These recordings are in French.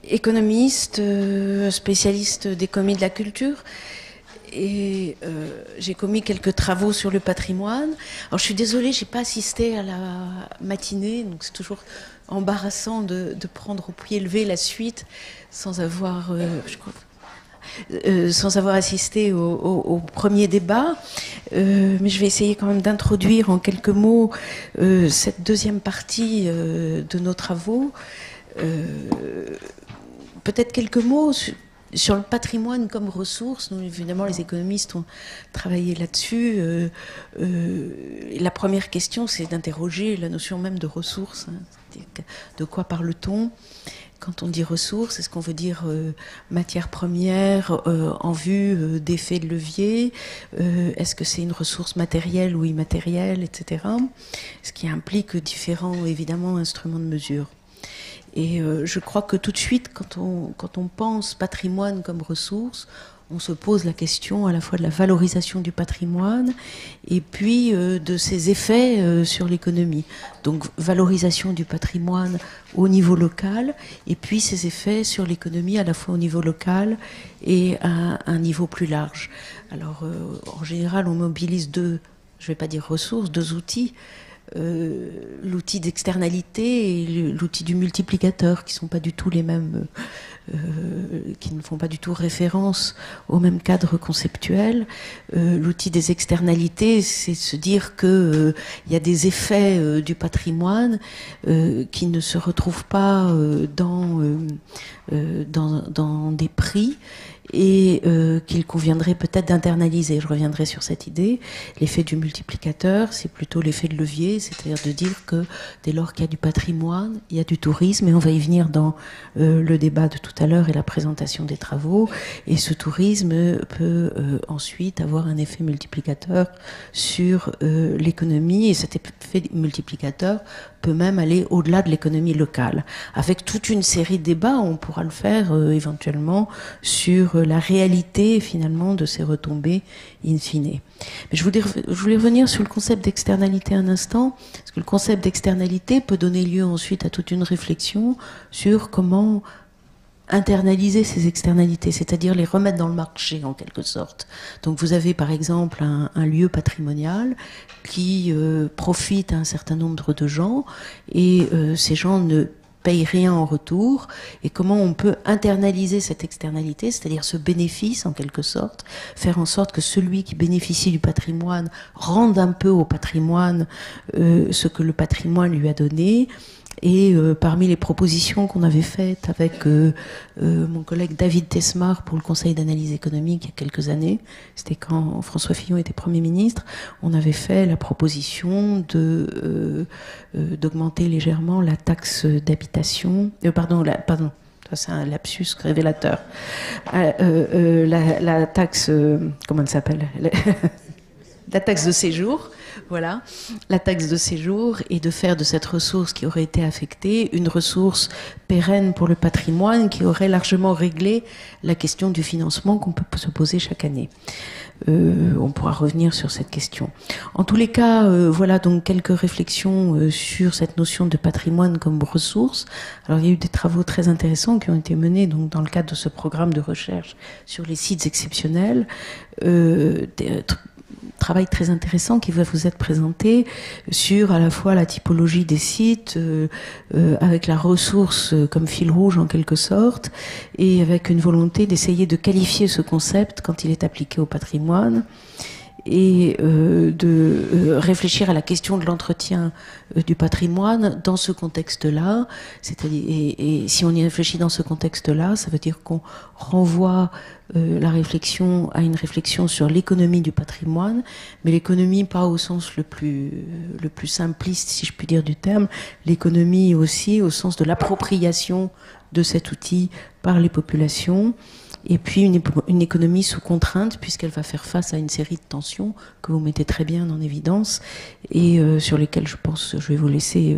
économiste, spécialiste d'économie de la culture. Et j'ai commis quelques travaux sur le patrimoine. Alors je suis désolée, j'ai pas assisté à la matinée, donc c'est toujours embarrassant de prendre au pied levé la suite sans avoir, sans avoir assisté au premier débat. Mais je vais essayer quand même d'introduire en quelques mots cette deuxième partie de nos travaux. Peut-être quelques mots sur le patrimoine comme ressource. Nous, évidemment, les économistes ont travaillé là-dessus. La première question, c'est d'interroger la notion même de ressources. De quoi parle-t-on quand on dit ressources? Est-ce qu'on veut dire matière première en vue d'effet de levier? Est-ce que c'est une ressource matérielle ou immatérielle, etc. Ce qui implique différents, évidemment, instruments de mesure. Et je crois que tout de suite, quand on pense patrimoine comme ressource, on se pose la question à la fois de la valorisation du patrimoine et puis de ses effets sur l'économie. Donc valorisation du patrimoine au niveau local et puis ses effets sur l'économie à la fois au niveau local et à un niveau plus large. Alors en général, on mobilise deux, je ne vais pas dire ressources, deux outils. L'outil d'externalité et l'outil du multiplicateur, qui sont pas du tout les mêmes, qui ne font pas du tout référence au même cadre conceptuel. L'outil des externalités, c'est se dire que il y a des effets du patrimoine qui ne se retrouvent pas dans des prix et qu'il conviendrait peut-être d'internaliser. Je reviendrai sur cette idée. L'effet du multiplicateur, c'est plutôt l'effet de levier, c'est-à-dire de dire que dès lors qu'il y a du patrimoine, il y a du tourisme, et on va y venir dans le débat de tout à l'heure et la présentation des travaux, et ce tourisme peut ensuite avoir un effet multiplicateur sur l'économie, et cet effet multiplicateur peut même aller au-delà de l'économie locale, avec toute une série de débats. On pourra le faire éventuellement sur la réalité finalement de ces retombées in fine. Mais je voulais revenir sur le concept d'externalité un instant, parce que le concept d'externalité peut donner lieu ensuite à toute une réflexion sur comment internaliser ces externalités, c'est-à-dire les remettre dans le marché en quelque sorte. Donc vous avez par exemple un lieu patrimonial qui profite à un certain nombre de gens et ces gens ne payent rien en retour, et comment on peut internaliser cette externalité, c'est-à-dire ce bénéfice en quelque sorte, faire en sorte que celui qui bénéficie du patrimoine rende un peu au patrimoine ce que le patrimoine lui a donné. Et parmi les propositions qu'on avait faites avec mon collègue David Tesmar pour le Conseil d'analyse économique il y a quelques années, c'était quand François Fillon était Premier ministre, on avait fait la proposition d'augmenter légèrement la taxe d'habitation, pardon, c'est un lapsus révélateur, la taxe, comment elle s'appelle la taxe de séjour. Voilà, la taxe de séjour, et de faire de cette ressource qui aurait été affectée une ressource pérenne pour le patrimoine qui aurait largement réglé la question du financement qu'on peut se poser chaque année. On pourra revenir sur cette question. En tous les cas, voilà donc quelques réflexions sur cette notion de patrimoine comme ressource. Alors il y a eu des travaux très intéressants qui ont été menés donc dans le cadre de ce programme de recherche sur les sites exceptionnels. Travail très intéressant qui va vous être présenté sur à la fois la typologie des sites avec la ressource comme fil rouge en quelque sorte, et avec une volonté d'essayer de qualifier ce concept quand il est appliqué au patrimoine, et de réfléchir à la question de l'entretien du patrimoine dans ce contexte-là. C'est-à-dire, et si on y réfléchit dans ce contexte-là, ça veut dire qu'on renvoie la réflexion à une réflexion sur l'économie du patrimoine, mais l'économie pas au sens le plus simpliste, si je puis dire, du terme, l'économie aussi au sens de l'appropriation de cet outil par les populations, et puis une économie sous contrainte, puisqu'elle va faire face à une série de tensions que vous mettez très bien en évidence, et sur lesquelles je pense je vais vous laisser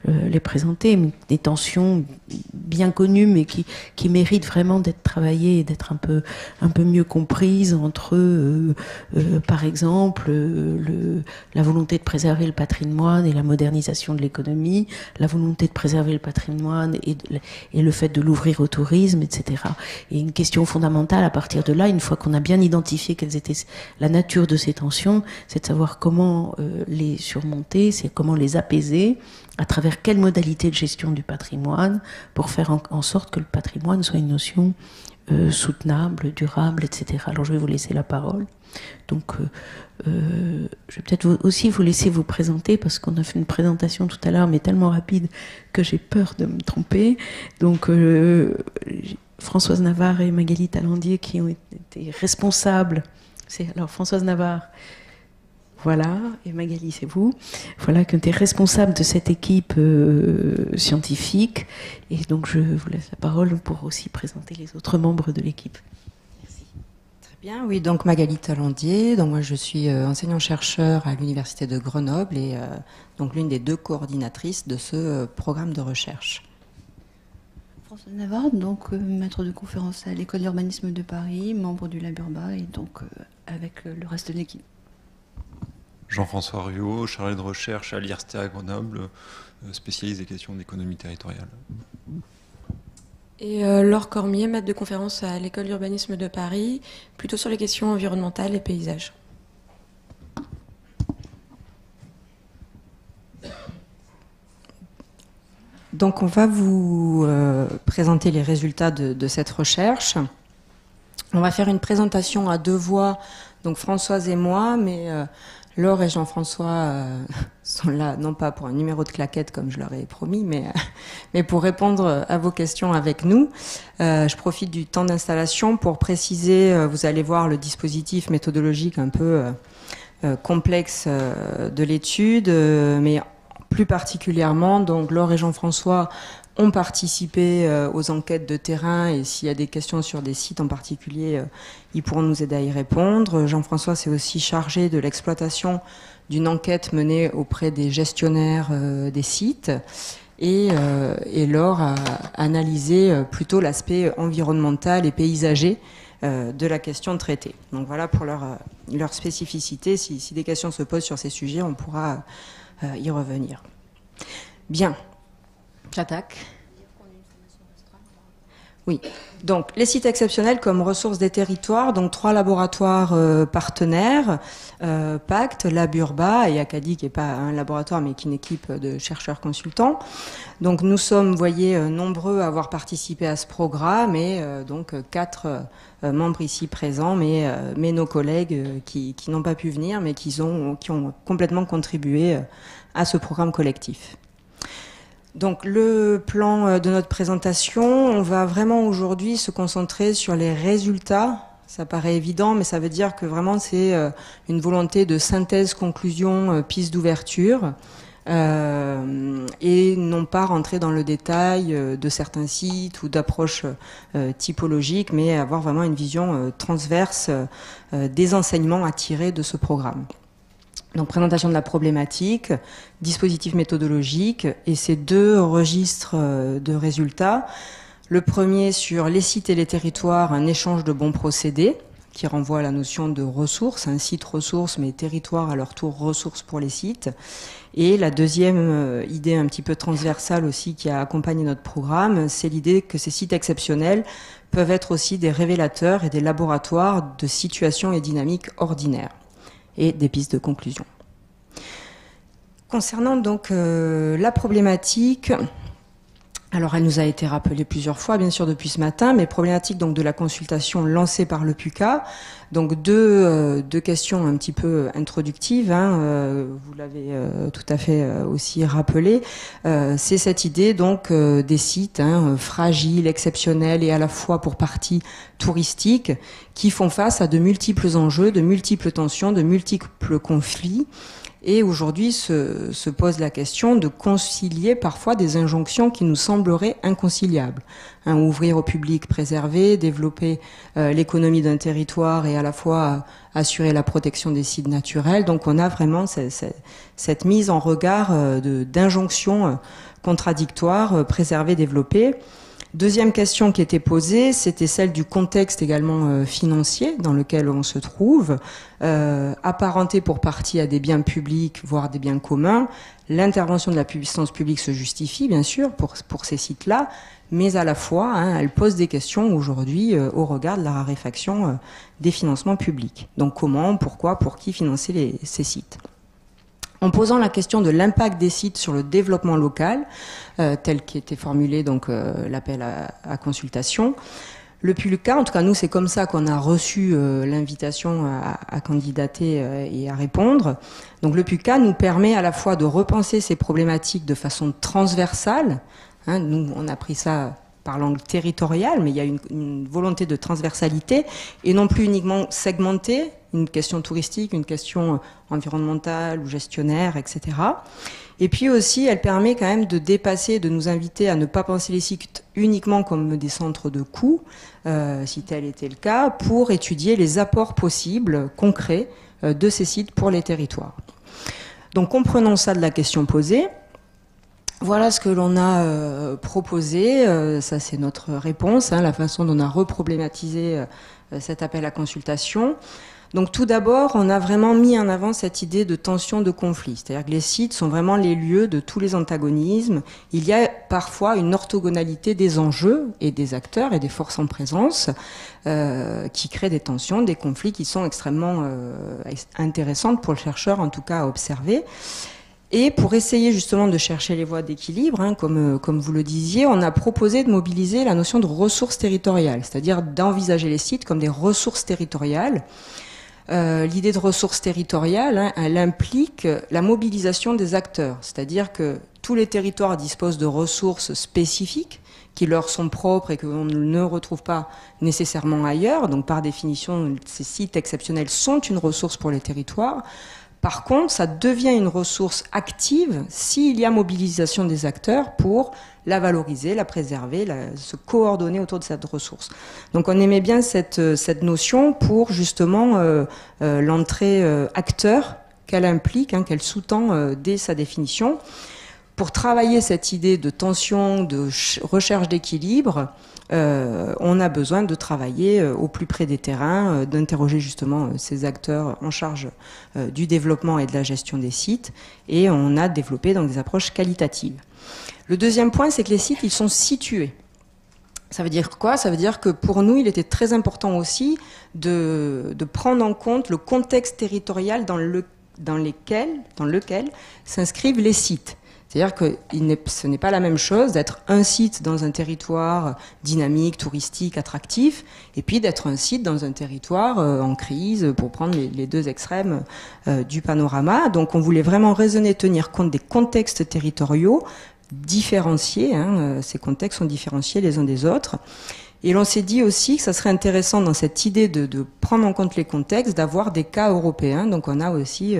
les présenter, des tensions bien connues, mais qui méritent vraiment d'être travaillées et d'être un peu mieux comprises entre, par exemple, la volonté de préserver le patrimoine et la modernisation de l'économie, la volonté de préserver le patrimoine et le fait de l'ouvrir au tourisme, etc. Et une question fondamentale à partir de là, une fois qu'on a bien identifié quelles étaient la nature de ces tensions, c'est de savoir comment les surmonter, c'est comment les apaiser, à travers quelle modalité de gestion du patrimoine, pour faire en sorte que le patrimoine soit une notion soutenable, durable, etc. Alors je vais vous laisser la parole. Donc je vais peut-être aussi vous laisser vous présenter, parce qu'on a fait une présentation tout à l'heure, mais tellement rapide que j'ai peur de me tromper. Donc Françoise Navarre et Magali Talandier qui ont été responsables. Alors Françoise Navarre, voilà, et Magali, c'est vous. Voilà, qui ont été responsables de cette équipe scientifique. Et donc je vous laisse la parole pour aussi présenter les autres membres de l'équipe. Merci. Très bien, oui, donc Magali Talandier. Donc moi je suis enseignant-chercheur à l'Université de Grenoble et donc l'une des 2 coordinatrices de ce programme de recherche. Françoise Navarre, donc maître de conférence à l'École d'urbanisme de Paris, membre du Laburba et donc avec le reste de l'équipe. Jean-François Riot, chargé de recherche à l'IRSTE à Grenoble, spécialiste des questions d'économie territoriale. Et Laure Cormier, maître de conférence à l'École d'urbanisme de Paris, plutôt sur les questions environnementales et paysages. Donc on va vous présenter les résultats de cette recherche. On va faire une présentation à 2 voix, donc Françoise et moi, mais Laure et Jean-François sont là, non pas pour un numéro de claquette comme je leur ai promis, mais pour répondre à vos questions avec nous. Je profite du temps d'installation pour préciser, vous allez voir le dispositif méthodologique un peu complexe de l'étude, mais plus particulièrement, donc Laure et Jean-François ont participé aux enquêtes de terrain et s'il y a des questions sur des sites en particulier, ils pourront nous aider à y répondre. Jean-François s'est aussi chargé de l'exploitation d'une enquête menée auprès des gestionnaires des sites et Laure a analysé plutôt l'aspect environnemental et paysager de la question traitée. Donc voilà pour leur spécificité. Si des questions se posent sur ces sujets, on pourra y revenir. Bien, j'attaque. Oui, donc les sites exceptionnels comme ressources des territoires, donc 3 laboratoires partenaires, Pacte, Laburba et Acadie qui n'est pas un laboratoire mais qui est une équipe de chercheurs consultants. Donc nous sommes, vous voyez, nombreux à avoir participé à ce programme et donc 4 membres ici présents, mais nos collègues qui n'ont pas pu venir mais qui ont complètement contribué à ce programme collectif. Donc le plan de notre présentation, on va vraiment aujourd'hui se concentrer sur les résultats. Ça paraît évident, mais ça veut dire que vraiment c'est une volonté de synthèse, conclusion, piste d'ouverture, et non pas rentrer dans le détail de certains sites ou d'approches typologiques, mais avoir vraiment une vision transverse des enseignements à tirer de ce programme. Donc présentation de la problématique, dispositif méthodologique et ces 2 registres de résultats. Le premier sur les sites et les territoires, un échange de bons procédés qui renvoie à la notion de ressources, un site ressource mais territoire à leur tour ressources pour les sites. Et la deuxième idée un petit peu transversale aussi qui a accompagné notre programme, c'est l'idée que ces sites exceptionnels peuvent être aussi des révélateurs et des laboratoires de situations et dynamiques ordinaires et des pistes de conclusion. Concernant donc la problématique, alors elle nous a été rappelée plusieurs fois, bien sûr, depuis ce matin, mais problématique donc de la consultation lancée par le PUCA. Donc deux questions un petit peu introductives, hein, vous l'avez tout à fait aussi rappelé. C'est cette idée donc des sites fragiles, exceptionnels et à la fois pour partie touristiques, qui font face à de multiples enjeux, de multiples tensions, de multiples conflits, Et aujourd'hui se pose la question de concilier parfois des injonctions qui nous sembleraient inconciliables. Ouvrir au public, préserver, développer l'économie d'un territoire et à la fois assurer la protection des sites naturels. Donc on a vraiment cette mise en regard d'injonctions contradictoires, préserver, développer. Deuxième question qui était posée, c'était celle du contexte également financier dans lequel on se trouve, apparenté pour partie à des biens publics, voire des biens communs. L'intervention de la puissance publique se justifie, bien sûr, pour ces sites-là, mais à la fois, elle pose des questions aujourd'hui au regard de la raréfaction des financements publics. Donc comment, pourquoi, pour qui financer ces sites ? En posant la question de l'impact des sites sur le développement local, tel qu'était formulé donc l'appel à consultation, le PULCA, en tout cas nous c'est comme ça qu'on a reçu l'invitation à candidater et à répondre. Donc le PULCA nous permet à la fois de repenser ces problématiques de façon transversale. Nous on a pris ça par l'angle territorial, mais il y a une volonté de transversalité et non plus uniquement segmentée, une question touristique, une question environnementale ou gestionnaire, etc. Et puis aussi, elle permet quand même de dépasser, de nous inviter à ne pas penser les sites uniquement comme des centres de coûts, si tel était le cas, pour étudier les apports possibles, concrets, de ces sites pour les territoires. Donc comprenons ça de la question posée. Voilà ce que l'on a proposé, ça c'est notre réponse, la façon dont on a reproblématisé cet appel à consultation. Donc tout d'abord, on a vraiment mis en avant cette idée de tension, de conflit. C'est-à-dire que les sites sont vraiment les lieux de tous les antagonismes. Il y a parfois une orthogonalité des enjeux et des acteurs et des forces en présence qui créent des tensions, des conflits qui sont extrêmement intéressantes pour le chercheur en tout cas à observer. Et pour essayer justement de chercher les voies d'équilibre, comme vous le disiez, on a proposé de mobiliser la notion de ressources territoriales, c'est-à-dire d'envisager les sites comme des ressources territoriales. L'idée de ressources territoriales, elle implique la mobilisation des acteurs, c'est-à-dire que tous les territoires disposent de ressources spécifiques qui leur sont propres et qu'on ne retrouve pas nécessairement ailleurs. Donc par définition, ces sites exceptionnels sont une ressource pour les territoires. Par contre, ça devient une ressource active s'il y a mobilisation des acteurs pour la valoriser, la préserver, se coordonner autour de cette ressource. Donc on aimait bien cette notion pour justement l'entrée acteur qu'elle implique, qu'elle sous-tend dès sa définition. Pour travailler cette idée de tension, de recherche d'équilibre, on a besoin de travailler au plus près des terrains, d'interroger justement ces acteurs en charge du développement et de la gestion des sites, et on a développé donc des approches qualitatives. Le deuxième point, c'est que les sites, ils sont situés. Ça veut dire quoi? Ça veut dire que pour nous, il était très important aussi de prendre en compte le contexte territorial dans lequel s'inscrivent les sites. C'est-à-dire que ce n'est pas la même chose d'être un site dans un territoire dynamique, touristique, attractif, et puis d'être un site dans un territoire en crise, pour prendre les deux extrêmes du panorama. Donc on voulait vraiment raisonner, tenir compte des contextes territoriaux différenciés. Ces contextes sont différenciés les uns des autres. Et l'on s'est dit aussi que ça serait intéressant dans cette idée de prendre en compte les contextes, d'avoir des cas européens. Donc on a aussi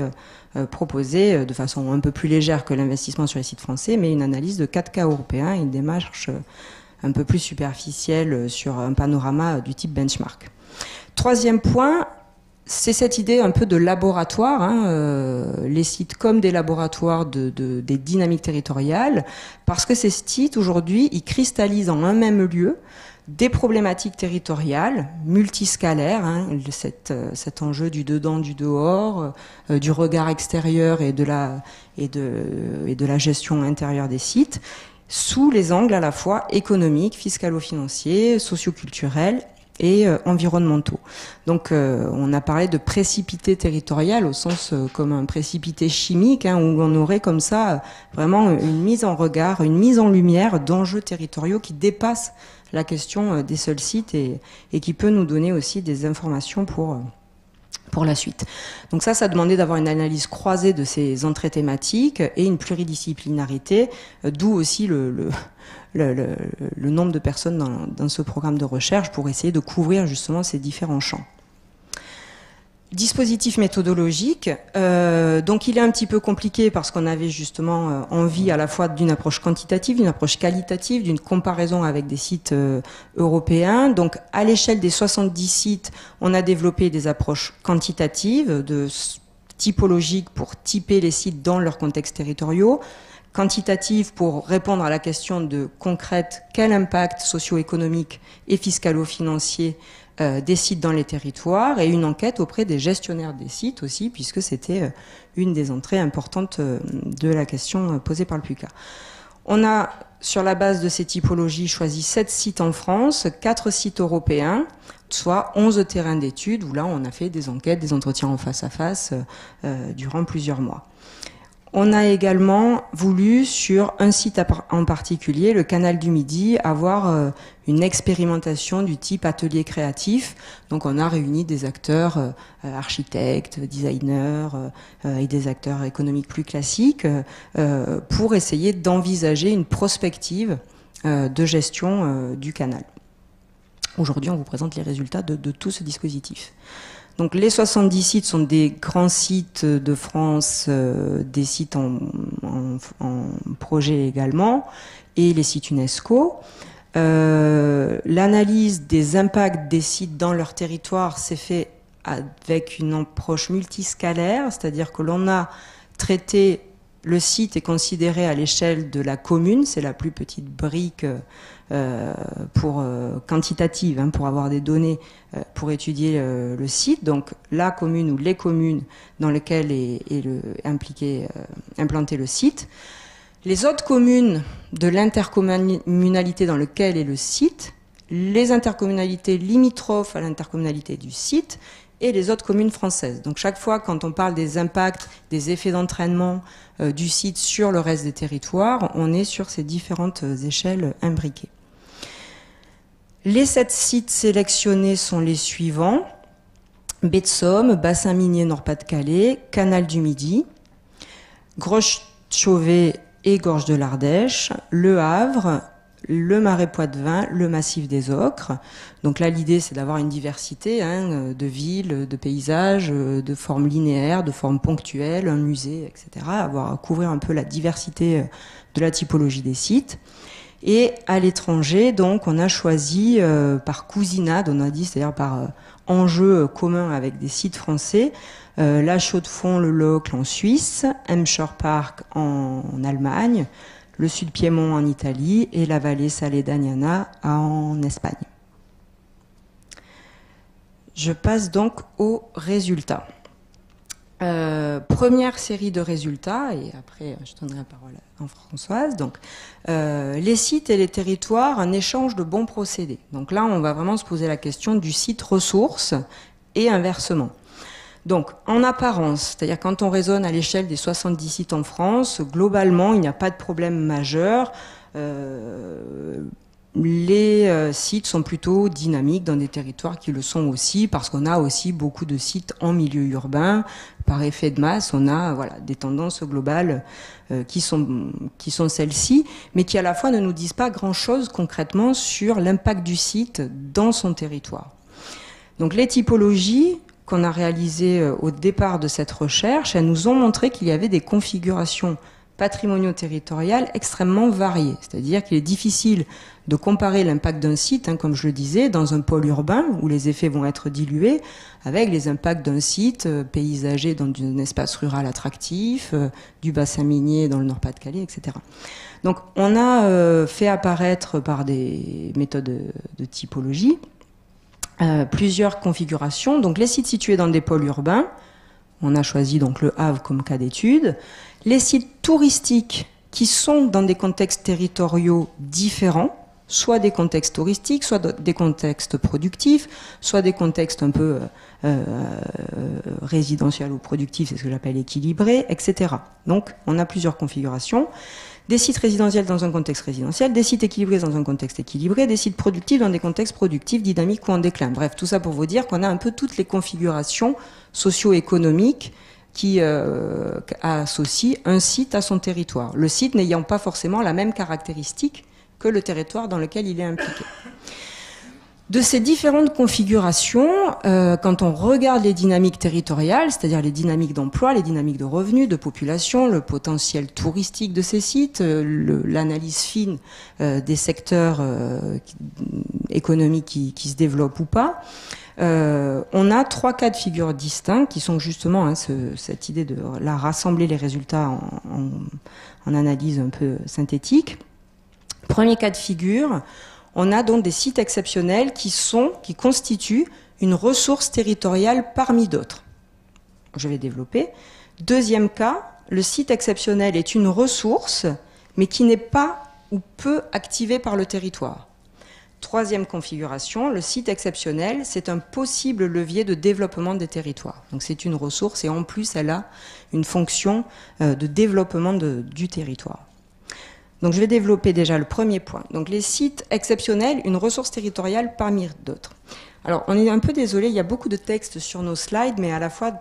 proposé, de façon un peu plus légère que l'investissement sur les sites français, mais une analyse de 4 cas européens, une démarche un peu plus superficielle sur un panorama du type benchmark. Troisième point, c'est cette idée un peu de laboratoire, les sites comme des laboratoires des dynamiques territoriales, parce que ces sites aujourd'hui, ils cristallisent en un même lieu des problématiques territoriales, multiscalaires, cet enjeu du dedans, du dehors, du regard extérieur et de la gestion intérieure des sites, sous les angles à la fois économiques, fiscalo-financiers, socioculturels et environnementaux. Donc on a parlé de précipité territorial au sens comme un précipité chimique, où on aurait comme ça vraiment une mise en regard, une mise en lumière d'enjeux territoriaux qui dépassent la question des seuls sites et qui peut nous donner aussi des informations pour la suite. Donc ça demandait d'avoir une analyse croisée de ces entrées thématiques et une pluridisciplinarité, d'où aussi le nombre de personnes dans ce programme de recherche pour essayer de couvrir justement ces différents champs. Dispositif méthodologique, donc il est un petit peu compliqué parce qu'on avait justement envie à la fois d'une approche quantitative, d'une approche qualitative, d'une comparaison avec des sites européens. Donc à l'échelle des 70 sites, on a développé des approches quantitatives, typologiques pour typer les sites dans leurs contextes territoriaux, quantitatives pour répondre à la question de concrète, quel impact socio-économique et fiscalo-financier des sites dans les territoires, et une enquête auprès des gestionnaires des sites aussi, puisque c'était une des entrées importantes de la question posée par le PUCA. On a, sur la base de ces typologies, choisi 7 sites en France, 4 sites européens, soit 11 terrains d'études, où là on a fait des enquêtes, des entretiens en face à face durant plusieurs mois. On a également voulu, sur un site en particulier, le Canal du Midi, avoir une expérimentation du type atelier créatif. Donc on a réuni des acteurs architectes, designers et des acteurs économiques plus classiques pour essayer d'envisager une prospective de gestion du canal. Aujourd'hui, on vous présente les résultats de tout ce dispositif. Donc les 70 sites sont des grands sites de France, des sites en projet également, et les sites UNESCO. L'analyse des impacts des sites dans leur territoire s'est fait avec une approche multiscalaire, c'est-à-dire que l'on a traité, le site est considéré à l'échelle de la commune, c'est la plus petite brique quantitative, pour avoir des données pour étudier le site. Donc la commune ou les communes dans lesquelles est implanté le site. Les autres communes de l'intercommunalité dans laquelle est le site, les intercommunalités limitrophes à l'intercommunalité du site et les autres communes françaises. Donc chaque fois quand on parle des impacts, des effets d'entraînement du site sur le reste des territoires, on est sur ces différentes échelles imbriquées. Les 7 sites sélectionnés sont les suivants: Baie de Somme, Bassin minier Nord-Pas-de-Calais, Canal du Midi, Groche-Chauvet et Gorge de l'Ardèche, Le Havre, le Marais Poitevin, le Massif des Ocres. Donc là, l'idée, c'est d'avoir une diversité de villes, de paysages, de formes linéaires, de formes ponctuelles, un musée, etc. Couvrir un peu la diversité de la typologie des sites. Et à l'étranger, donc, on a choisi par cousinade, on a dit, c'est-à-dire par enjeu commun avec des sites français, la Chaux-de-Fonds, le Locle en Suisse, Hampshire Park en Allemagne, le Sud-Piémont en Italie et la vallée Salé-d'Agnana en Espagne. Je passe donc aux résultats. Première série de résultats, et après je donnerai la parole à Françoise. Donc, les sites et les territoires, un échange de bons procédés. Donc là, on va vraiment se poser la question du site ressource et inversement. Donc, en apparence, c'est-à-dire quand on raisonne à l'échelle des 70 sites en France, globalement, il n'y a pas de problème majeur. Les sites sont plutôt dynamiques dans des territoires qui le sont aussi, parce qu'on a aussi beaucoup de sites en milieu urbain. Par effet de masse, on a des tendances globales qui sont celles-ci, mais qui à la fois ne nous disent pas grand-chose concrètement sur l'impact du site dans son territoire. Donc les typologies qu'on a réalisées au départ de cette recherche, elles nous ont montré qu'il y avait des configurations patrimoniaux-territoriales extrêmement variées. C'est-à-dire qu'il est difficile de comparer l'impact d'un site, comme je le disais, dans un pôle urbain où les effets vont être dilués, avec les impacts d'un site paysager dans un espace rural attractif, du bassin minier dans le Nord-Pas-de-Calais, etc. Donc on a fait apparaître par des méthodes de typologie plusieurs configurations. Donc les sites situés dans des pôles urbains, on a choisi donc le Havre comme cas d'étude. Les sites touristiques qui sont dans des contextes territoriaux différents, soit des contextes touristiques, soit des contextes productifs, soit des contextes un peu résidentiels ou productifs, c'est ce que j'appelle équilibrés, etc. Donc on a plusieurs configurations. Des sites résidentiels dans un contexte résidentiel, des sites équilibrés dans un contexte équilibré, des sites productifs dans des contextes productifs, dynamiques ou en déclin. Bref, tout ça pour vous dire qu'on a un peu toutes les configurations socio-économiques qui associent un site à son territoire. Le site n'ayant pas forcément la même caractéristique que le territoire dans lequel il est impliqué. De ces différentes configurations, quand on regarde les dynamiques territoriales, c'est-à-dire les dynamiques d'emploi, les dynamiques de revenus, de population, le potentiel touristique de ces sites, l'analyse fine des secteurs économiques qui se développent ou pas, on a 3 cas de figure distincts qui sont justement cette idée de rassembler les résultats en analyse un peu synthétique. Premier cas de figure, on a donc des sites exceptionnels qui constituent une ressource territoriale parmi d'autres. Je vais développer. Deuxième cas, le site exceptionnel est une ressource, mais qui n'est pas ou peu activée par le territoire. Troisième configuration, le site exceptionnel, c'est un possible levier de développement des territoires. Donc c'est une ressource et en plus, elle a une fonction de développement du territoire. Donc je vais développer déjà le premier point. Donc les sites exceptionnels, une ressource territoriale parmi d'autres. Alors on est un peu désolé, il y a beaucoup de textes sur nos slides, mais à la fois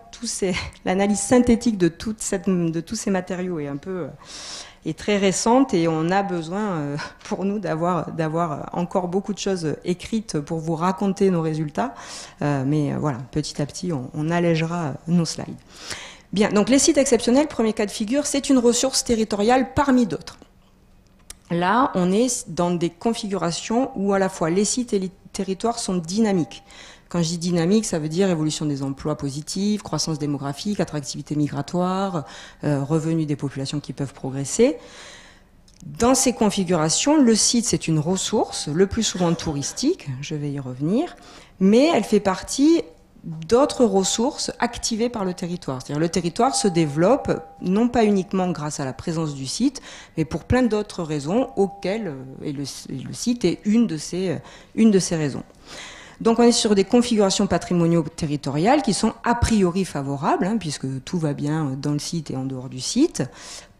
l'analyse synthétique de tous ces matériaux est très récente et on a besoin pour nous d'avoir encore beaucoup de choses écrites pour vous raconter nos résultats. Mais voilà, petit à petit, on allègera nos slides. Bien, donc les sites exceptionnels, premier cas de figure, c'est une ressource territoriale parmi d'autres. Là, on est dans des configurations où à la fois les sites et les territoires sont dynamiques. Quand je dis dynamique, ça veut dire évolution des emplois positifs, croissance démographique, attractivité migratoire, revenus des populations qui peuvent progresser. Dans ces configurations, le site, c'est une ressource, le plus souvent touristique, je vais y revenir, mais elle fait partie d'autres ressources activées par le territoire. C'est-à-dire le territoire se développe non pas uniquement grâce à la présence du site, mais pour plein d'autres raisons auxquelles le site est une de ces raisons. Donc on est sur des configurations patrimoniaux territoriales qui sont a priori favorables, puisque tout va bien dans le site et en dehors du site.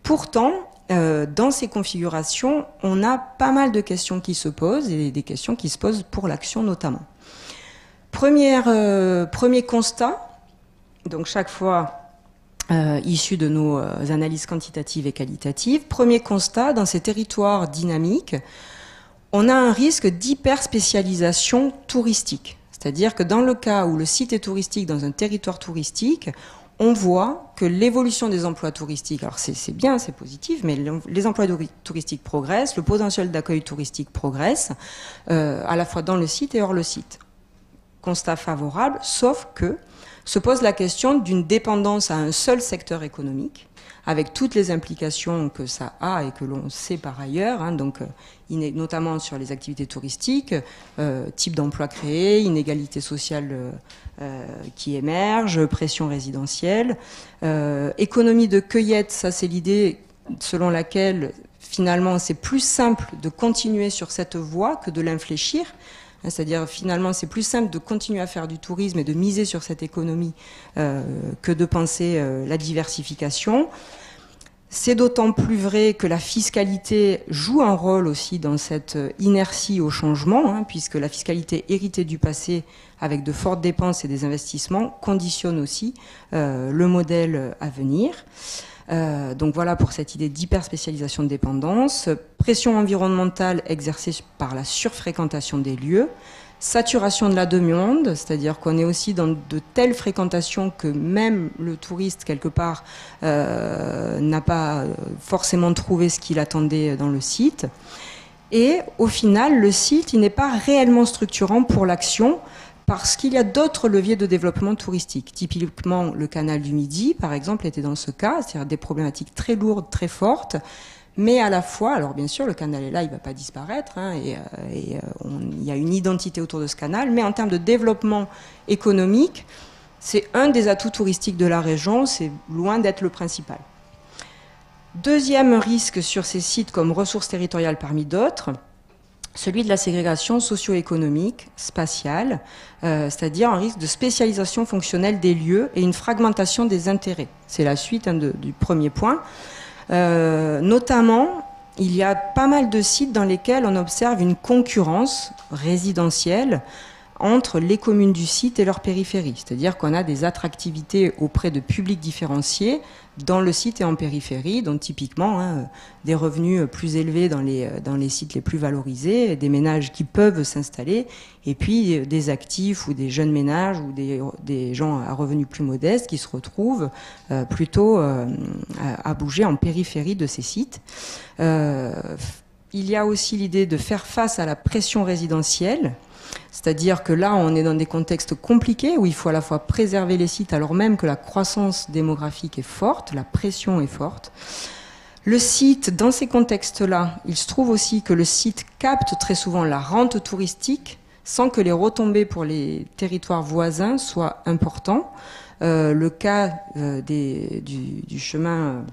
Pourtant, dans ces configurations, on a pas mal de questions qui se posent, et des questions qui se posent pour l'action notamment. Premier constat, donc chaque fois issu de nos analyses quantitatives et qualitatives. Premier constat, dans ces territoires dynamiques, on a un risque d'hyperspécialisation touristique. C'est-à-dire que dans le cas où le site est touristique dans un territoire touristique, on voit que l'évolution des emplois touristiques, alors c'est bien, c'est positif, mais les emplois touristiques progressent, le potentiel d'accueil touristique progresse, à la fois dans le site et hors le site. Constat favorable, sauf que se pose la question d'une dépendance à un seul secteur économique, avec toutes les implications que ça a et que l'on sait par ailleurs, donc notamment sur les activités touristiques, type d'emploi créé, inégalité sociale qui émerge, pression résidentielle, économie de cueillette, ça c'est l'idée selon laquelle finalement c'est plus simple de continuer sur cette voie que de l'infléchir. C'est-à-dire finalement c'est plus simple de continuer à faire du tourisme et de miser sur cette économie que de penser la diversification. C'est d'autant plus vrai que la fiscalité joue un rôle aussi dans cette inertie au changement, puisque la fiscalité héritée du passé avec de fortes dépenses et des investissements conditionne aussi le modèle à venir. Donc voilà pour cette idée d'hyperspécialisation de dépendance, pression environnementale exercée par la surfréquentation des lieux, saturation de la demande, c'est-à-dire qu'on est aussi dans de telles fréquentations que même le touriste quelque part n'a pas forcément trouvé ce qu'il attendait dans le site. Et au final, le site, il n'est pas réellement structurant pour l'action, parce qu'il y a d'autres leviers de développement touristique. Typiquement, le canal du Midi, par exemple, était dans ce cas, c'est-à-dire des problématiques très lourdes, très fortes, mais à la fois, alors bien sûr, le canal est là, il ne va pas disparaître, il y a une identité autour de ce canal, mais en termes de développement économique, c'est un des atouts touristiques de la région, c'est loin d'être le principal. Deuxième risque sur ces sites comme ressources territoriales parmi d'autres, celui de la ségrégation socio-économique, spatiale, c'est-à-dire un risque de spécialisation fonctionnelle des lieux et une fragmentation des intérêts. C'est la suite du premier point. Notamment, il y a pas mal de sites dans lesquels on observe une concurrence résidentielle entre les communes du site et leur périphérie. C'est-à-dire qu'on a des attractivités auprès de publics différenciés dans le site et en périphérie, donc typiquement des revenus plus élevés dans les sites les plus valorisés, des ménages qui peuvent s'installer, et puis des actifs ou des jeunes ménages ou des gens à revenus plus modestes qui se retrouvent plutôt à bouger en périphérie de ces sites. Il y a aussi l'idée de faire face à la pression résidentielle, c'est-à-dire que là, on est dans des contextes compliqués où il faut à la fois préserver les sites alors même que la croissance démographique est forte, la pression est forte. Le site, dans ces contextes-là, il se trouve aussi que le site capte très souvent la rente touristique sans que les retombées pour les territoires voisins soient importants. Le cas du chemin...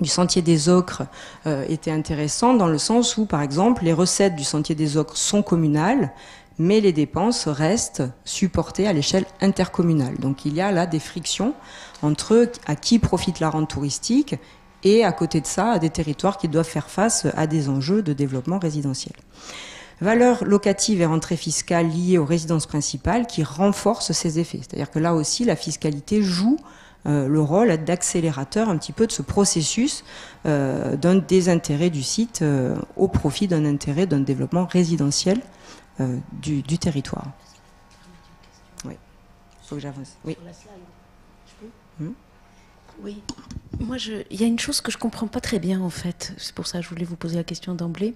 du Sentier des Ocres était intéressant dans le sens où, par exemple, les recettes du Sentier des Ocres sont communales, mais les dépenses restent supportées à l'échelle intercommunale. Donc il y a là des frictions entre à qui profite la rente touristique et à côté de ça, à des territoires qui doivent faire face à des enjeux de développement résidentiel. Valeur locative et rentrée fiscale liées aux résidences principales qui renforcent ces effets. C'est-à-dire que là aussi, la fiscalité joue le rôle d'accélérateur un petit peu de ce processus d'un désintérêt du site au profit d'un intérêt d'un développement résidentiel du territoire. Oui, il faut que j'avance. Oui. Oui. Moi, il y a une chose que je ne comprends pas très bien, en fait. C'est pour ça que je voulais vous poser la question d'emblée.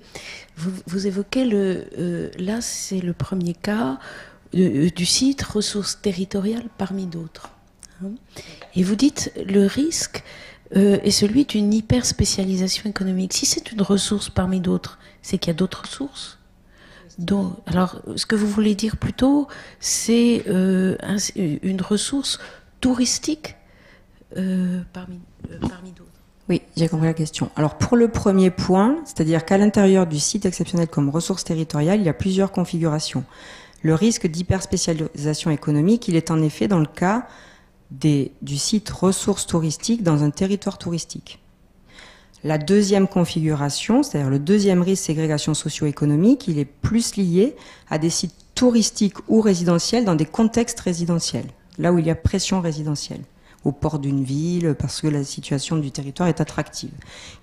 Vous évoquez là, c'est le premier cas du site ressources territoriales parmi d'autres. Et vous dites, le risque est celui d'une hyper-spécialisation économique. Si c'est une ressource parmi d'autres, c'est qu'il y a d'autres ressources. Donc, alors, ce que vous voulez dire plutôt, c'est une ressource touristique parmi d'autres. Oui, j'ai compris la question. Alors, pour le premier point, c'est-à-dire qu'à l'intérieur du site exceptionnel comme ressource territoriale, il y a plusieurs configurations. Le risque d'hyper-spécialisation économique, il est en effet dans le cas du site ressources touristiques dans un territoire touristique. La deuxième configuration, c'est-à-dire le deuxième risque ségrégation socio-économique, il est plus lié à des sites touristiques ou résidentiels dans des contextes résidentiels, là où il y a pression résidentielle, au port d'une ville, parce que la situation du territoire est attractive.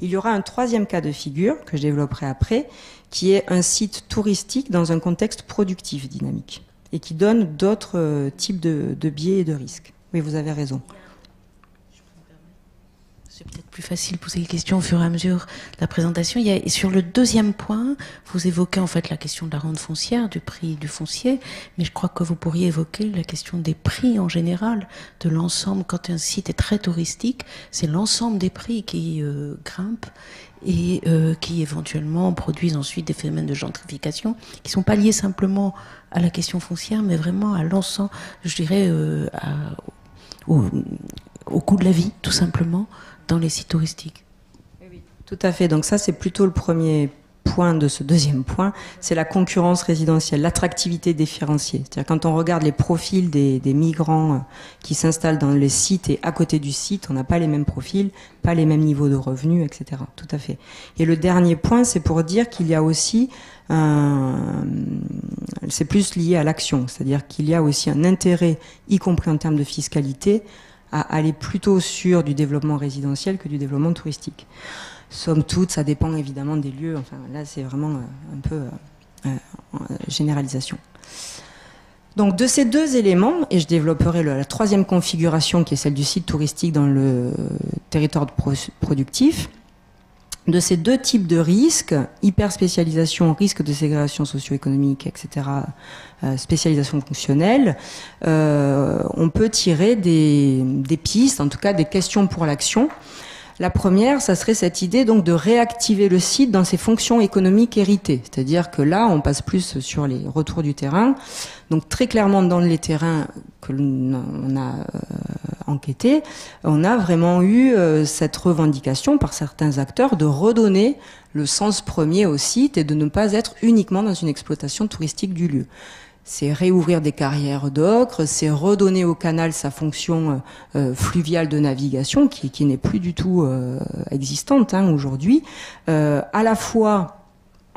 Il y aura un troisième cas de figure, que je développerai après, qui est un site touristique dans un contexte productif dynamique, et qui donne d'autres types de biais et de risques. Oui, vous avez raison. C'est peut-être plus facile de poser les questions au fur et à mesure de la présentation. Et sur le deuxième point, vous évoquez en fait la question de la rente foncière, du prix du foncier, mais je crois que vous pourriez évoquer la question des prix en général, de l'ensemble. Quand un site est très touristique, c'est l'ensemble des prix qui grimpent et qui éventuellement produisent ensuite des phénomènes de gentrification qui ne sont pas liés simplement à la question foncière, mais vraiment à l'ensemble, je dirais, au coût de la vie, tout simplement, dans les sites touristiques. Oui, tout à fait. Donc ça, c'est plutôt le premier point de ce deuxième point, c'est la concurrence résidentielle, l'attractivité différenciée. C'est-à-dire quand on regarde les profils des migrants qui s'installent dans les sites et à côté du site, on n'a pas les mêmes profils, pas les mêmes niveaux de revenus, etc. Tout à fait. Et le dernier point, c'est pour dire qu'il y a aussi c'est plus lié à l'action, c'est-à-dire qu'il y a aussi un intérêt, y compris en termes de fiscalité, à aller plutôt sur du développement résidentiel que du développement touristique. Somme toute, ça dépend évidemment des lieux. Enfin, là, c'est vraiment un peu généralisation. Donc, de ces deux éléments, et je développerai la troisième configuration, qui est celle du site touristique dans le territoire productif, de ces deux types de risques, hyperspécialisation, risque de ségrégation socio-économique, etc., spécialisation fonctionnelle, on peut tirer des pistes, en tout cas des questions pour l'action. La première, ça serait cette idée donc de réactiver le site dans ses fonctions économiques héritées. C'est-à-dire que là, on passe plus sur les retours du terrain. Donc très clairement, dans les terrains que l'on a enquêtés, on a vraiment eu cette revendication par certains acteurs de redonner le sens premier au site et de ne pas être uniquement dans une exploitation touristique du lieu. C'est réouvrir des carrières d'ocre, c'est redonner au canal sa fonction fluviale de navigation qui n'est plus du tout existante aujourd'hui, à la fois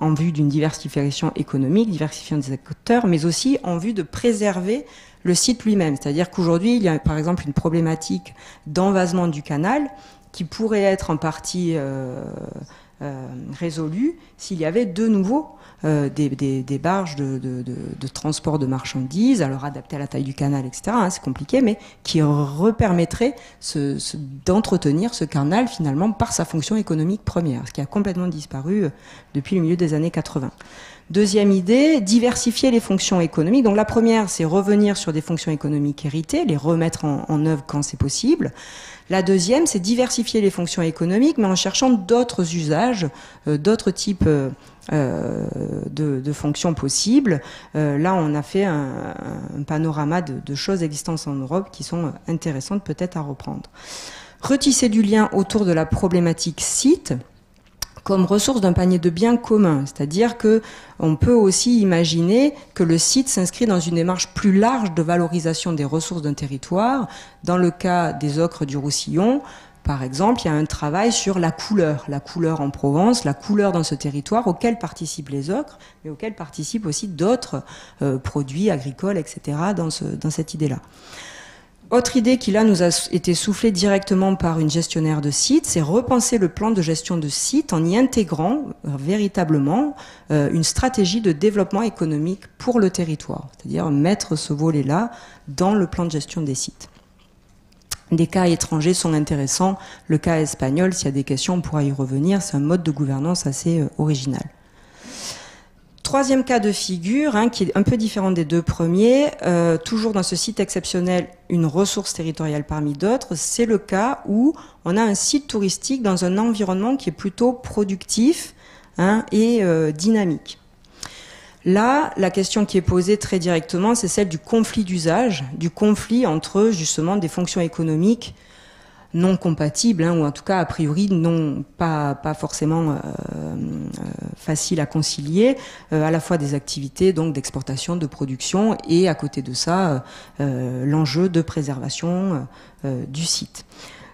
en vue d'une diversification économique, diversification des acteurs, mais aussi en vue de préserver le site lui-même. C'est-à-dire qu'aujourd'hui, il y a par exemple une problématique d'envasement du canal qui pourrait être en partie résolue s'il y avait de nouveau des barges de transport de marchandises, alors adaptées à la taille du canal, etc. C'est compliqué, mais qui repermettrait d'entretenir ce canal finalement par sa fonction économique première, ce qui a complètement disparu depuis le milieu des années 80. Deuxième idée, diversifier les fonctions économiques. Donc la première, c'est revenir sur des fonctions économiques héritées, les remettre en œuvre quand c'est possible. La deuxième, c'est diversifier les fonctions économiques, mais en cherchant d'autres usages, d'autres types de fonctions possibles. Là, on a fait un panorama de choses existantes en Europe qui sont intéressantes peut-être à reprendre. Retisser du lien autour de la problématique site comme ressource d'un panier de biens communs, c'est-à-dire que on peut aussi imaginer que le site s'inscrit dans une démarche plus large de valorisation des ressources d'un territoire. Dans le cas des ocres du Roussillon, par exemple, il y a un travail sur la couleur en Provence, la couleur dans ce territoire auquel participent les ocres, mais auquel participent aussi d'autres produits agricoles, etc. dans cette idée-là. Autre idée qui là nous a été soufflée directement par une gestionnaire de site, c'est repenser le plan de gestion de site en y intégrant véritablement une stratégie de développement économique pour le territoire, c'est-à-dire mettre ce volet-là dans le plan de gestion des sites. Des cas étrangers sont intéressants. Le cas espagnol, s'il y a des questions, on pourra y revenir. C'est un mode de gouvernance assez original. Troisième cas de figure, qui est un peu différent des deux premiers, toujours dans ce site exceptionnel, une ressource territoriale parmi d'autres, c'est le cas où on a un site touristique dans un environnement qui est plutôt productif et dynamique. Là, la question qui est posée très directement, c'est celle du conflit d'usage, du conflit entre justement des fonctions économiques non compatibles, ou en tout cas a priori non pas forcément faciles à concilier, à la fois des activités donc d'exportation, de production, et à côté de ça l'enjeu de préservation du site.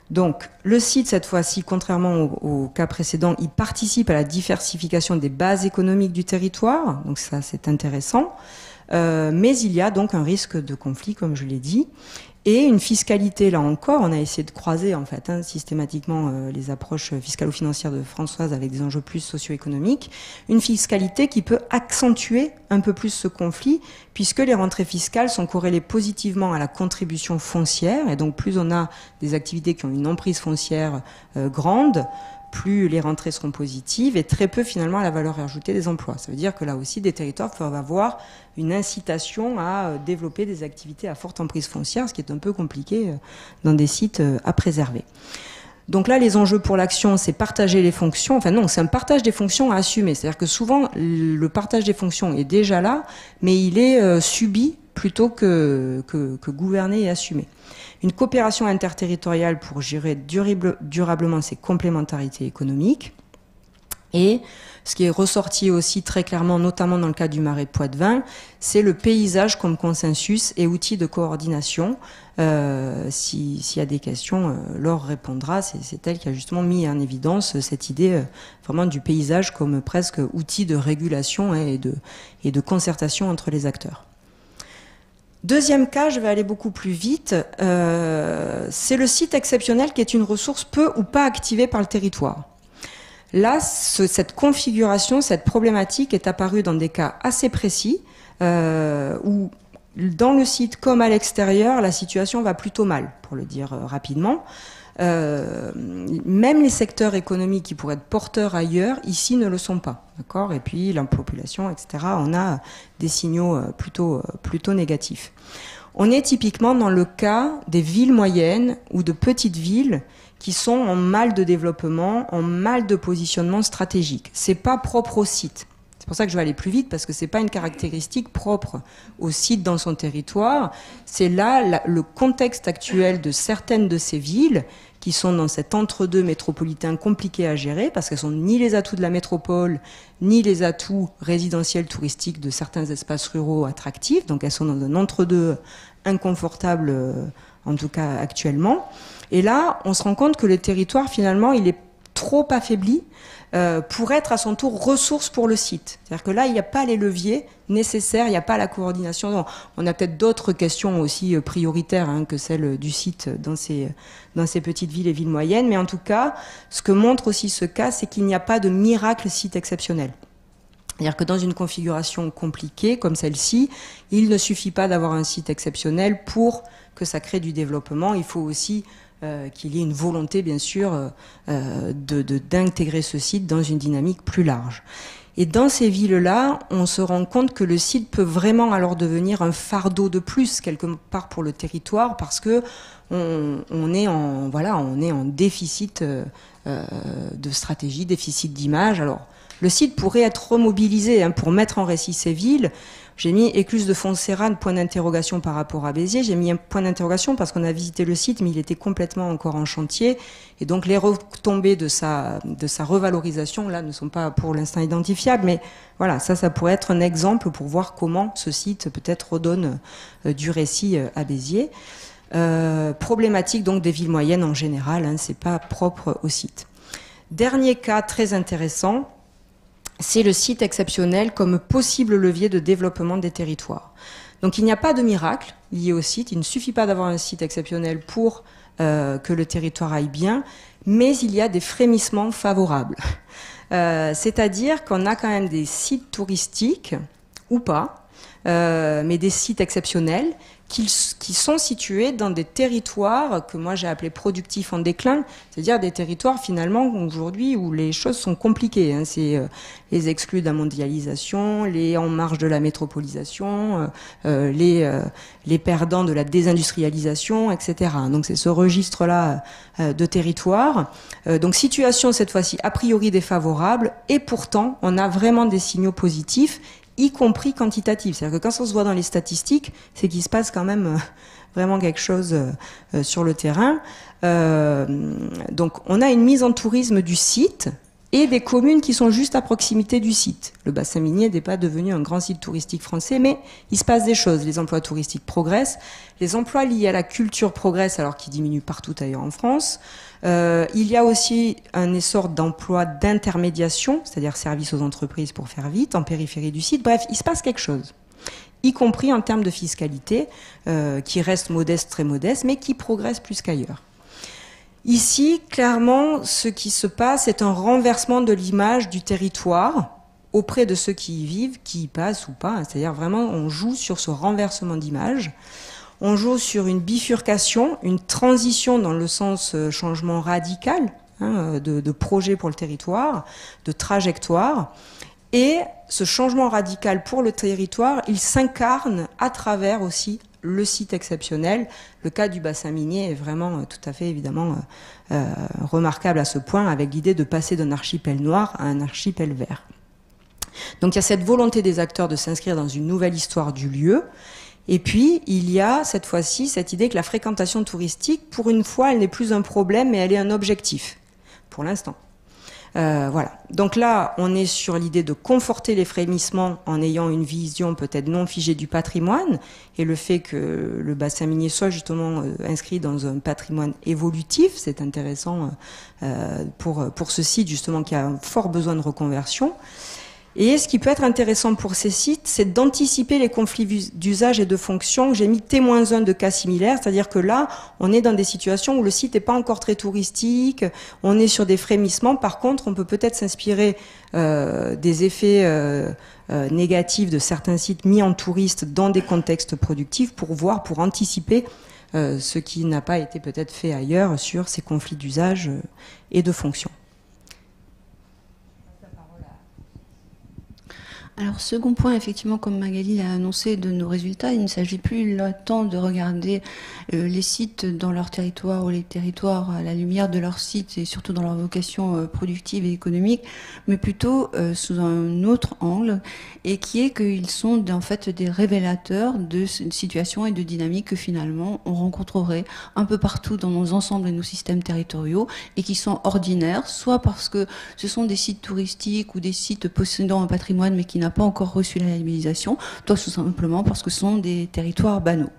Donc le site, cette fois-ci, contrairement au cas précédent, il participe à la diversification des bases économiques du territoire, donc ça c'est intéressant, mais il y a donc un risque de conflit, comme je l'ai dit, et une fiscalité, là encore, on a essayé de croiser en fait systématiquement les approches fiscalo-financières de Françoise avec des enjeux plus socio-économiques, une fiscalité qui peut accentuer un peu plus ce conflit, puisque les rentrées fiscales sont corrélées positivement à la contribution foncière, et donc plus on a des activités qui ont une emprise foncière grande, plus les rentrées seront positives, et très peu finalement à la valeur ajoutée des emplois. Ça veut dire que là aussi des territoires peuvent avoir une incitation à développer des activités à forte emprise foncière, ce qui est un peu compliqué dans des sites à préserver. Donc là, les enjeux pour l'action, c'est partager les fonctions. Enfin non, c'est un partage des fonctions à assumer. C'est-à-dire que souvent, le partage des fonctions est déjà là, mais il est subi plutôt que gouverné et assumé. Une coopération interterritoriale pour gérer durablement ces complémentarités économiques. Et ce qui est ressorti aussi très clairement, notamment dans le cas du Marais de Poitevin, c'est le paysage comme consensus et outil de coordination. S'il y a des questions, Laure répondra. C'est elle qui a justement mis en évidence cette idée vraiment du paysage comme presque outil de régulation et de concertation entre les acteurs. Deuxième cas, je vais aller beaucoup plus vite, c'est le site exceptionnel qui est une ressource peu ou pas activée par le territoire. Là, cette configuration, cette problématique est apparue dans des cas assez précis, où dans le site comme à l'extérieur, la situation va plutôt mal, pour le dire rapidement. Même les secteurs économiques qui pourraient être porteurs ailleurs, ici ne le sont pas, d'accord ? Et puis la population, etc., on a des signaux plutôt négatifs. On est typiquement dans le cas des villes moyennes ou de petites villes qui sont en mal de développement, en mal de positionnement stratégique. C'est pas propre au site. C'est pour ça que je vais aller plus vite, parce que c'est pas une caractéristique propre au site dans son territoire. C'est là le contexte actuel de certaines de ces villes qui sont dans cet entre-deux métropolitain compliqué à gérer, parce qu'elles sont ni les atouts de la métropole, ni les atouts résidentiels touristiques de certains espaces ruraux attractifs. Donc elles sont dans un entre-deux inconfortable, en tout cas actuellement. Et là, on se rend compte que le territoire, finalement, il est trop affaibli pour être à son tour ressource pour le site. C'est-à-dire que là, il n'y a pas les leviers nécessaires, il n'y a pas la coordination. Non, on a peut-être d'autres questions aussi prioritaires que celles du site dans ces petites villes et villes moyennes, mais en tout cas, ce que montre aussi ce cas, c'est qu'il n'y a pas de miracle site exceptionnel. C'est-à-dire que dans une configuration compliquée comme celle-ci, il ne suffit pas d'avoir un site exceptionnel pour que ça crée du développement. Il faut aussi qu'il y ait une volonté, bien sûr, d'intégrer ce site dans une dynamique plus large. Et dans ces villes-là, on se rend compte que le site peut vraiment alors devenir un fardeau de plus, quelque part, pour le territoire, parce que on est en déficit de stratégie, déficit d'image. Alors, le site pourrait être remobilisé pour mettre en récit ces villes. J'ai mis Écluse de Fontserrane, point d'interrogation par rapport à Béziers. J'ai mis un point d'interrogation parce qu'on a visité le site, mais il était complètement encore en chantier. Et donc les retombées de sa revalorisation, là, ne sont pas pour l'instant identifiables. Mais voilà, ça pourrait être un exemple pour voir comment ce site peut-être redonne du récit à Béziers. Problématique donc des villes moyennes en général, c'est pas propre au site. Dernier cas très intéressant, c'est le site exceptionnel comme possible levier de développement des territoires. Donc il n'y a pas de miracle lié au site, il ne suffit pas d'avoir un site exceptionnel pour que le territoire aille bien, mais il y a des frémissements favorables. C'est-à-dire qu'on a quand même des sites touristiques, ou pas, mais des sites exceptionnels, qui sont situés dans des territoires que moi j'ai appelés productifs en déclin, c'est-à-dire des territoires finalement aujourd'hui où les choses sont compliquées. C'est les exclus de la mondialisation, les en marge de la métropolisation, les perdants de la désindustrialisation, etc. Donc c'est ce registre-là de territoire. Donc situation cette fois-ci a priori défavorable, et pourtant on a vraiment des signaux positifs, y compris quantitatif. C'est-à-dire que quand on se voit dans les statistiques, c'est qu'il se passe quand même vraiment quelque chose sur le terrain. Donc on a une mise en tourisme du site et des communes qui sont juste à proximité du site. Le bassin minier n'est pas devenu un grand site touristique français, mais il se passe des choses. Les emplois touristiques progressent, les emplois liés à la culture progressent alors qu'ils diminuent partout ailleurs en France. Il y a aussi un essor d'emplois d'intermédiation, c'est-à-dire services aux entreprises pour faire vite, en périphérie du site. Bref, il se passe quelque chose, y compris en termes de fiscalité, qui reste modeste, très modeste, mais qui progresse plus qu'ailleurs. Ici, clairement, ce qui se passe, c'est un renversement de l'image du territoire auprès de ceux qui y vivent, qui y passent ou pas. C'est-à-dire vraiment, on joue sur ce renversement d'image. On joue sur une bifurcation, une transition dans le sens changement radical de projet pour le territoire, de trajectoire. Et ce changement radical pour le territoire, il s'incarne à travers aussi le site exceptionnel. Le cas du bassin minier est vraiment tout à fait évidemment remarquable à ce point, avec l'idée de passer d'un archipel noir à un archipel vert. Donc il y a cette volonté des acteurs de s'inscrire dans une nouvelle histoire du lieu. Et puis, il y a cette fois-ci cette idée que la fréquentation touristique, pour une fois, elle n'est plus un problème, mais elle est un objectif, pour l'instant. Voilà. Donc là, on est sur l'idée de conforter les frémissements en ayant une vision peut-être non figée du patrimoine, et le fait que le bassin minier soit justement inscrit dans un patrimoine évolutif, c'est intéressant pour ce site justement qui a un fort besoin de reconversion. Et ce qui peut être intéressant pour ces sites, c'est d'anticiper les conflits d'usage et de fonction. J'ai mis T-1 de cas similaires, c'est-à-dire que là, on est dans des situations où le site n'est pas encore très touristique, on est sur des frémissements. Par contre, on peut peut-être s'inspirer des effets négatifs de certains sites mis en touriste dans des contextes productifs pour voir, pour anticiper ce qui n'a pas été peut-être fait ailleurs sur ces conflits d'usage et de fonction. Alors, second point, effectivement, comme Magali l'a annoncé de nos résultats, il ne s'agit plus tant de regarder les sites dans leur territoire ou les territoires à la lumière de leur site et surtout dans leur vocation productive et économique, mais plutôt sous un autre angle, et qui est qu'ils sont en fait des révélateurs de situations et de dynamiques que finalement on rencontrerait un peu partout dans nos ensembles et nos systèmes territoriaux et qui sont ordinaires, soit parce que ce sont des sites touristiques ou des sites possédant un patrimoine mais qui n'a pas encore reçu la labellisation, tout simplement parce que ce sont des territoires banaux.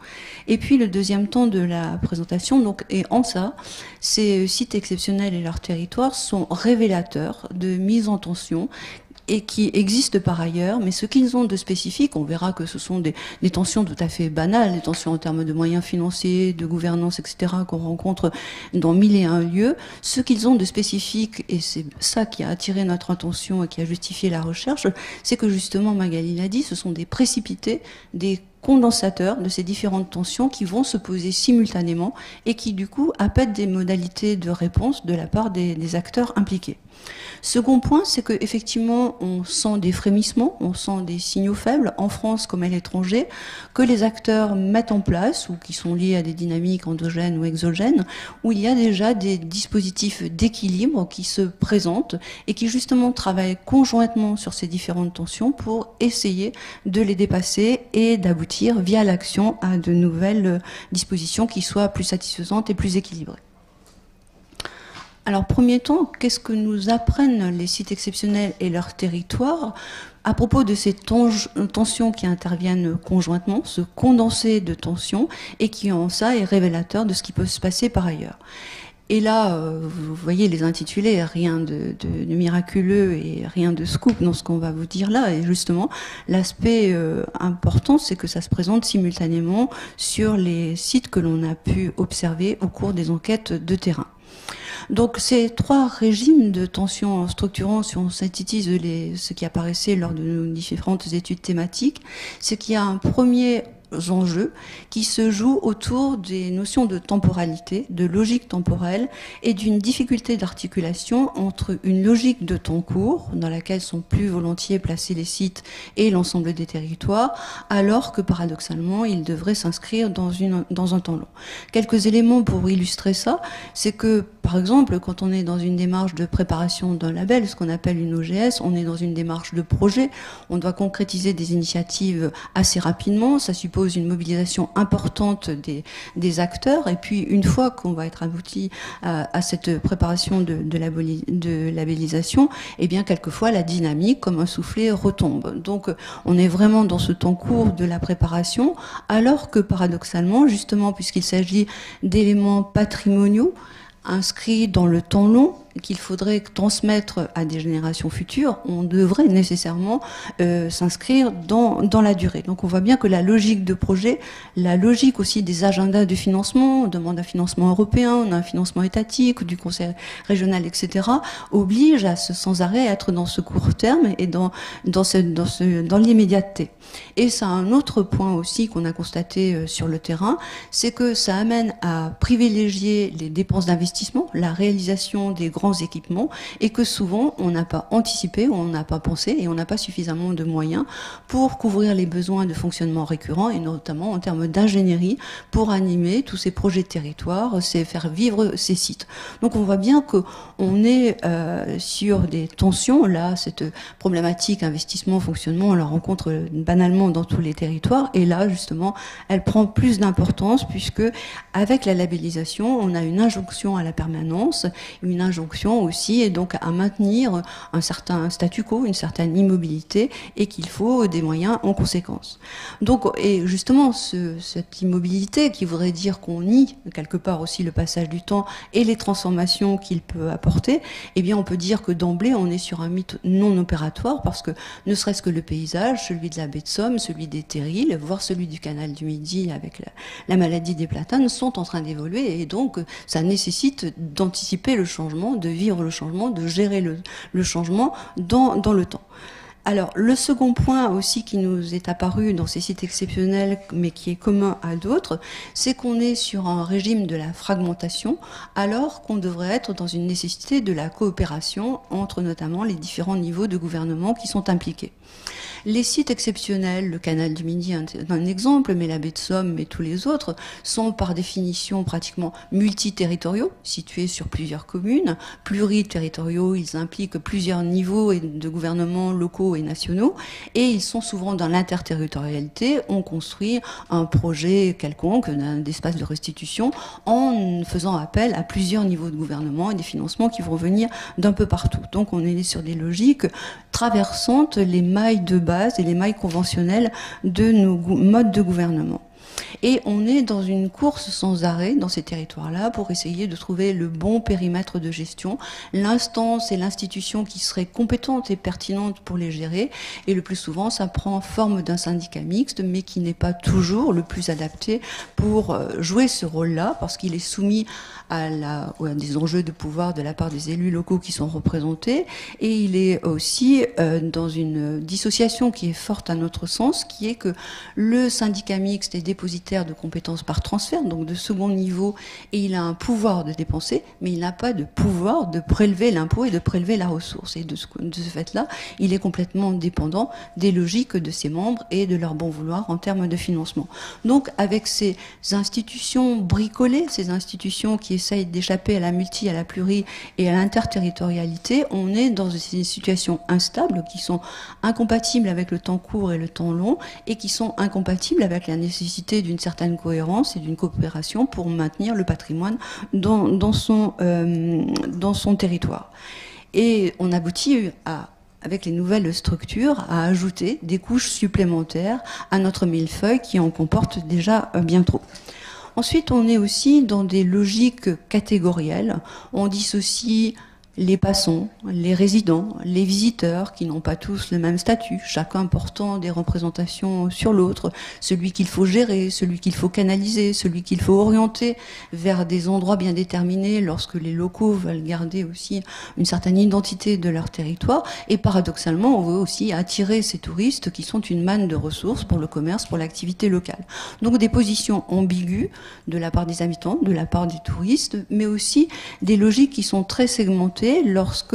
Et puis le deuxième temps de la présentation, donc, et en ça, ces sites exceptionnels et leurs territoires sont révélateurs de mise en tension et qui existent par ailleurs, mais ce qu'ils ont de spécifique, on verra que ce sont des tensions tout à fait banales, des tensions en termes de moyens financiers, de gouvernance, etc., qu'on rencontre dans 1001 lieux. Ce qu'ils ont de spécifique, et c'est ça qui a attiré notre attention et qui a justifié la recherche, c'est que justement, Magali l'a dit, ce sont des précipités, des condensateurs de ces différentes tensions qui vont se poser simultanément et qui du coup appellent des modalités de réponse de la part des acteurs impliqués. Second point, c'est qu'effectivement, on sent des frémissements, on sent des signaux faibles, en France comme à l'étranger, que les acteurs mettent en place, ou qui sont liés à des dynamiques endogènes ou exogènes, où il y a déjà des dispositifs d'équilibre qui se présentent et qui justement travaillent conjointement sur ces différentes tensions pour essayer de les dépasser et d'aboutir via l'action à de nouvelles dispositions qui soient plus satisfaisantes et plus équilibrées. Alors, premier temps, qu'est-ce que nous apprennent les sites exceptionnels et leurs territoires à propos de ces tensions qui interviennent conjointement, ce condensé de tensions, et qui en ça est révélateur de ce qui peut se passer par ailleurs. Et là, vous voyez les intitulés, rien de miraculeux et rien de scoop dans ce qu'on va vous dire là. Et justement, l'aspect important, c'est que ça se présente simultanément sur les sites que l'on a pu observer au cours des enquêtes de terrain. Donc ces trois régimes de tension structurants, si on synthétise ce qui apparaissait lors de nos différentes études thématiques, c'est qu'il y a un premier enjeux qui se jouent autour des notions de temporalité, de logique temporelle et d'une difficulté d'articulation entre une logique de temps court, dans laquelle sont plus volontiers placés les sites et l'ensemble des territoires, alors que paradoxalement, ils devraient s'inscrire dans un temps long. Quelques éléments pour illustrer ça, c'est que, par exemple, quand on est dans une démarche de préparation d'un label, ce qu'on appelle une OGS, on est dans une démarche de projet, on doit concrétiser des initiatives assez rapidement, ça suppose une mobilisation importante des acteurs, et puis une fois qu'on va être abouti à cette préparation de labellisation, eh bien quelquefois la dynamique comme un soufflet retombe. Donc on est vraiment dans ce temps court de la préparation, alors que paradoxalement, justement puisqu'il s'agit d'éléments patrimoniaux inscrits dans le temps long, qu'il faudrait transmettre à des générations futures, on devrait nécessairement s'inscrire dans la durée. Donc on voit bien que la logique de projet, la logique aussi des agendas de financement, on demande un financement européen, on a un financement étatique, du conseil régional, etc., oblige à sans arrêt être dans ce court terme et dans l'immédiateté. Et ça a un autre point aussi qu'on a constaté sur le terrain, c'est que ça amène à privilégier les dépenses d'investissement, la réalisation des grands équipements, et que souvent on n'a pas anticipé, on n'a pas pensé et on n'a pas suffisamment de moyens pour couvrir les besoins de fonctionnement récurrents, et notamment en termes d'ingénierie pour animer tous ces projets de territoire, faire vivre ces sites. Donc on voit bien qu'on est sur des tensions. Là, cette problématique investissement, fonctionnement, on la rencontre banalement dans tous les territoires, et là justement elle prend plus d'importance, puisque avec la labellisation on a une injonction à la permanence, une injonction aussi, et donc à maintenir un certain statu quo, une certaine immobilité, et qu'il faut des moyens en conséquence. Donc, et justement, cette immobilité qui voudrait dire qu'on nie quelque part aussi le passage du temps et les transformations qu'il peut apporter, eh bien on peut dire que d'emblée on est sur un mythe non opératoire, parce que ne serait-ce que le paysage, celui de la baie de Somme, celui des terrils, voire celui du canal du Midi avec la maladie des platanes, sont en train d'évoluer, et donc ça nécessite d'anticiper le changement, de vivre le changement, de gérer le changement dans le temps. Alors, le second point aussi qui nous est apparu dans ces sites exceptionnels, mais qui est commun à d'autres, c'est qu'on est sur un régime de la fragmentation, alors qu'on devrait être dans une nécessité de la coopération entre notamment les différents niveaux de gouvernement qui sont impliqués. Les sites exceptionnels, le canal du Midi est un exemple, mais la baie de Somme et tous les autres, sont par définition pratiquement multiterritoriaux, situés sur plusieurs communes, pluriterritoriaux, ils impliquent plusieurs niveaux de gouvernements locaux et nationaux, et ils sont souvent dans l'interterritorialité. On construit un projet quelconque d'espace de restitution en faisant appel à plusieurs niveaux de gouvernement et des financements qui vont venir d'un peu partout. Donc on est sur des logiques traversantes les mailles de base et les mailles conventionnelles de nos modes de gouvernement. Et on est dans une course sans arrêt dans ces territoires-là pour essayer de trouver le bon périmètre de gestion, l'instance et l'institution qui serait compétente et pertinente pour les gérer. Et le plus souvent, ça prend forme d'un syndicat mixte, mais qui n'est pas toujours le plus adapté pour jouer ce rôle-là, parce qu'il est soumis à des enjeux de pouvoir de la part des élus locaux qui sont représentés, et il est aussi dans une dissociation qui est forte à notre sens, qui est que le syndicat mixte est dépositaire de compétences par transfert, donc de second niveau, et il a un pouvoir de dépenser, mais il n'a pas de pouvoir de prélever l'impôt et de prélever la ressource. Et de ce fait-là, il est complètement dépendant des logiques de ses membres et de leur bon vouloir en termes de financement. Donc, avec ces institutions bricolées, ces institutions qui essayent d'échapper à la multi, à la pluri et à l'interterritorialité, on est dans des situations instables qui sont incompatibles avec le temps court et le temps long, et qui sont incompatibles avec la nécessité d'une certaine cohérence et d'une coopération pour maintenir le patrimoine dans son territoire. Et on aboutit avec les nouvelles structures, à ajouter des couches supplémentaires à notre millefeuille qui en comporte déjà bien trop. Ensuite, on est aussi dans des logiques catégorielles. On dissocie les passants, les résidents, les visiteurs qui n'ont pas tous le même statut, chacun portant des représentations sur l'autre, celui qu'il faut gérer, celui qu'il faut canaliser, celui qu'il faut orienter vers des endroits bien déterminés lorsque les locaux veulent garder aussi une certaine identité de leur territoire. Et paradoxalement, on veut aussi attirer ces touristes qui sont une manne de ressources pour le commerce, pour l'activité locale. Donc des positions ambiguës de la part des habitants, de la part des touristes, mais aussi des logiques qui sont très segmentées lorsque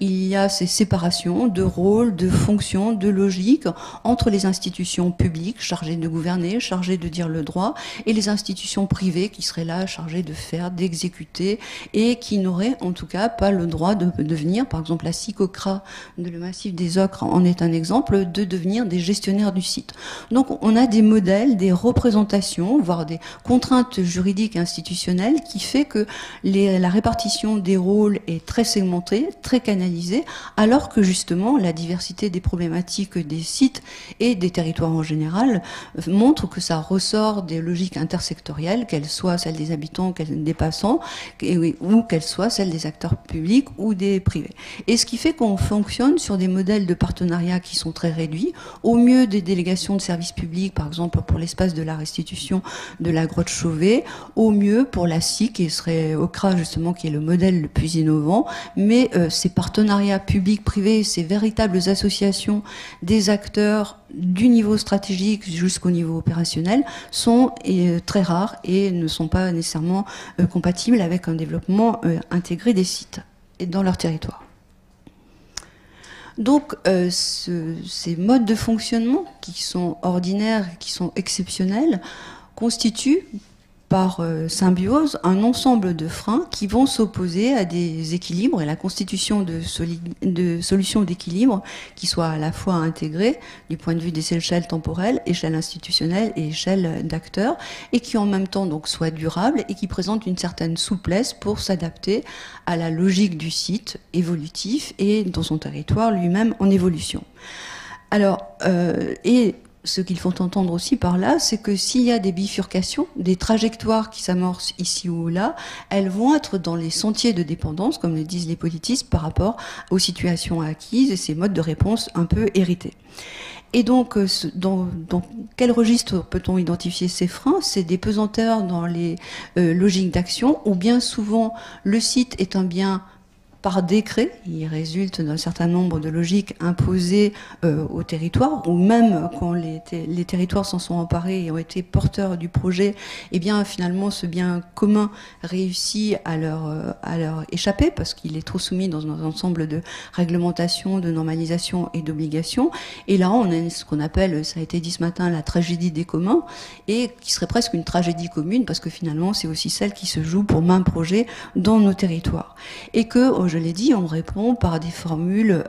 il y a ces séparations de rôles, de fonctions, de logiques entre les institutions publiques chargées de gouverner, chargées de dire le droit, et les institutions privées qui seraient là chargées de faire, d'exécuter, et qui n'auraient en tout cas pas le droit de devenir, par exemple la SICOCRA de le massif des Ocres en est un exemple, de devenir des gestionnaires du site. Donc on a des modèles, des représentations, voire des contraintes juridiques et institutionnelles qui fait que la répartition des rôles est très segmentée, très canalisée, alors que justement la diversité des problématiques des sites et des territoires en général montre que ça ressort des logiques intersectorielles, qu'elles soient celles des habitants, des passants, ou qu'elles soient celles des acteurs publics ou des privés. Et ce qui fait qu'on fonctionne sur des modèles de partenariat qui sont très réduits, au mieux des délégations de services publics, par exemple pour l'espace de la restitution de la grotte Chauvet, au mieux pour la SIC, qui serait OCRA justement, qui est le modèle le plus innovant, mais ces partenariats publics-privés, ces véritables associations des acteurs du niveau stratégique jusqu'au niveau opérationnel sont très rares et ne sont pas nécessairement compatibles avec un développement intégré des sites et dans leur territoire. Donc ces modes de fonctionnement qui sont ordinaires, qui sont exceptionnels, constituent par symbiose un ensemble de freins qui vont s'opposer à des équilibres et la constitution de solutions d'équilibre qui soient à la fois intégrées du point de vue des échelles temporelles, échelle institutionnelle et échelle d'acteurs, et qui en même temps donc soient durables et qui présentent une certaine souplesse pour s'adapter à la logique du site évolutif et dans son territoire lui-même en évolution. Alors, ce qu'il faut entendre aussi par là, c'est que s'il y a des bifurcations, des trajectoires qui s'amorcent ici ou là, elles vont être dans les sentiers de dépendance, comme le disent les politistes, par rapport aux situations acquises et ces modes de réponse un peu hérités. Et donc, dans quel registre peut-on identifier ces freins? C'est des pesanteurs dans les logiques d'action, où bien souvent le site est un bien par décret, il résulte d'un certain nombre de logiques imposées au territoire, ou même quand les territoires s'en sont emparés et ont été porteurs du projet, eh bien finalement ce bien commun réussit à leur échapper parce qu'il est trop soumis dans un ensemble de réglementations, de normalisations et d'obligations. Et là on a ce qu'on appelle, ça a été dit ce matin, la tragédie des communs, et qui serait presque une tragédie commune parce que finalement c'est aussi celle qui se joue pour main projet dans nos territoires. Et que je l'ai dit, on répond par des formules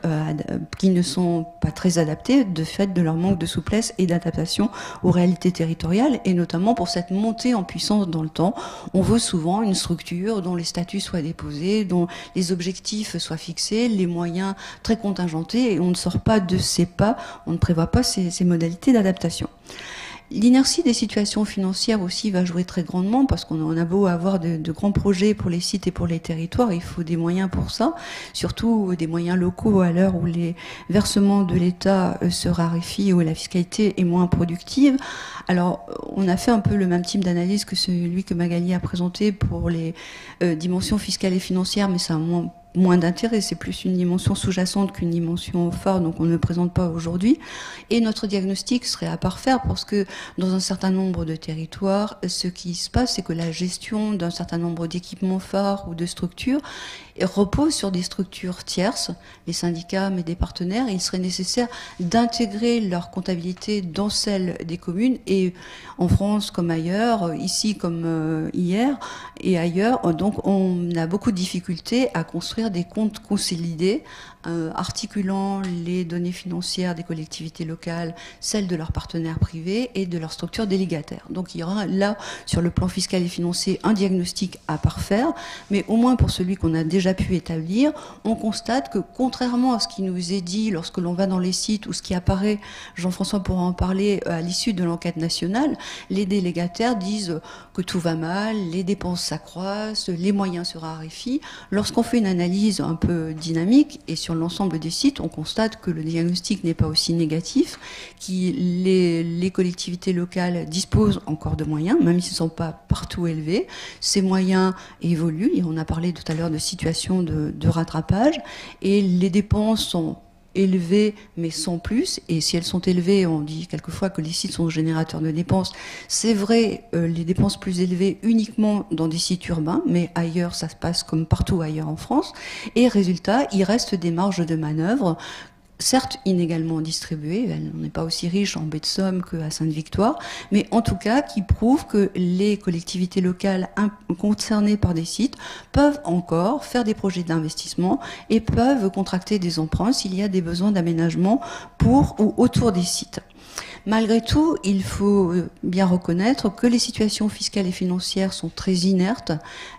qui ne sont pas très adaptées de fait de leur manque de souplesse et d'adaptation aux réalités territoriales, et notamment pour cette montée en puissance dans le temps. On veut souvent une structure dont les statuts soient déposés, dont les objectifs soient fixés, les moyens très contingentés, et on ne sort pas de ces pas, on ne prévoit pas ces modalités d'adaptation. L'inertie des situations financières aussi va jouer très grandement, parce qu'on a beau avoir de grands projets pour les sites et pour les territoires, il faut des moyens pour ça, surtout des moyens locaux à l'heure où les versements de l'État se raréfient, où la fiscalité est moins productive. Alors, on a fait un peu le même type d'analyse que celui que Magali a présenté pour les dimensions fiscales et financières, mais ça a moins d'intérêt, c'est plus une dimension sous-jacente qu'une dimension phare, donc on ne le présente pas aujourd'hui. Et notre diagnostic serait à parfaire parce que dans un certain nombre de territoires, ce qui se passe, c'est que la gestion d'un certain nombre d'équipements phares ou de structures repose sur des structures tierces, les syndicats, mais des partenaires. Il serait nécessaire d'intégrer leur comptabilité dans celle des communes, et en France comme ailleurs, ici comme hier et ailleurs, donc on a beaucoup de difficultés à construire des comptes consolidés, articulant les données financières des collectivités locales, celles de leurs partenaires privés et de leurs structures délégataires. Donc il y aura là, sur le plan fiscal et financier, un diagnostic à parfaire, mais au moins pour celui qu'on a déjà pu établir, on constate que contrairement à ce qui nous est dit lorsque l'on va dans les sites ou ce qui apparaît, Jean-François pourra en parler, à l'issue de l'enquête nationale, les délégataires disent que tout va mal, les dépenses s'accroissent, les moyens se raréfient. Lorsqu'on fait une analyse un peu dynamique et sur l'ensemble des sites, on constate que le diagnostic n'est pas aussi négatif, que les collectivités locales disposent encore de moyens, même s'ils ne sont pas partout élevés. Ces moyens évoluent, et on a parlé tout à l'heure de situation de rattrapage, et les dépenses sont élevées mais sans plus, et si elles sont élevées, on dit quelquefois que les sites sont générateurs de dépenses. C'est vrai, les dépenses plus élevées uniquement dans des sites urbains, mais ailleurs ça se passe comme partout ailleurs en France, et résultat, il reste des marges de manœuvre, certes inégalement distribuée, on n'est pas aussi riche en baie de Somme qu'à Sainte-Victoire, mais en tout cas qui prouve que les collectivités locales concernées par des sites peuvent encore faire des projets d'investissement et peuvent contracter des emprunts s'il y a des besoins d'aménagement pour ou autour des sites. Malgré tout, il faut bien reconnaître que les situations fiscales et financières sont très inertes,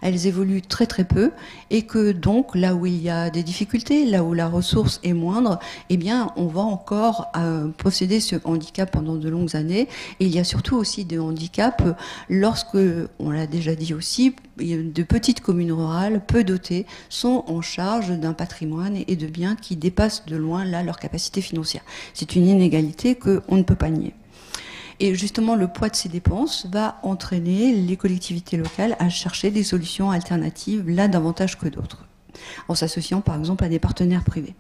elles évoluent très très peu, et que donc là où il y a des difficultés, là où la ressource est moindre, eh bien on va encore posséder ce handicap pendant de longues années. Et il y a surtout aussi des handicaps lorsque, on l'a déjà dit aussi, de petites communes rurales peu dotées sont en charge d'un patrimoine et de biens qui dépassent de loin là leur capacité financière. C'est une inégalité qu'on ne peut pas nier. Et justement, le poids de ces dépenses va entraîner les collectivités locales à chercher des solutions alternatives, là davantage que d'autres, en s'associant par exemple à des partenaires privés.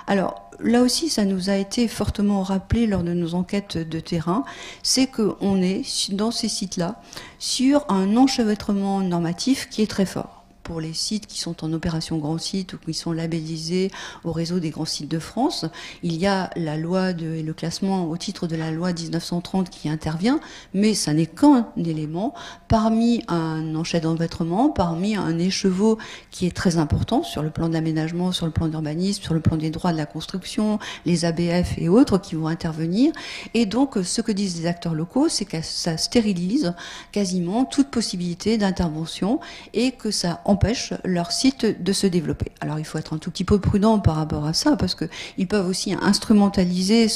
Alors là aussi, ça nous a été fortement rappelé lors de nos enquêtes de terrain, c'est qu'on est dans ces sites-là sur un enchevêtrement normatif qui est très fort. Pour les sites qui sont en opération grand site ou qui sont labellisés au réseau des grands sites de France, il y a la loi et le classement au titre de la loi 1930 qui intervient, mais ça n'est qu'un élément parmi un enchevêtrement, parmi un écheveau qui est très important sur le plan d'aménagement, sur le plan d'urbanisme, sur le plan des droits de la construction, les ABF et autres qui vont intervenir. Et donc, ce que disent les acteurs locaux, c'est que ça stérilise quasiment toute possibilité d'intervention et que ça empêche leur site de se développer. Alors il faut être un tout petit peu prudent par rapport à ça, parce qu'ils peuvent aussi instrumentaliser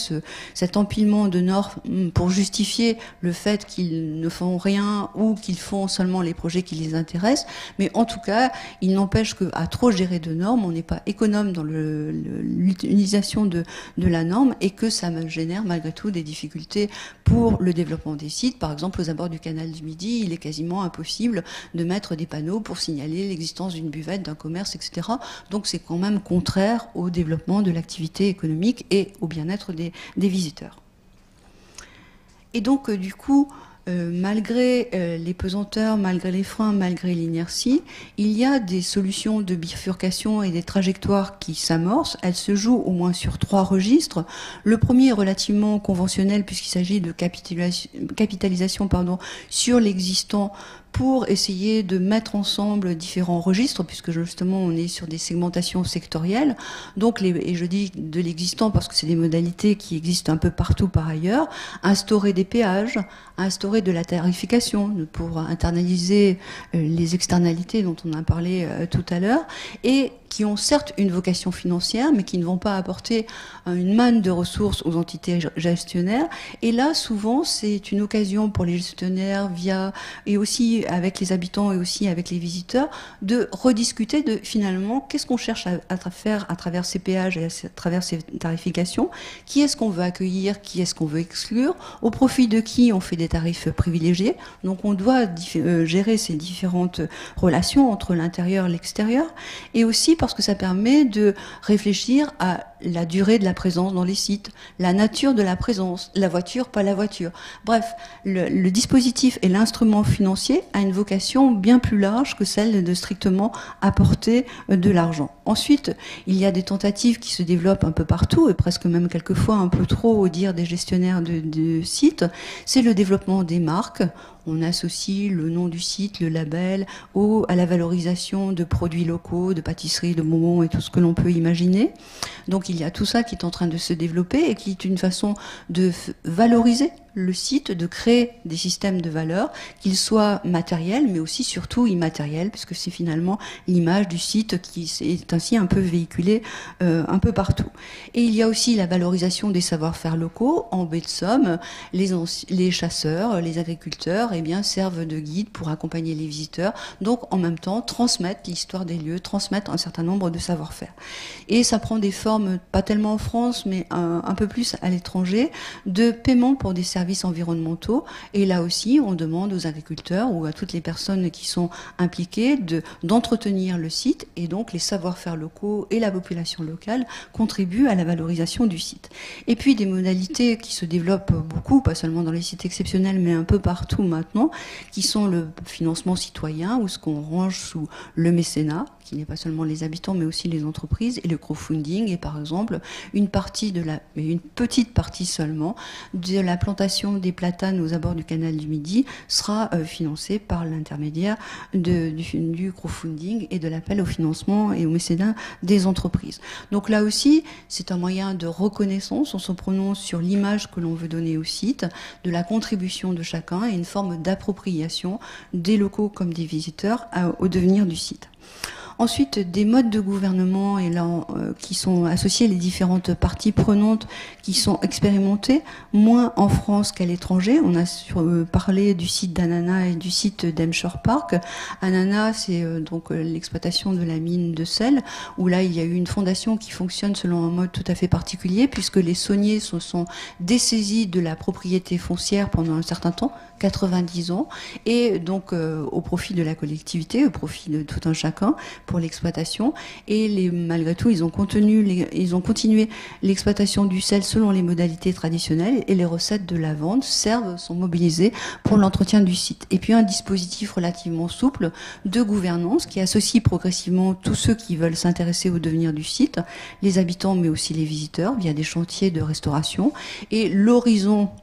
cet empilement de normes pour justifier le fait qu'ils ne font rien ou qu'ils font seulement les projets qui les intéressent. Mais en tout cas, il n'empêche qu'à trop gérer de normes, on n'est pas économe dans l'utilisation de la norme, et que ça génère malgré tout des difficultés pour le développement des sites. Par exemple, aux abords du canal du Midi, il est quasiment impossible de mettre des panneaux pour signaler l'existence d'une buvette, d'un commerce, etc. Donc c'est quand même contraire au développement de l'activité économique et au bien-être des visiteurs. Et donc du coup, malgré les pesanteurs, malgré les freins, malgré l'inertie, il y a des solutions de bifurcation et des trajectoires qui s'amorcent. Elles se jouent au moins sur 3 registres. Le premier est relativement conventionnel puisqu'il s'agit de capitalisation sur l'existant pour essayer de mettre ensemble différents registres, puisque justement on est sur des segmentations sectorielles. Donc, et je dis de l'existant parce que c'est des modalités qui existent un peu partout par ailleurs, instaurer des péages, instaurer de la tarification pour internaliser les externalités dont on a parlé tout à l'heure, et qui ont certes une vocation financière, mais qui ne vont pas apporter une manne de ressources aux entités gestionnaires. Et là, souvent, c'est une occasion pour les gestionnaires et aussi avec les habitants et aussi avec les visiteurs, de rediscuter de finalement qu'est-ce qu'on cherche à faire à travers ces péages et à travers ces tarifications, qui est-ce qu'on veut accueillir, qui est-ce qu'on veut exclure, au profit de qui on fait des tarifs privilégiés. Donc on doit gérer ces différentes relations entre l'intérieur et l'extérieur, et aussi parce que ça permet de réfléchir à la durée de la présence dans les sites, la nature de la présence, la voiture, pas la voiture. Bref, le dispositif et l'instrument financier a une vocation bien plus large que celle de strictement apporter de l'argent. Ensuite, il y a des tentatives qui se développent un peu partout, et presque même quelquefois un peu trop au dire des gestionnaires de sites, c'est le développement des marques. On associe le nom du site, le label, à la valorisation de produits locaux, de pâtisseries, de bonbons et tout ce que l'on peut imaginer. Donc il y a tout ça qui est en train de se développer et qui est une façon de valoriser le site, de créer des systèmes de valeur, qu'ils soient matériels, mais aussi surtout immatériels, puisque c'est finalement l'image du site qui est ainsi un peu véhiculée un peu partout. Et il y a aussi la valorisation des savoir-faire locaux. En baie de Somme, les chasseurs, les agriculteurs, servent de guide pour accompagner les visiteurs, donc en même temps transmettre l'histoire des lieux, transmettre un certain nombre de savoir-faire. Et ça prend des formes, pas tellement en France, mais un peu plus à l'étranger, de paiement pour des services environnementaux. Et là aussi, on demande aux agriculteurs ou à toutes les personnes qui sont impliquées d'entretenir le site, et donc les savoir-faire locaux et la population locale contribuent à la valorisation du site. Et puis des modalités qui se développent beaucoup, pas seulement dans les sites exceptionnels, mais un peu partout maintenant, qui sont le financement citoyen, ou ce qu'on range sous le mécénat, qui n'est pas seulement les habitants mais aussi les entreprises, et le crowdfunding. Et par exemple, une petite partie seulement de la plantation des platanes aux abords du canal du Midi sera financée par l'intermédiaire du crowdfunding et de l'appel au financement et au mécénat des entreprises. Donc là aussi, c'est un moyen de reconnaissance. On se prononce sur l'image que l'on veut donner au site, de la contribution de chacun, et une forme d'appropriation des locaux comme des visiteurs au devenir du site. Ensuite, des modes de gouvernement qui sont associés, les différentes parties prenantes qui sont expérimentées, moins en France qu'à l'étranger. On a parlé du site d'Anana et du site d'Emshore Park. Anana, c'est donc l'exploitation de la mine de sel, où là, il y a eu une fondation qui fonctionne selon un mode tout à fait particulier, puisque les sauniers se sont dessaisis de la propriété foncière pendant un certain temps, 90 ans, et donc au profit de la collectivité, au profit de tout un chacun pour l'exploitation. Et malgré tout, ils ont continué l'exploitation du sel selon les modalités traditionnelles, et les recettes de la vente sont mobilisées pour l'entretien du site. Et puis un dispositif relativement souple de gouvernance qui associe progressivement tous ceux qui veulent s'intéresser au devenir du site, les habitants mais aussi les visiteurs, via des chantiers de restauration. Et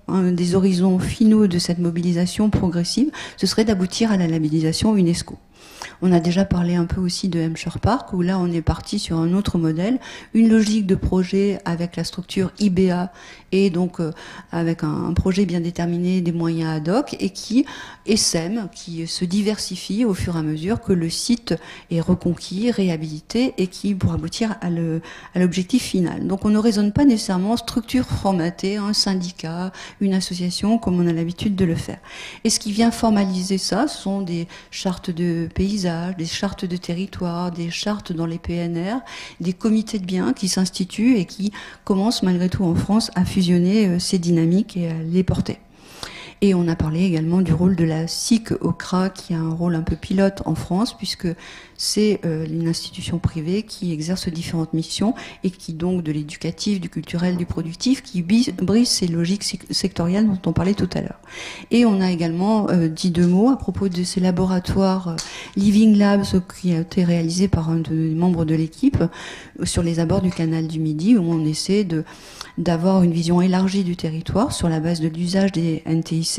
un des horizons finaux de cette mobilisation progressive, ce serait d'aboutir à la labellisation UNESCO. On a déjà parlé un peu aussi de Emshore Park, où là on est parti sur un autre modèle, une logique de projet avec la structure IBA, et donc avec un projet bien déterminé, des moyens ad hoc, et qui essaime, qui se diversifie au fur et à mesure que le site est reconquis, réhabilité, et qui pour aboutir à l'objectif final. Donc on ne raisonne pas nécessairement structure formatée, un syndicat, une association, comme on a l'habitude de le faire. Et ce qui vient formaliser ça, ce sont des chartes de paysage, des chartes de territoire, des chartes dans les PNR, des comités de biens qui s'instituent et qui commencent malgré tout en France à fusionner ces dynamiques et à les porter. Et on a parlé également du rôle de la SIC OCRA, qui a un rôle un peu pilote en France, puisque c'est une institution privée qui exerce différentes missions et qui donc de l'éducatif, du culturel, du productif, qui brise ces logiques sectorielles dont on parlait tout à l'heure. Et on a également dit 2 mots à propos de ces laboratoires Living Labs qui a été réalisé par un des membres de l'équipe sur les abords du canal du Midi, où on essaie d'avoir une vision élargie du territoire sur la base de l'usage des NTIC,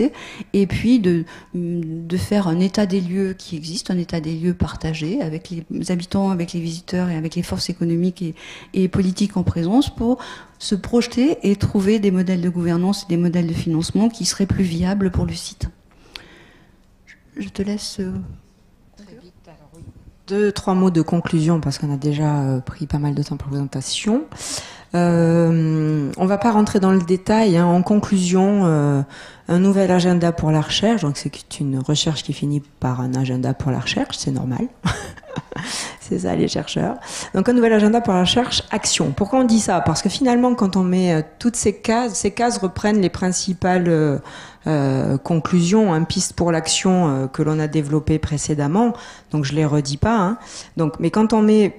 et puis de faire un état des lieux qui existe, un état des lieux partagé avec les habitants, avec les visiteurs et avec les forces économiques et politiques en présence, pour se projeter et trouver des modèles de gouvernance et des modèles de financement qui seraient plus viables pour le site. Je te laisse... Très vite, alors oui. 2-3 mots de conclusion, parce qu'on a déjà pris pas mal de temps pour la présentation. On va pas rentrer dans le détail, hein. En conclusion, un nouvel agenda pour la recherche, donc c'est une recherche qui finit par un agenda pour la recherche, c'est normal. C'est ça les chercheurs. Donc un nouvel agenda pour la recherche, action. Pourquoi on dit ça? Parce que finalement, quand on met toutes ces cases reprennent les principales conclusions, hein, pistes pour l'action que l'on a développées précédemment. Donc je les redis pas, hein. Donc, mais quand on met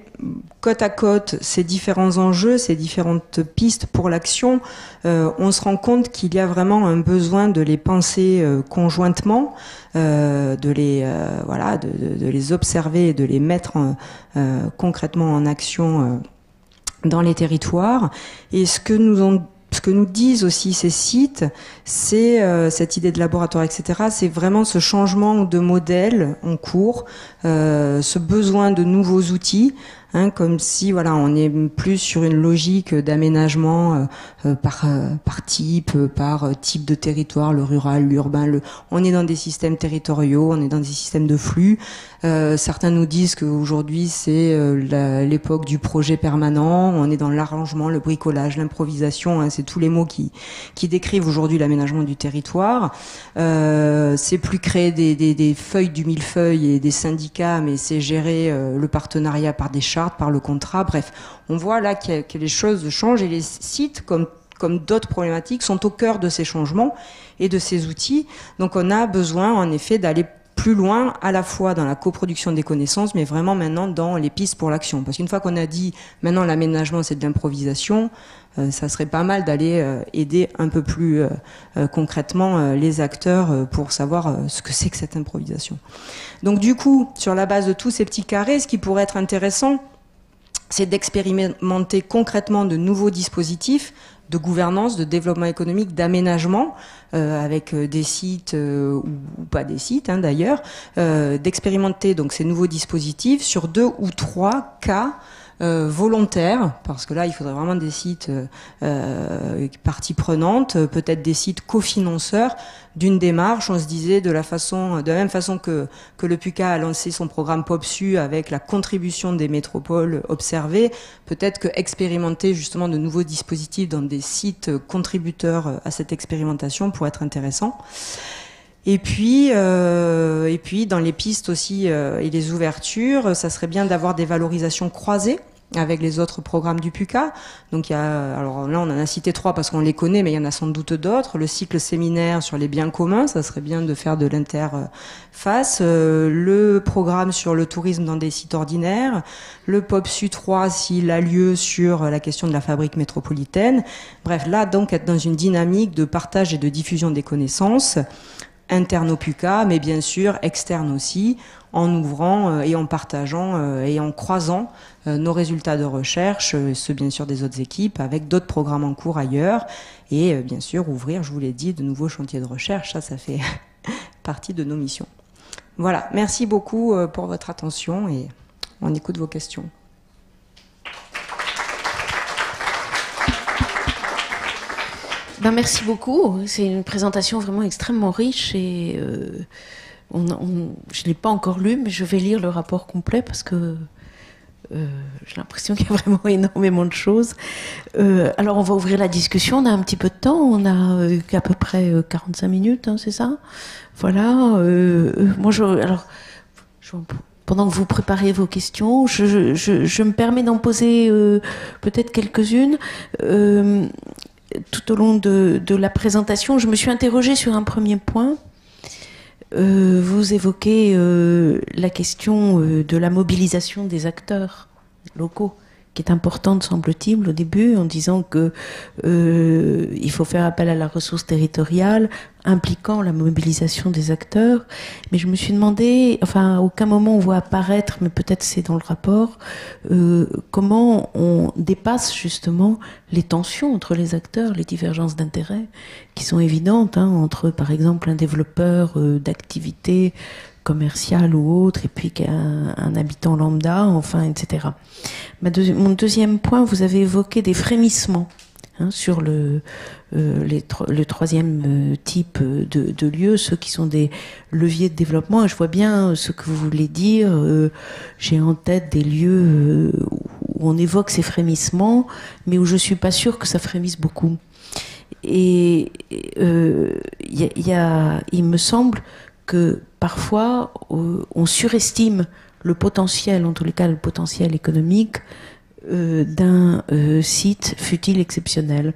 côte à côte ces différents enjeux, ces différentes pistes pour l'action, on se rend compte qu'il y a vraiment un besoin de les penser conjointement, de les observer et de les mettre concrètement en action dans les territoires. Et ce que nous disent aussi ces sites, c'est cette idée de laboratoire, etc. C'est vraiment ce changement de modèle en cours, ce besoin de nouveaux outils. Hein, comme si on est plus sur une logique d'aménagement par type de territoire, le rural, l'urbain. On est dans des systèmes territoriaux, on est dans des systèmes de flux. Certains nous disent qu'aujourd'hui c'est l'époque du projet permanent. On est dans l'arrangement, le bricolage, l'improvisation. Hein, c'est tous les mots qui décrivent aujourd'hui l'aménagement du territoire. C'est plus créer des feuilles du millefeuille et des syndicats, mais c'est gérer le partenariat par des chartes, par le contrat. Bref, on voit là que les choses changent et les sites, comme d'autres problématiques, sont au cœur de ces changements et de ces outils. Donc on a besoin en effet d'aller plus loin, à la fois dans la coproduction des connaissances, mais vraiment maintenant dans les pistes pour l'action. Parce qu'une fois qu'on a dit maintenant l'aménagement c'est de l'improvisation, ça serait pas mal d'aller aider un peu plus concrètement les acteurs pour savoir ce que c'est que cette improvisation. Donc du coup, sur la base de tous ces petits carrés, ce qui pourrait être intéressant, c'est d'expérimenter concrètement de nouveaux dispositifs de gouvernance, de développement économique, d'aménagement, avec des sites ou pas des sites, hein, d'ailleurs, d'expérimenter donc ces nouveaux dispositifs sur 2 ou 3 cas volontaires, parce que là il faudrait vraiment des sites parties prenantes, peut-être des sites cofinanceurs d'une démarche. On se disait de la même façon que le PUCA a lancé son programme POPSU avec la contribution des métropoles observées, peut-être que expérimenter justement de nouveaux dispositifs dans des sites contributeurs à cette expérimentation pourrait être intéressant. Et puis dans les pistes aussi et les ouvertures, ça serait bien d'avoir des valorisations croisées avec les autres programmes du PUCA. Donc alors là on en a cité 3 parce qu'on les connaît, mais il y en a sans doute d'autres. Le cycle séminaire sur les biens communs, ça serait bien de faire de l'interface. Le programme sur le tourisme dans des sites ordinaires. Le POPSU 3 s'il a lieu sur la question de la fabrique métropolitaine. Bref, là donc être dans une dynamique de partage et de diffusion des connaissances interne au PUCA, mais bien sûr externe aussi, en ouvrant et en partageant et en croisant nos résultats de recherche, ceux bien sûr des autres équipes, avec d'autres programmes en cours ailleurs, et bien sûr ouvrir, je vous l'ai dit, de nouveaux chantiers de recherche, ça fait partie de nos missions. Voilà, merci beaucoup pour votre attention et on écoute vos questions. Merci beaucoup. C'est une présentation vraiment extrêmement riche et je ne l'ai pas encore lu, mais je vais lire le rapport complet parce que j'ai l'impression qu'il y a vraiment énormément de choses. Alors on va ouvrir la discussion, on a un petit peu de temps, on a à peu près 45 minutes, hein, c'est ça? Voilà. Moi, pendant que vous préparez vos questions, je me permets d'en poser peut-être quelques-unes. tout au long de la présentation, je me suis interrogée sur un premier point. Vous évoquez la question de la mobilisation des acteurs locaux, qui est importante, semble-t-il, au début, en disant que il faut faire appel à la ressource territoriale, impliquant la mobilisation des acteurs. Mais je me suis demandé, enfin, à aucun moment on voit apparaître, mais peut-être c'est dans le rapport, comment on dépasse justement les tensions entre les acteurs, les divergences d'intérêts, qui sont évidentes, hein, entre, par exemple, un développeur d'activité commerciale ou autre, et puis un habitant lambda, enfin, etc. Mon deuxième point, vous avez évoqué des frémissements, hein, sur le troisième type de lieux, ceux qui sont des leviers de développement. Et je vois bien ce que vous voulez dire. J'ai en tête des lieux où on évoque ces frémissements, mais où je suis pas sûre que ça frémisse beaucoup. Et il me semble que parfois on surestime le potentiel, en tous les cas le potentiel économique d'un site, fût-il exceptionnel.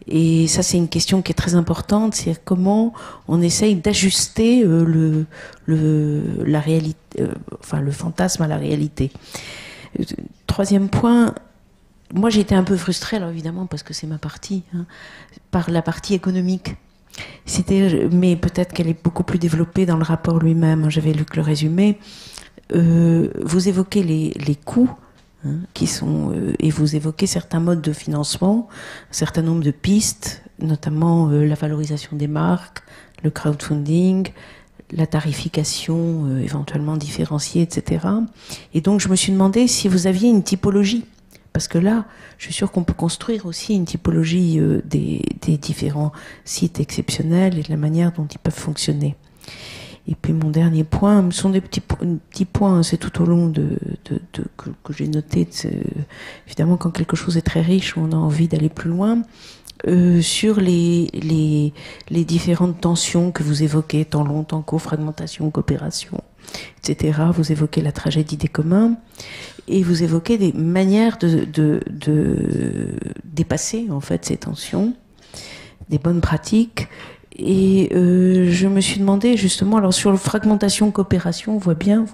Et ça, c'est une question qui est très importante, c'est comment on essaye d'ajuster la réalité, enfin le fantasme à la réalité. Troisième point, moi j'ai été un peu frustrée, alors évidemment parce que c'est ma partie, hein, par la partie économique. Mais peut-être qu'elle est beaucoup plus développée dans le rapport lui-même. J'avais lu que le résumé. Vous évoquez les coûts, hein, qui sont, et vous évoquez certains modes de financement, un certain nombre de pistes, notamment la valorisation des marques, le crowdfunding, la tarification éventuellement différenciée, etc. Et donc je me suis demandé si vous aviez une typologie. Parce que là, je suis sûre qu'on peut construire aussi une typologie des différents sites exceptionnels et de la manière dont ils peuvent fonctionner. Et puis mon dernier point, ce sont des petits points, c'est tout au long que j'ai noté. Évidemment, quand quelque chose est très riche, on a envie d'aller plus loin. Sur les différentes tensions que vous évoquez, temps long, temps court, fragmentation, coopération, etc. Vous évoquez la tragédie des communs et vous évoquez des manières de dépasser en fait ces tensions, des bonnes pratiques. Et je me suis demandé justement, alors sur la fragmentation, coopération, on voit bien,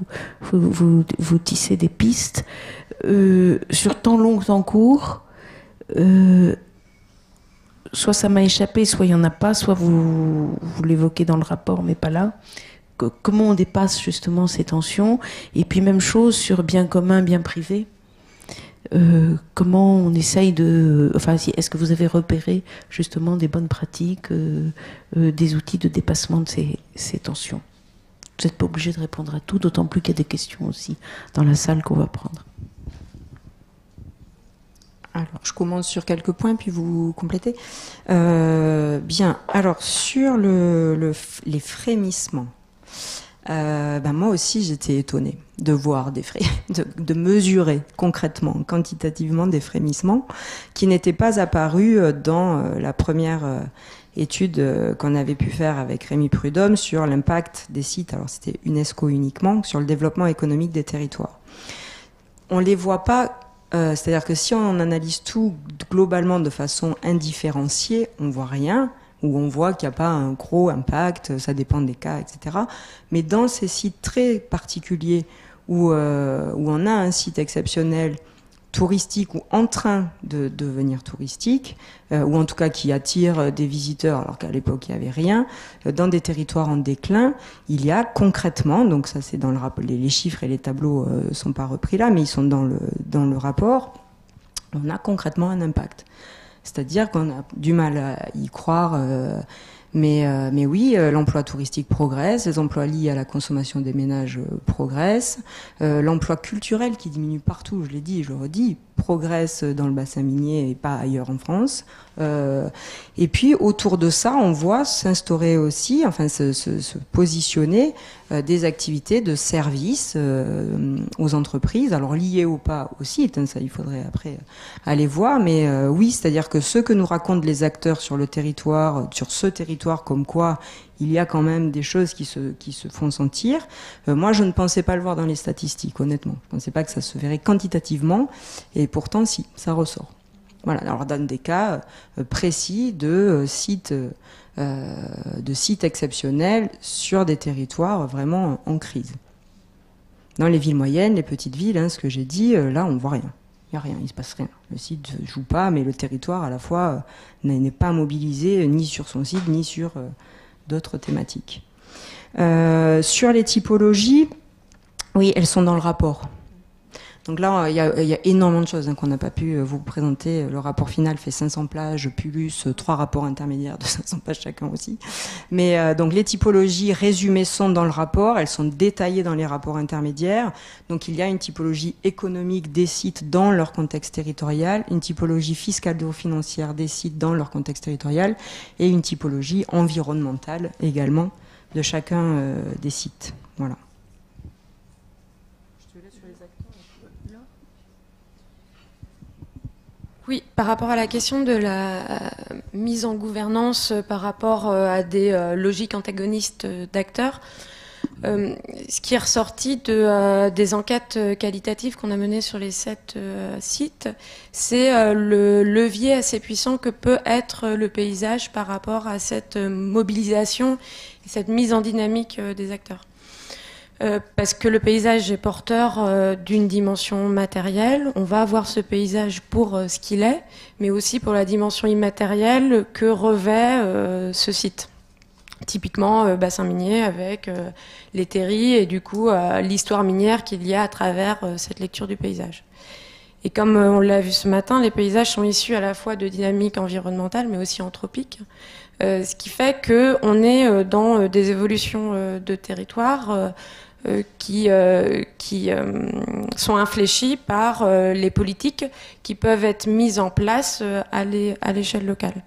vous tissez des pistes. Sur temps long, temps court, soit ça m'a échappé, soit il n'y en a pas, soit vous l'évoquez dans le rapport, mais pas là. Comment on dépasse justement ces tensions? Et puis même chose sur bien commun, bien privé. Comment on essaye enfin, est-ce que vous avez repéré justement des bonnes pratiques, des outils de dépassement de ces tensions? Vous n'êtes pas obligé de répondre à tout, d'autant plus qu'il y a des questions aussi dans la salle qu'on va prendre. Alors, je commence sur quelques points, puis vous complétez. Bien, alors sur les frémissements, moi aussi j'étais étonnée de voir de mesurer concrètement, quantitativement des frémissements qui n'étaient pas apparus dans la première étude qu'on avait pu faire avec Rémi Prudhomme sur l'impact des sites, alors c'était UNESCO uniquement, sur le développement économique des territoires. On les voit pas. C'est-à-dire que si on analyse tout globalement de façon indifférenciée, on voit rien, ou on voit qu'il n'y a pas un gros impact, ça dépend des cas, etc. Mais dans ces sites très particuliers où on a un site exceptionnel, touristique ou en train de devenir touristique, ou en tout cas qui attire des visiteurs alors qu'à l'époque il n'y avait rien, dans des territoires en déclin, il y a concrètement, donc ça c'est dans le rapport, les chiffres et les tableaux sont pas repris là, mais ils sont dans le rapport, on a concrètement un impact. C'est-à-dire qu'on a du mal à y croire, mais oui, l'emploi touristique progresse, les emplois liés à la consommation des ménages progressent, l'emploi culturel qui diminue partout, je l'ai dit et je le redis, progresse dans le bassin minier et pas ailleurs en France. Et puis autour de ça, on voit s'instaurer aussi, enfin se positionner des activités de service aux entreprises, alors liées ou pas au site, hein, ça il faudrait après aller voir, mais oui, c'est-à-dire que ce que nous racontent les acteurs sur le territoire, sur ce territoire, comme quoi il y a quand même des choses qui se font sentir. Moi, je ne pensais pas le voir dans les statistiques, honnêtement. Je ne pensais pas que ça se verrait quantitativement, et pourtant, si, ça ressort. Voilà, alors dans des cas précis de sites exceptionnels sur des territoires vraiment en crise. Dans les villes moyennes, les petites villes, ce que j'ai dit, là on voit rien. Il n'y a rien, il ne se passe rien. Le site ne joue pas, mais le territoire à la fois n'est pas mobilisé ni sur son site ni sur d'autres thématiques. Sur les typologies, oui, elles sont dans le rapport. Donc là, il y a énormément de choses qu'on n'a pas pu vous présenter. Le rapport final fait 500 pages, plus 3 rapports intermédiaires de 500 pages chacun aussi. Mais donc les typologies résumées sont dans le rapport, elles sont détaillées dans les rapports intermédiaires. Donc il y a une typologie économique des sites dans leur contexte territorial, une typologie fiscalo-financière des sites dans leur contexte territorial et une typologie environnementale également de chacun des sites. Voilà. Oui, par rapport à la question de la mise en gouvernance par rapport à des logiques antagonistes d'acteurs, ce qui est ressorti des enquêtes qualitatives qu'on a menées sur les 7 sites, c'est le levier assez puissant que peut être le paysage par rapport à cette mobilisation et cette mise en dynamique des acteurs. Parce que le paysage est porteur d'une dimension matérielle. On va avoir ce paysage pour ce qu'il est, mais aussi pour la dimension immatérielle que revêt ce site. Typiquement, bassin minier avec les terris et du coup l'histoire minière qu'il y a à travers cette lecture du paysage. Et comme on l'a vu ce matin, les paysages sont issus à la fois de dynamiques environnementales, mais aussi anthropiques. Ce qui fait qu'on est dans des évolutions de territoire qui sont infléchis par les politiques qui peuvent être mises en place à l'échelle locale.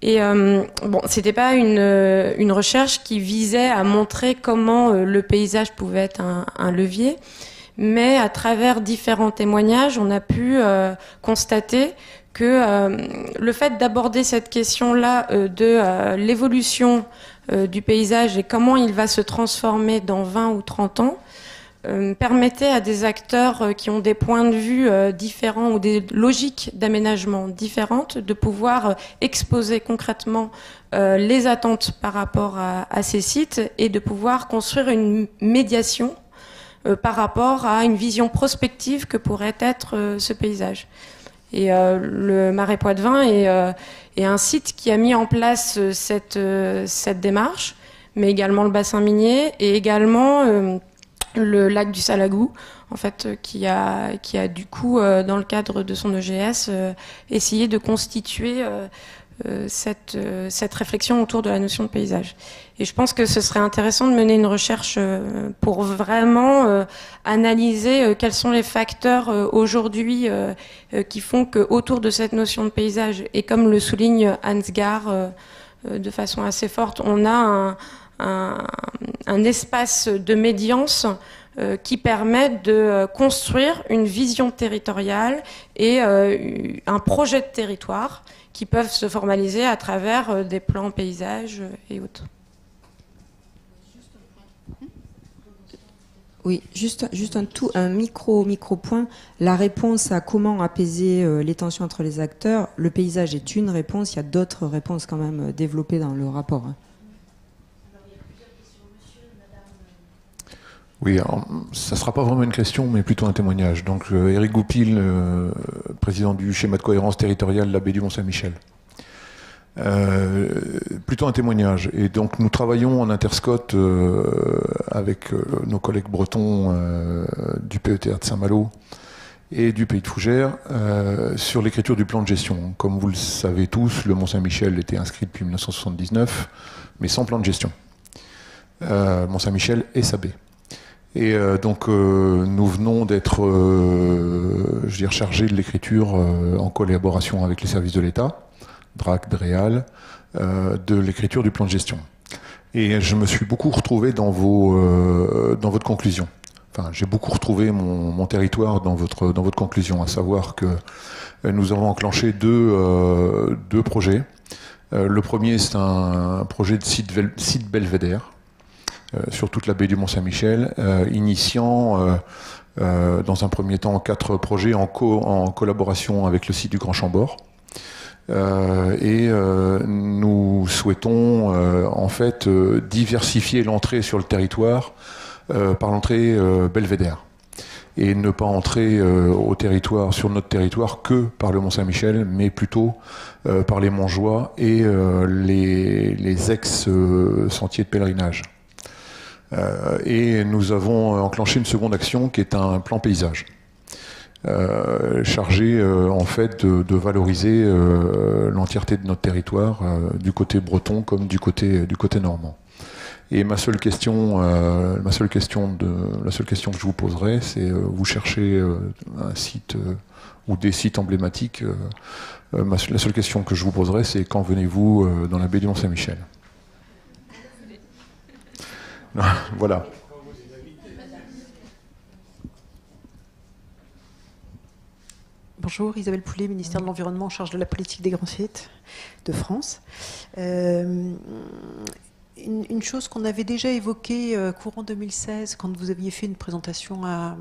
Et bon, c'était pas une recherche qui visait à montrer comment le paysage pouvait être un levier, mais à travers différents témoignages, on a pu constater que le fait d'aborder cette question-là de l'évolution du paysage et comment il va se transformer dans 20 ou 30 ans permettait à des acteurs qui ont des points de vue différents ou des logiques d'aménagement différentes de pouvoir exposer concrètement les attentes par rapport à ces sites et de pouvoir construire une médiation par rapport à une vision prospective que pourrait être ce paysage. Et le Marais Poitevin est un site qui a mis en place cette démarche, mais également le bassin minier et également le lac du Salagou, en fait, qui a du coup, dans le cadre de son EGS, essayé de constituer cette réflexion autour de la notion de paysage. Et je pense que ce serait intéressant de mener une recherche pour vraiment analyser quels sont les facteurs aujourd'hui qui font qu'autour de cette notion de paysage, et comme le souligne Ansgar de façon assez forte, on a un espace de médiance qui permet de construire une vision territoriale et un projet de territoire qui peuvent se formaliser à travers des plans paysages et autres. Oui, juste un micro point. La réponse à comment apaiser les tensions entre les acteurs, le paysage est une réponse, il y a d'autres réponses quand même développées dans le rapport. Oui, alors, ça ne sera pas vraiment une question, mais plutôt un témoignage. Donc, Éric Goupil, président du schéma de cohérence territoriale de la baie du Mont-Saint-Michel. Plutôt un témoignage. Et donc, nous travaillons en interscot avec nos collègues bretons du PETR de Saint-Malo et du Pays de Fougères sur l'écriture du plan de gestion. Comme vous le savez tous, le Mont-Saint-Michel était inscrit depuis 1979, mais sans plan de gestion. Mont-Saint-Michel et sa baie. Et donc nous venons d'être chargés de l'écriture en collaboration avec les services de l'État, DRAC, DREAL, de l'écriture du plan de gestion. Et je me suis beaucoup retrouvé dans votre conclusion. Enfin, j'ai beaucoup retrouvé mon territoire dans votre conclusion, à savoir que nous avons enclenché deux projets. Le premier, c'est un projet de site belvédère, sur toute la baie du Mont-Saint-Michel, initiant dans un premier temps 4 projets en collaboration avec le site du Grand Chambord. Nous souhaitons en fait diversifier l'entrée sur le territoire par l'entrée belvédère et ne pas entrer sur notre territoire que par le Mont-Saint-Michel, mais plutôt par les Montjoie et les ex-sentiers de pèlerinage. Et nous avons enclenché une seconde action qui est un plan paysage. Chargé en fait de valoriser l'entièreté de notre territoire, du côté breton comme du côté normand. Et la seule question que je vous poserai, c'est vous cherchez un site ou des sites emblématiques. La seule question que je vous poserai, c'est quand venez-vous dans la baie du Mont-Saint-Michel? Voilà. Bonjour, Isabelle Poulet, ministère de l'Environnement en charge de la politique des grands sites de France. Une chose qu'on avait déjà évoquée courant 2016, quand vous aviez fait une présentation à,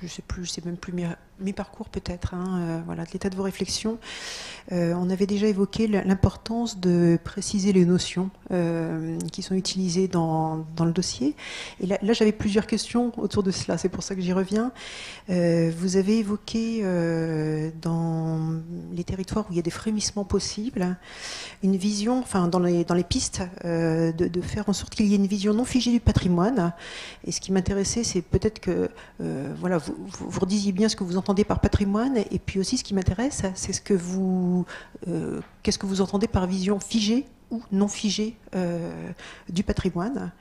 je sais plus, c'est même plus mi-parcours peut-être, voilà, de l'état de vos réflexions. On avait déjà évoqué l'importance de préciser les notions qui sont utilisées dans le dossier. Et là j'avais plusieurs questions autour de cela, c'est pour ça que j'y reviens. Vous avez évoqué dans les territoires où il y a des frémissements possibles, une vision, enfin dans les pistes, de faire en sorte qu'il y ait une vision non figée du patrimoine. Et ce qui m'intéressait, c'est peut-être que voilà, vous redisiez bien ce que vous entendez par patrimoine, et puis aussi ce qui m'intéresse, c'est ce que qu'est-ce que vous entendez par vision figée ou non figée du patrimoine.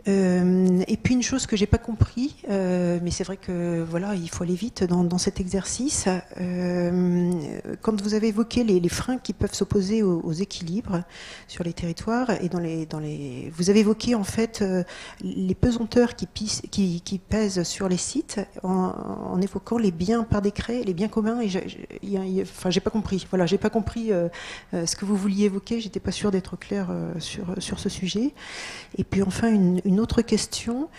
Et puis une chose que j'ai pas compris, mais c'est vrai que voilà, il faut aller vite dans cet exercice. Quand vous avez évoqué les freins qui peuvent s'opposer aux équilibres sur les territoires et vous avez évoqué en fait les pesanteurs qui pèsent sur les sites en évoquant les biens par décret, les biens communs. Et enfin, j'ai pas compris. Voilà, j'ai pas compris ce que vous vouliez évoquer. J'étais pas sûre d'être claire sur ce sujet. Et puis enfin une autre question.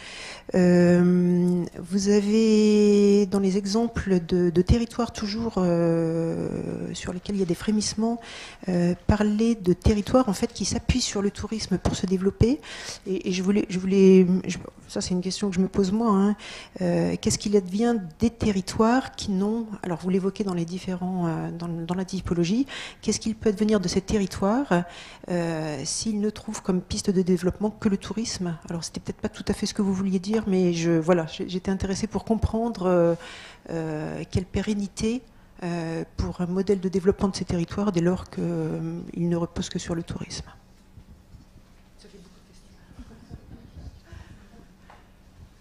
Vous avez, dans les exemples de territoires toujours sur lesquels il y a des frémissements, parlé de territoires en fait qui s'appuient sur le tourisme pour se développer. Et ça c'est une question que je me pose moi. Qu'est-ce qu'il advient des territoires qui n'ont, alors vous l'évoquez dans les différents, dans la typologie, qu'est-ce qu'il peut advenir de ces territoires s'ils ne trouvent comme piste de développement que le tourisme? Alors c'était peut-être pas tout à fait ce que vous vouliez dire, mais j'étais intéressée pour comprendre quelle pérennité pour un modèle de développement de ces territoires dès lors qu'il ne repose que sur le tourisme.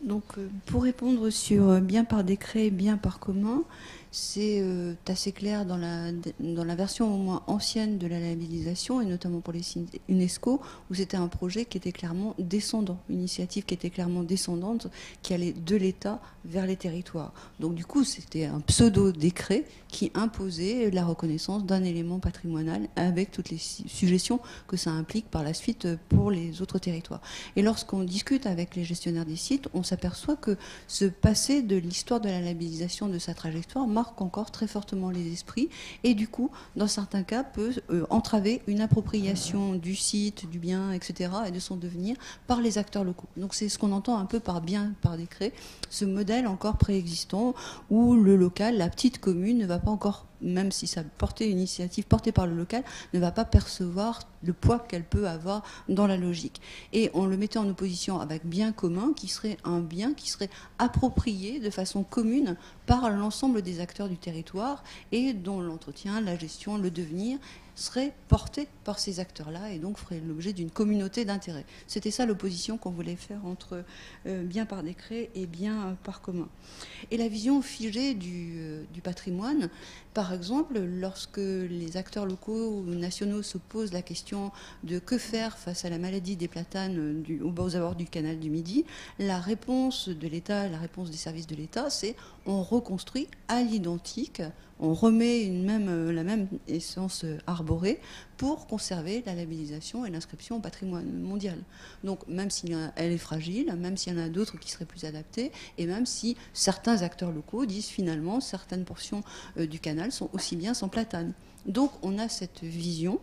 Donc, pour répondre sur bien par décret, bien par commun, c'est assez clair dans la version au moins ancienne de la labellisation, et notamment pour les sites UNESCO, où c'était un projet qui était clairement descendant, une initiative qui était clairement descendante, qui allait de l'État vers les territoires. Donc du coup, c'était un pseudo-décret qui imposait la reconnaissance d'un élément patrimonial avec toutes les suggestions que ça implique par la suite pour les autres territoires. Et lorsqu'on discute avec les gestionnaires des sites, on s'aperçoit que ce passé de l'histoire de la labellisation, de sa trajectoire, marque encore très fortement les esprits et du coup, dans certains cas, peut entraver une appropriation du site, du bien, etc. et de son devenir par les acteurs locaux. Donc c'est ce qu'on entend un peu par bien, par décret, ce modèle encore préexistant où le local, la petite commune ne va pas encore, même si ça portait une initiative portée par le local, ne va pas percevoir le poids qu'elle peut avoir dans la logique. Et on le mettait en opposition avec bien commun, qui serait un bien qui serait approprié de façon commune par l'ensemble des acteurs du territoire et dont l'entretien, la gestion, le devenir serait porté par ces acteurs-là et donc ferait l'objet d'une communauté d'intérêts. C'était ça l'opposition qu'on voulait faire entre bien par décret et bien par commun. Et la vision figée du patrimoine, par exemple, lorsque les acteurs locaux ou nationaux se posent la question de que faire face à la maladie des platanes aux abords du canal du Midi, la réponse de l'État, la réponse des services de l'État, c'est on reconstruit à l'identique, on remet la même essence arborée arborée pour conserver la labellisation et l'inscription au patrimoine mondial. Donc même si elle est fragile, même s'il y en a d'autres qui seraient plus adaptés, et même si certains acteurs locaux disent finalement certaines portions du canal sont aussi bien sans platane. Donc on a cette vision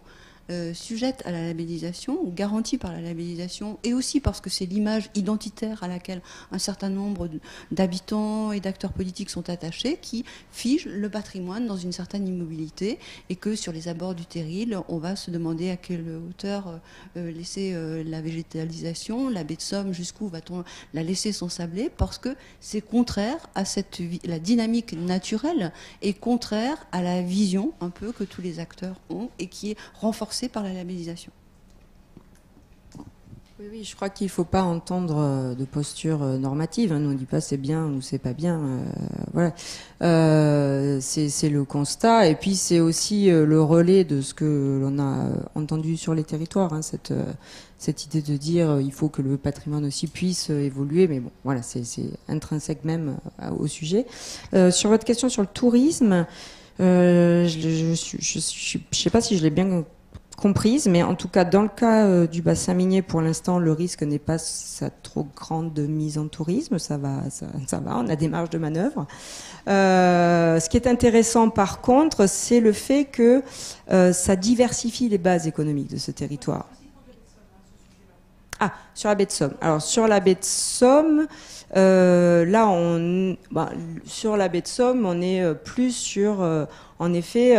sujette à la labellisation, garantie par la labellisation, et aussi parce que c'est l'image identitaire à laquelle un certain nombre d'habitants et d'acteurs politiques sont attachés, qui fige le patrimoine dans une certaine immobilité, et que sur les abords du Terril, on va se demander à quelle hauteur laisser la végétalisation, la baie de Somme, jusqu'où va-t-on la laisser s'ensabler, parce que c'est contraire à la dynamique naturelle, et contraire à la vision un peu que tous les acteurs ont, et qui est renforcée par la labellisation. Oui, je crois qu'il ne faut pas entendre de posture normative. Nous, on ne dit pas c'est bien ou c'est pas bien. Voilà. C'est le constat. Et puis, c'est aussi le relais de ce que l'on a entendu sur les territoires. Cette idée de dire il faut que le patrimoine aussi puisse évoluer. Mais bon, voilà, c'est intrinsèque même au sujet. Sur votre question sur le tourisme, je ne sais pas si je l'ai bien comprise, mais en tout cas dans le cas du bassin minier, pour l'instant le risque n'est pas sa trop grande mise en tourisme, ça va, on a des marges de manœuvre. Ce qui est intéressant par contre, c'est le fait que ça diversifie les bases économiques de ce territoire. Ah, sur la baie de Somme. Alors sur la baie de Somme, sur la baie de Somme, on est plus sur, en effet,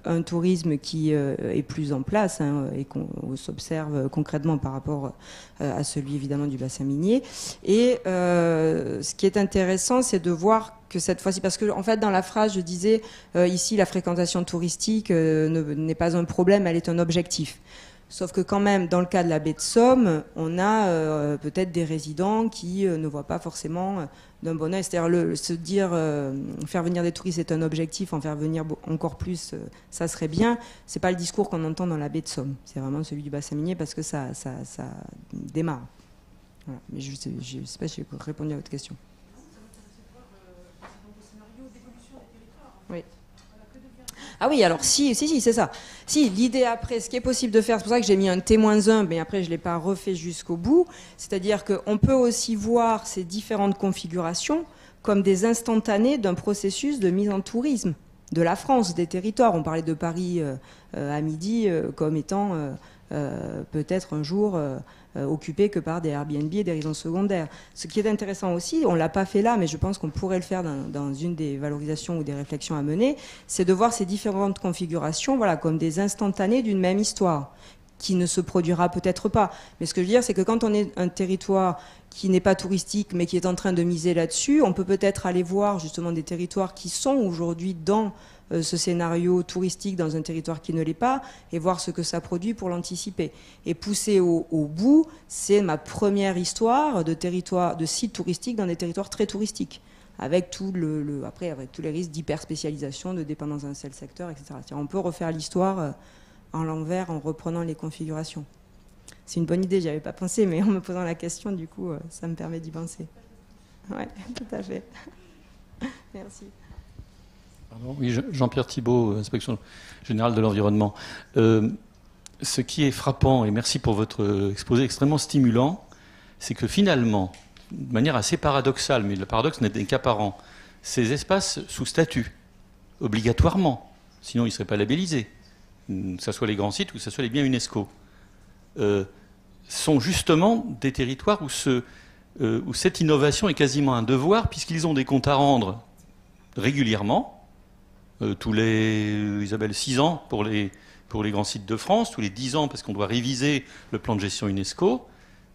un tourisme qui est plus en place et qu'on s'observe concrètement par rapport à celui évidemment du bassin minier. Et ce qui est intéressant, c'est de voir que cette fois-ci, parce que en fait dans la phrase je disais ici la fréquentation touristique n'est pas un problème, elle est un objectif. Sauf que quand même, dans le cas de la baie de Somme, on a peut-être des résidents qui ne voient pas forcément d'un bon œil. C'est-à-dire se dire faire venir des touristes est un objectif, en faire venir encore plus, ça serait bien. C'est pas le discours qu'on entend dans la baie de Somme. C'est vraiment celui du bassin minier parce que ça démarre. Voilà. Mais je sais pas si j'ai répondu à votre question. Oui. Ah oui, alors si, c'est ça. Si, l'idée après, ce qui est possible de faire, c'est pour ça que j'ai mis un T-1, mais après je ne l'ai pas refait jusqu'au bout, c'est-à-dire qu'on peut aussi voir ces différentes configurations comme des instantanés d'un processus de mise en tourisme de la France, des territoires. On parlait de Paris à midi comme étant peut-être un jour occupé que par des Airbnb et des résidences secondaires. Ce qui est intéressant aussi, on ne l'a pas fait là, mais je pense qu'on pourrait le faire dans une des valorisations ou des réflexions à mener, c'est de voir ces différentes configurations comme des instantanés d'une même histoire, qui ne se produira peut-être pas. Mais ce que je veux dire, c'est que quand on est un territoire qui n'est pas touristique, mais qui est en train de miser là-dessus, on peut peut-être aller voir justement des territoires qui sont aujourd'hui dans ce scénario touristique dans un territoire qui ne l'est pas, et voir ce que ça produit pour l'anticiper. Et pousser au bout, c'est ma première histoire de sites touristiques dans des territoires très touristiques, avec après, avec tous les risques d'hyperspécialisation, de dépendance d'un seul secteur, etc. On peut refaire l'histoire en l'envers en reprenant les configurations. C'est une bonne idée, j'y avais pas pensé, mais en me posant la question, du coup, ça me permet d'y penser. Oui, tout à fait. Merci. Pardon, oui, Jean-Pierre Thibault, Inspection générale de l'environnement. Ce qui est frappant, et merci pour votre exposé extrêmement stimulant, c'est que finalement, de manière assez paradoxale, mais le paradoxe n'est qu'apparent, ces espaces sous statut, obligatoirement, sinon ils ne seraient pas labellisés, que ce soit les grands sites ou que ce soit les biens UNESCO, sont justement des territoires où cette innovation est quasiment un devoir, puisqu'ils ont des comptes à rendre régulièrement, tous les, Isabelle, 6 ans pour les grands sites de France, tous les 10 ans parce qu'on doit réviser le plan de gestion UNESCO,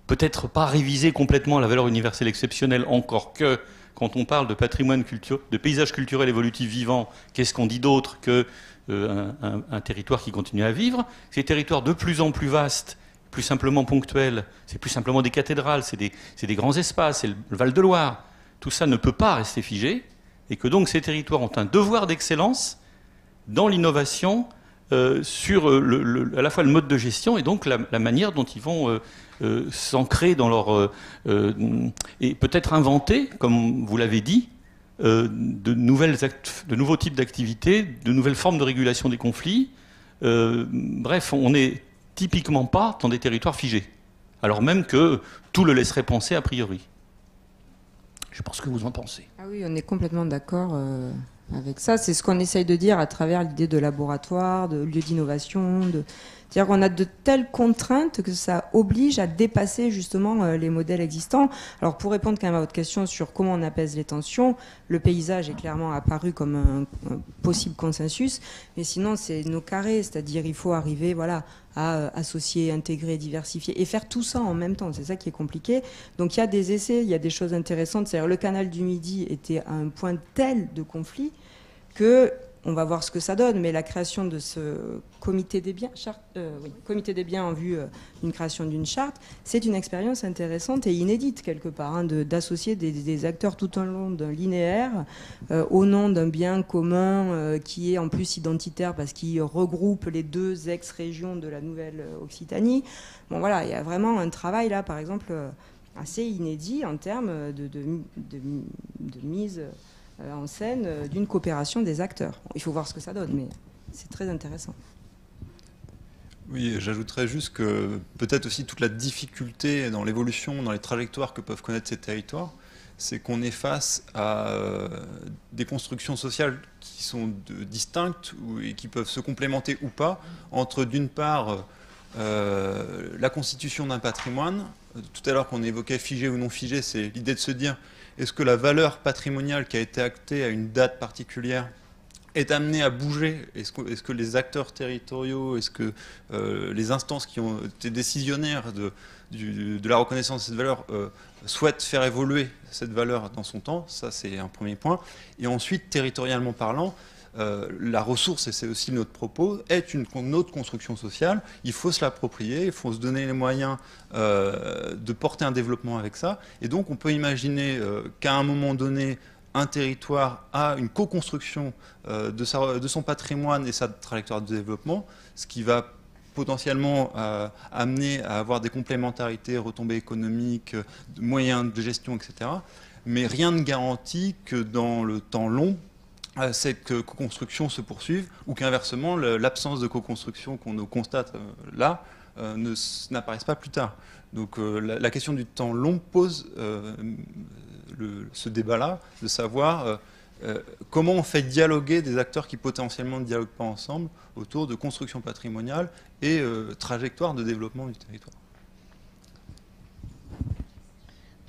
peut-être pas réviser complètement la valeur universelle exceptionnelle, encore que quand on parle de patrimoine de paysage culturel évolutif vivant, qu'est-ce qu'on dit d'autre que un territoire qui continue à vivre? Ces territoires de plus en plus vastes, plus simplement ponctuels, c'est plus simplement des cathédrales, c'est des grands espaces, c'est le Val-de-Loire. Tout ça ne peut pas rester figé, et que donc ces territoires ont un devoir d'excellence dans l'innovation sur à la fois le mode de gestion et donc la manière dont ils vont s'ancrer dans leur... et peut-être inventer, comme vous l'avez dit, de nouveaux types d'activités, de nouvelles formes de régulation des conflits, Bref, on n'est typiquement pas dans des territoires figés. Alors même que tout le laisserait penser a priori. Je pense que vous en pensez. Ah oui, on est complètement d'accord avec ça. C'est ce qu'on essaye de dire à travers l'idée de laboratoire, de lieu d'innovation. C'est-à-dire qu'on a de telles contraintes que ça oblige à dépasser justement les modèles existants. Alors pour répondre quand même à votre question sur comment on apaise les tensions, le paysage est clairement apparu comme un possible consensus, mais sinon c'est nos carrés, c'est-à-dire il faut arriver à associer, intégrer, diversifier et faire tout ça en même temps. C'est ça qui est compliqué. Donc il y a des essais, il y a des choses intéressantes. C'est-à-dire le canal du Midi était à un point tel de conflit que on va voir ce que ça donne, mais la création de ce comité des biens, comité des biens en vue d'une création d'une charte, c'est une expérience intéressante et inédite quelque part, d'associer des acteurs tout au long d'un linéaire au nom d'un bien commun qui est en plus identitaire parce qu'il regroupe les deux ex-régions de la Nouvelle-Occitanie. Bon voilà, il y a vraiment un travail là, par exemple, assez inédit en termes de mise en scène d'une coopération des acteurs. Il faut voir ce que ça donne, mais c'est très intéressant. Oui, j'ajouterais juste que peut-être aussi toute la difficulté dans l'évolution, dans les trajectoires que peuvent connaître ces territoires, c'est qu'on est face à des constructions sociales qui sont distinctes et qui peuvent se complémenter ou pas, entre d'une part la constitution d'un patrimoine. Tout à l'heure qu'on évoquait figé ou non figé, c'est l'idée de se dire est-ce que la valeur patrimoniale qui a été actée à une date particulière est amenée à bouger? Est-ce que les acteurs territoriaux, est-ce que les instances qui ont été décisionnaires de la reconnaissance de cette valeur souhaitent faire évoluer cette valeur dans son temps? Ça, c'est un premier point. Et ensuite, territorialement parlant, la ressource, et c'est aussi notre propos, est une autre construction sociale. Il faut se l'approprier, il faut se donner les moyens de porter un développement avec ça. Et donc, on peut imaginer qu'à un moment donné, un territoire a une co-construction de son patrimoine et sa trajectoire de développement, ce qui va potentiellement amener à avoir des complémentarités, retombées économiques, moyens de gestion, etc. Mais rien ne garantit que dans le temps long, cette co-construction se poursuive ou qu'inversement, l'absence de co-construction qu'on constate là n'apparaisse pas plus tard. Donc la question du temps long pose ce débat-là, de savoir comment on fait dialoguer des acteurs qui potentiellement ne dialoguent pas ensemble autour de construction patrimoniale et trajectoire de développement du territoire.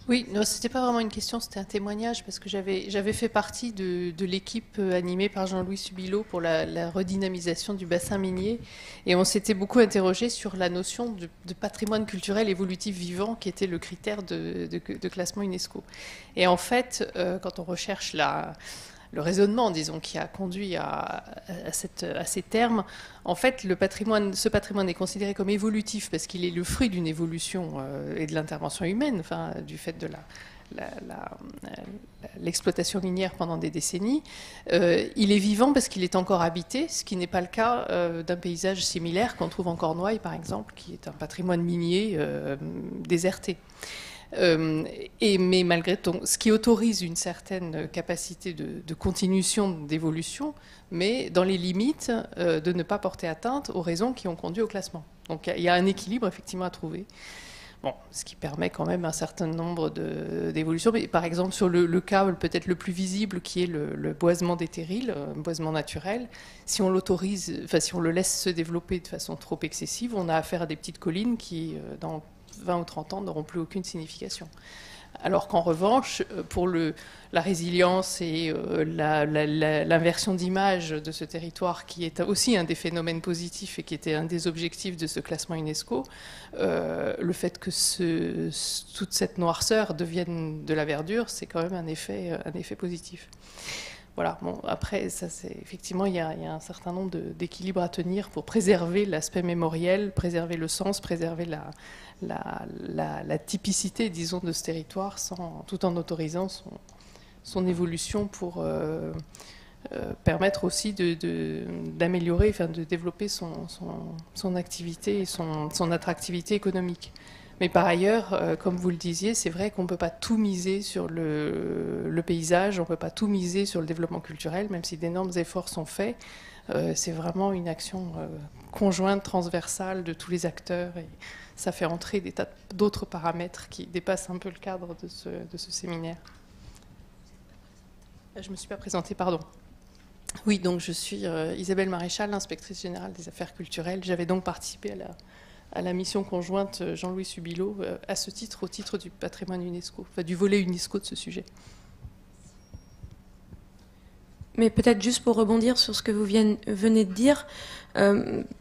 Oui, ce n'était pas vraiment une question, c'était un témoignage, parce que j'avais fait partie de l'équipe animée par Jean-Louis Subilo pour la redynamisation du bassin minier, et on s'était beaucoup interrogé sur la notion de patrimoine culturel évolutif vivant, qui était le critère de classement UNESCO. Et en fait, quand on recherche le raisonnement, disons, qui a conduit à ces termes, en fait, ce patrimoine est considéré comme évolutif parce qu'il est le fruit d'une évolution et de l'intervention humaine, enfin, du fait de l'exploitation minière pendant des décennies. Il est vivant parce qu'il est encore habité, ce qui n'est pas le cas d'un paysage similaire qu'on trouve en Cornouailles, par exemple, qui est un patrimoine minier déserté. Mais malgré tout, ce qui autorise une certaine capacité de continuation, d'évolution, mais dans les limites de ne pas porter atteinte aux raisons qui ont conduit au classement. Donc il y a un équilibre effectivement à trouver. Bon, ce qui permet quand même un certain nombre d'évolutions. Mais par exemple, sur le cas peut-être le plus visible, qui est le boisement des terrils, un boisement naturel, si on l'autorise, enfin si on le laisse se développer de façon trop excessive, on a affaire à des petites collines qui, dans 20 ou 30 ans, n'auront plus aucune signification. Alors qu'en revanche, pour la résilience et l'inversion d'image de ce territoire, qui est aussi un des phénomènes positifs et qui était un des objectifs de ce classement UNESCO, le fait que toute cette noirceur devienne de la verdure, c'est quand même un effet positif. Voilà. Bon, après, ça, effectivement, il y a un certain nombre d'équilibres à tenir pour préserver l'aspect mémoriel, préserver le sens, préserver la typicité, disons, de ce territoire, tout en autorisant son évolution pour permettre aussi d'améliorer, enfin, de développer son activité et son attractivité économique. Mais par ailleurs, comme vous le disiez, c'est vrai qu'on ne peut pas tout miser sur le paysage, on ne peut pas tout miser sur le développement culturel, même si d'énormes efforts sont faits. C'est vraiment une action conjointe, transversale de tous les acteurs, et ça fait entrer des tas d'autres paramètres qui dépassent un peu le cadre de ce séminaire. Je ne me suis pas présentée, pardon. Oui, donc je suis Isabelle Maréchal, inspectrice générale des affaires culturelles. J'avais donc participé à la mission conjointe Jean-Louis Subilo à ce titre, au titre du patrimoine UNESCO, enfin du volet UNESCO de ce sujet. Mais peut-être juste pour rebondir sur ce que vous venez de dire,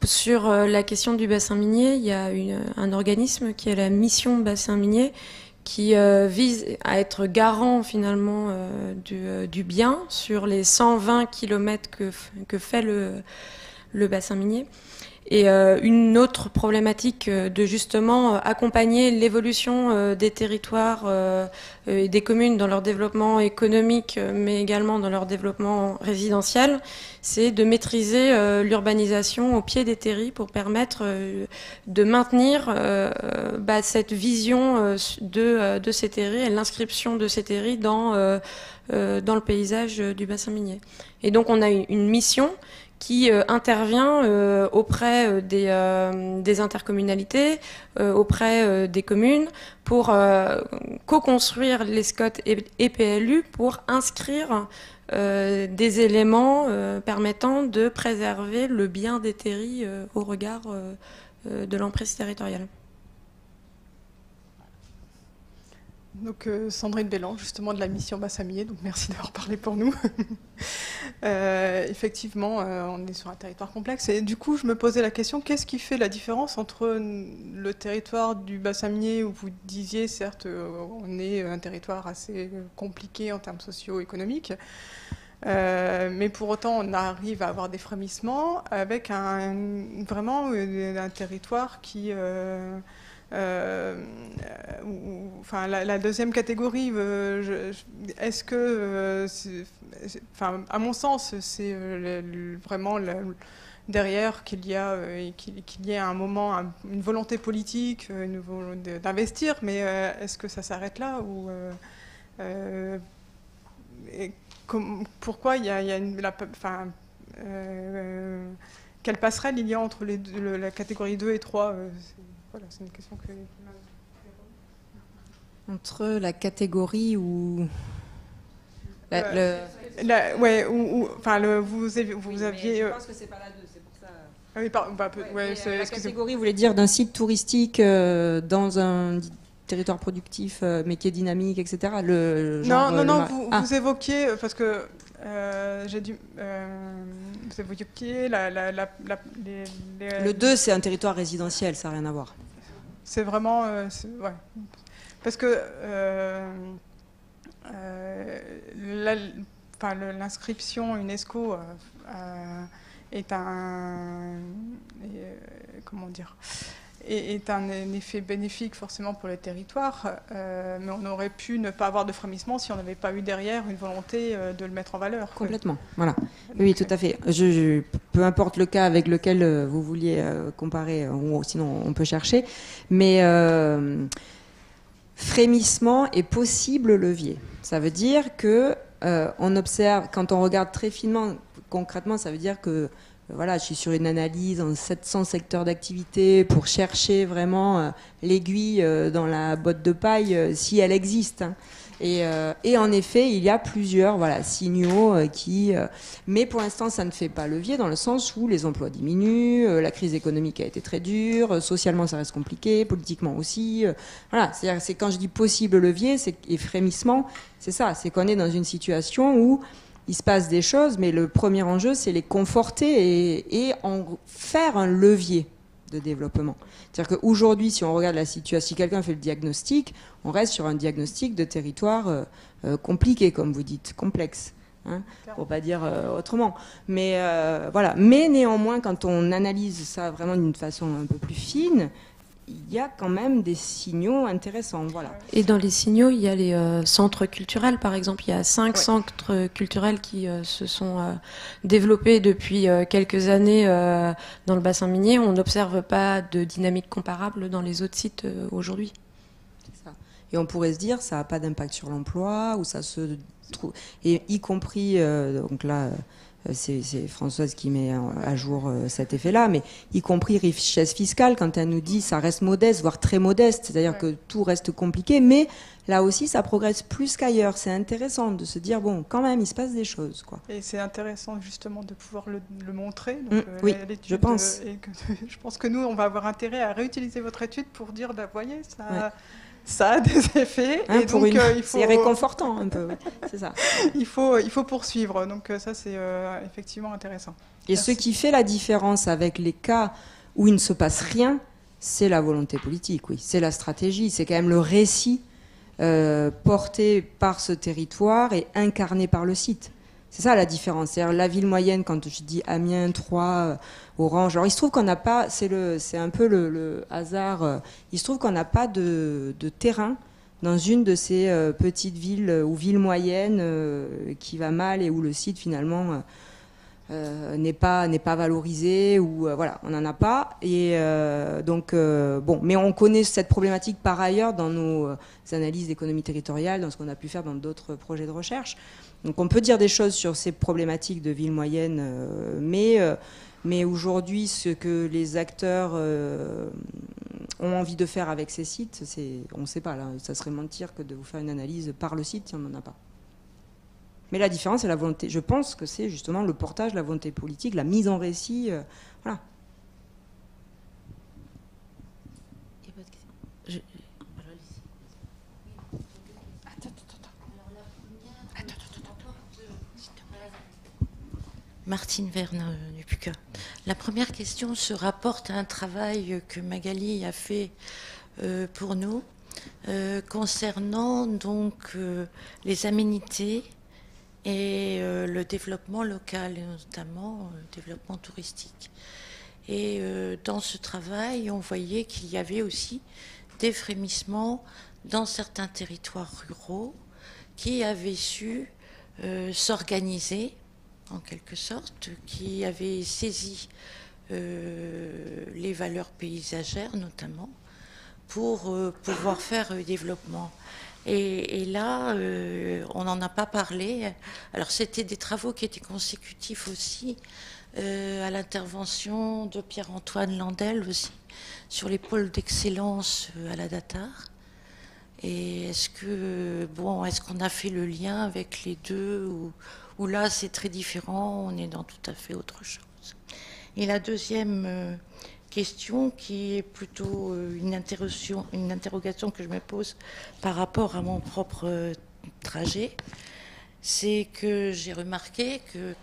sur la question du bassin minier, il y a un organisme qui est la mission bassin minier, qui vise à être garant finalement du bien sur les 120 km que fait le bassin minier. Et une autre problématique de justement accompagner l'évolution des territoires et des communes dans leur développement économique, mais également dans leur développement résidentiel, c'est de maîtriser l'urbanisation au pied des terris pour permettre de maintenir cette vision de ces terris et l'inscription de ces terris dans le paysage du bassin minier. Et donc on a une mission qui intervient auprès des intercommunalités, auprès des communes, pour co-construire les SCOT et PLU pour inscrire des éléments permettant de préserver le bien des terris au regard de l'emprise territoriale. Donc Sandrine Belland, justement de la mission bassin minier, donc merci d'avoir parlé pour nous. Effectivement, on est sur un territoire complexe et du coup je me posais la question, qu'est-ce qui fait la différence entre le territoire du bassin minier où vous disiez, certes, on est un territoire assez compliqué en termes socio-économiques, mais pour autant on arrive à avoir des frémissements avec vraiment un territoire qui... enfin, la deuxième catégorie, est-ce que, à mon sens, c'est vraiment derrière qu'il y ait à un moment une volonté politique d'investir, mais est-ce que ça s'arrête là ou pourquoi il y a quelle passerelle il y a entre la catégorie 2 et 3 Voilà, c'est une question que... Entre la catégorie où... vous aviez... Je pense que c'est pas la 2, c'est pour ça... Ah oui, la catégorie voulait dire d'un site touristique dans un territoire productif, mais qui est dynamique, etc. Vous évoquiez, parce que j'ai dû... vous évoquiez Le 2, c'est un territoire résidentiel, ça n'a rien à voir. C'est vraiment... ouais. Parce que l'inscription UNESCO est est un effet bénéfique forcément pour les territoires, mais on aurait pu ne pas avoir de frémissement si on n'avait pas eu derrière une volonté de le mettre en valeur. Complètement, voilà. Oui, tout à fait. Peu importe le cas avec lequel vous vouliez comparer, ou sinon on peut chercher, mais frémissement est possible levier. Ça veut dire que on observe, quand on regarde très finement, concrètement, ça veut dire que voilà, je suis sur une analyse en 700 secteurs d'activité pour chercher vraiment l'aiguille dans la botte de paille, si elle existe. Hein. Et en effet, il y a plusieurs signaux qui... mais pour l'instant, ça ne fait pas levier dans le sens où les emplois diminuent, la crise économique a été très dure, socialement ça reste compliqué, politiquement aussi. Voilà, c'est quand je dis possible levier et frémissement, c'est ça, c'est qu'on est dans une situation où il se passe des choses, mais le premier enjeu, c'est les conforter et en faire un levier de développement. C'est-à-dire qu'aujourd'hui, si on regarde la situation, si quelqu'un fait le diagnostic, on reste sur un diagnostic de territoire compliqué, comme vous dites, complexe, hein, pour pas dire autrement. Mais voilà. Mais néanmoins, quand on analyse ça vraiment d'une façon un peu plus fine, il y a quand même des signaux intéressants. Voilà. Et dans les signaux, il y a les centres culturels, par exemple. Il y a 5 centres culturels qui se sont développés depuis quelques années dans le bassin minier. On n'observe pas de dynamique comparable dans les autres sites aujourd'hui. C'est ça. Et on pourrait se dire, ça n'a pas d'impact sur l'emploi, ou ça se trouve... Et y compris, donc là... c'est Françoise qui met à jour cet effet-là, mais y compris richesse fiscale, quand elle nous dit ça reste modeste, voire très modeste, c'est-à-dire que tout reste compliqué, mais là aussi ça progresse plus qu'ailleurs. C'est intéressant de se dire, bon, quand même, il se passe des choses, quoi. Et c'est intéressant justement de pouvoir le montrer. Donc, oui, je pense. Je pense que nous, on va avoir intérêt à réutiliser votre étude pour dire, bah, voyez, ça a des effets. Hein, et donc, il faut... C'est réconfortant un peu, c'est ça. il faut poursuivre. Donc ça, c'est effectivement intéressant. Et ce qui fait la différence avec les cas où il ne se passe rien, c'est la volonté politique, oui. C'est la stratégie, c'est quand même le récit porté par ce territoire et incarné par le site. C'est ça la différence. C'est-à-dire la ville moyenne, quand je dis Amiens, Troyes, Orange. Alors il se trouve qu'on n'a pas, c'est un peu le hasard, il se trouve qu'on n'a pas de terrain dans une de ces petites villes ou villes moyennes qui va mal et où le site finalement n'est pas valorisé, ou voilà, on n'en a pas. Et donc bon, mais on connaît cette problématique par ailleurs dans nos analyses d'économie territoriale, dans ce qu'on a pu faire dans d'autres projets de recherche. Donc on peut dire des choses sur ces problématiques de villes moyennes, mais aujourd'hui, ce que les acteurs ont envie de faire avec ces sites, on ne sait pas. Là, ça serait mentir que de vous faire une analyse par le site si on n'en a pas. Mais la différence, c'est la volonté. Je pense que c'est justement le portage, la volonté politique, la mise en récit. Voilà. Martine Verne du PUCA. La première question se rapporte à un travail que Magali a fait pour nous concernant donc les aménités et le développement local, et notamment le développement touristique. Et dans ce travail, on voyait qu'il y avait aussi des frémissements dans certains territoires ruraux qui avaient su s'organiser, en quelque sorte, qui avaient saisi les valeurs paysagères, notamment, pour pouvoir faire développement. Et là, on n'en a pas parlé. Alors, c'était des travaux qui étaient consécutifs aussi à l'intervention de Pierre-Antoine Landel aussi, sur les pôles d'excellence à la Datar. Et est-ce qu'on a fait le lien avec les deux, ou là, c'est très différent, on est dans tout à fait autre chose. Et la deuxième question, qui est plutôt une interrogation que je me pose par rapport à mon propre trajet, c'est que j'ai remarqué que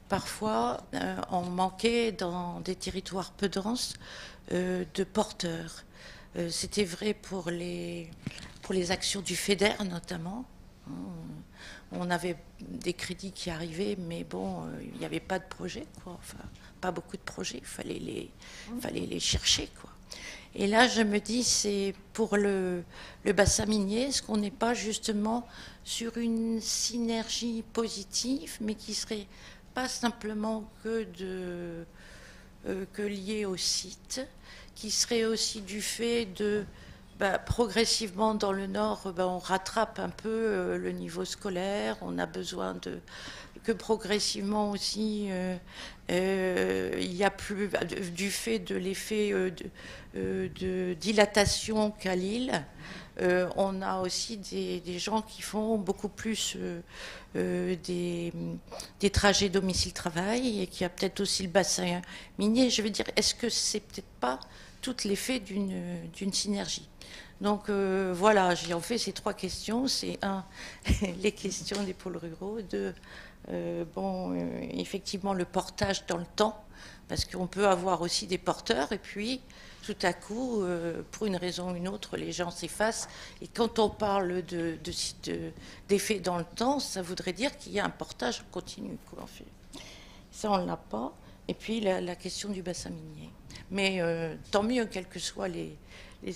parfois on manquait dans des territoires peu denses de porteurs. C'était vrai pour les actions du FEDER notamment. On avait des crédits qui arrivaient, mais bon, il n'y avait pas de projet, quoi. Enfin, pas beaucoup de projets, il fallait les chercher, quoi. Et là, je me dis, c'est pour le bassin minier, est-ce qu'on n'est pas justement sur une synergie positive, mais qui serait pas simplement que liée au site, qui serait aussi du fait de progressivement dans le Nord, on rattrape un peu le niveau scolaire. On a besoin que progressivement aussi, il y a plus, du fait de l'effet de dilatation qu'à Lille, on a aussi des gens qui font beaucoup plus des trajets domicile-travail, et qui a peut-être aussi le bassin minier. Je veux dire, est-ce que c'est peut-être pas tout l'effet d'une synergie? Donc voilà, j'ai en fait ces trois questions. C'est un, les questions des pôles ruraux. Deux, effectivement le portage dans le temps, parce qu'on peut avoir aussi des porteurs, et puis tout à coup, pour une raison ou une autre, les gens s'effacent. Et quand on parle d'effet dans le temps, ça voudrait dire qu'il y a un portage continu, quoi, en fait. Ça, on ne l'a pas. Et puis la question du bassin minier. Mais tant mieux, quels que soient les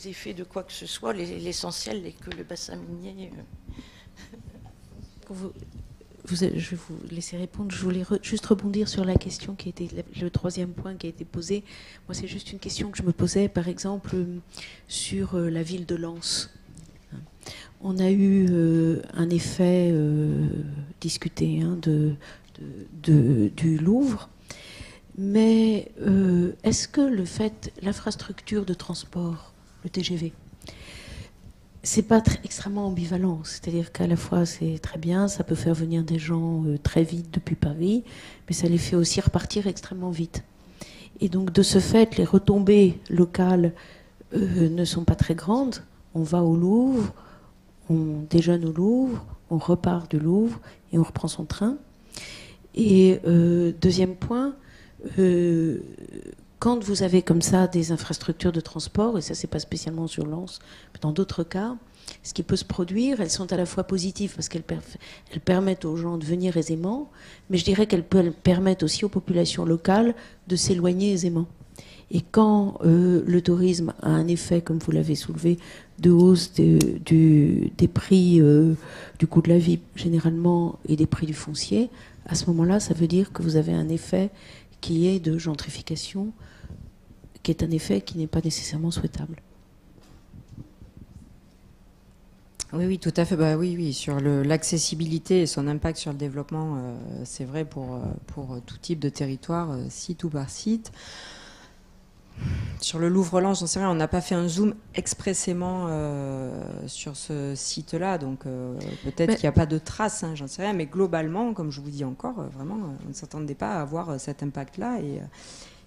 effets de quoi que ce soit, l'essentiel est que le bassin minier... Je vais vous laisser répondre. Je voulais juste rebondir sur la question qui était le troisième point qui a été posé. Moi, c'est juste une question que je me posais, par exemple, sur la ville de Lens. On a eu un effet discuté de du Louvre. Mais est-ce que l'infrastructure de transport, le TGV, c'est pas extrêmement ambivalent? C'est-à-dire qu'à la fois c'est très bien, ça peut faire venir des gens très vite depuis Paris, mais ça les fait aussi repartir extrêmement vite. Et donc de ce fait, les retombées locales ne sont pas très grandes. On va au Louvre, on déjeune au Louvre, on repart du Louvre et on reprend son train. Et deuxième point, quand vous avez comme ça des infrastructures de transport, et ça c'est pas spécialement sur Lens, mais dans d'autres cas, ce qui peut se produire, elles sont à la fois positives parce qu'elles permettent aux gens de venir aisément, mais je dirais qu'elles permettent aussi aux populations locales de s'éloigner aisément. Et quand le tourisme a un effet, comme vous l'avez soulevé, de hausse des prix du coût de la vie généralement et des prix du foncier, à ce moment-là, ça veut dire que vous avez un effet qui est de gentrification, qui est un effet qui n'est pas nécessairement souhaitable. Oui, oui, tout à fait. Bah, oui, oui, sur l'accessibilité et son impact sur le développement, c'est vrai pour tout type de territoire, site ou par site. Sur le Louvre-Lens, j'en sais rien, on n'a pas fait un zoom expressément sur ce site-là, donc peut-être qu'il n'y a pas de traces, hein, j'en sais rien, mais globalement, comme je vous dis encore, vraiment, on ne s'attendait pas à avoir cet impact-là,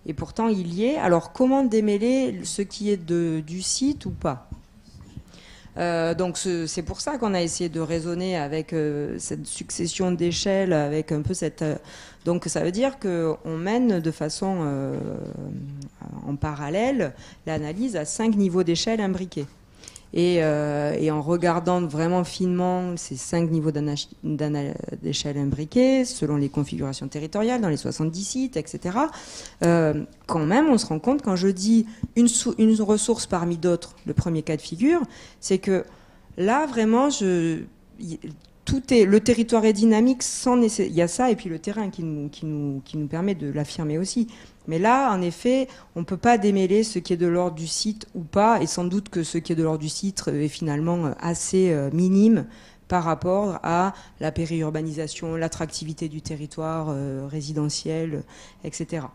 et pourtant il y est. Alors, comment démêler ce qui est du site ou pas ? Donc c'est pour ça qu'on a essayé de raisonner avec cette succession d'échelles, avec un peu cette... donc ça veut dire qu'on mène de façon en parallèle l'analyse à 5 niveaux d'échelle imbriqués. Et en regardant vraiment finement ces 5 niveaux d'échelle imbriqués, selon les configurations territoriales, dans les 70 sites, etc., quand même, on se rend compte, quand je dis une ressource parmi d'autres, le premier cas de figure, c'est que là, vraiment, le territoire est dynamique, il y a ça, et puis le terrain qui nous permet de l'affirmer aussi. Mais là, en effet, on ne peut pas démêler ce qui est de l'ordre du site ou pas, et sans doute que ce qui est de l'ordre du site est finalement assez minime par rapport à la périurbanisation, l'attractivité du territoire résidentiel, etc.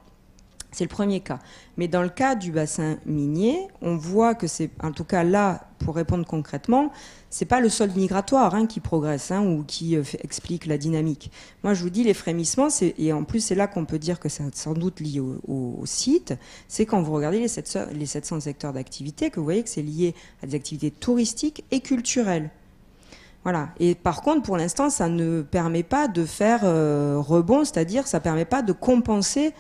C'est le premier cas. Mais dans le cas du bassin minier, on voit que c'est, en tout cas là, pour répondre concrètement, c'est pas le solde migratoire qui progresse ou qui explique la dynamique. Moi, je vous dis, les frémissements, et en plus, c'est là qu'on peut dire que c'est sans doute lié au site, c'est quand vous regardez les 700 secteurs d'activité, que vous voyez que c'est lié à des activités touristiques et culturelles. Voilà. Et par contre, pour l'instant, ça ne permet pas de faire rebond, c'est-à-dire ça ne permet pas de compenser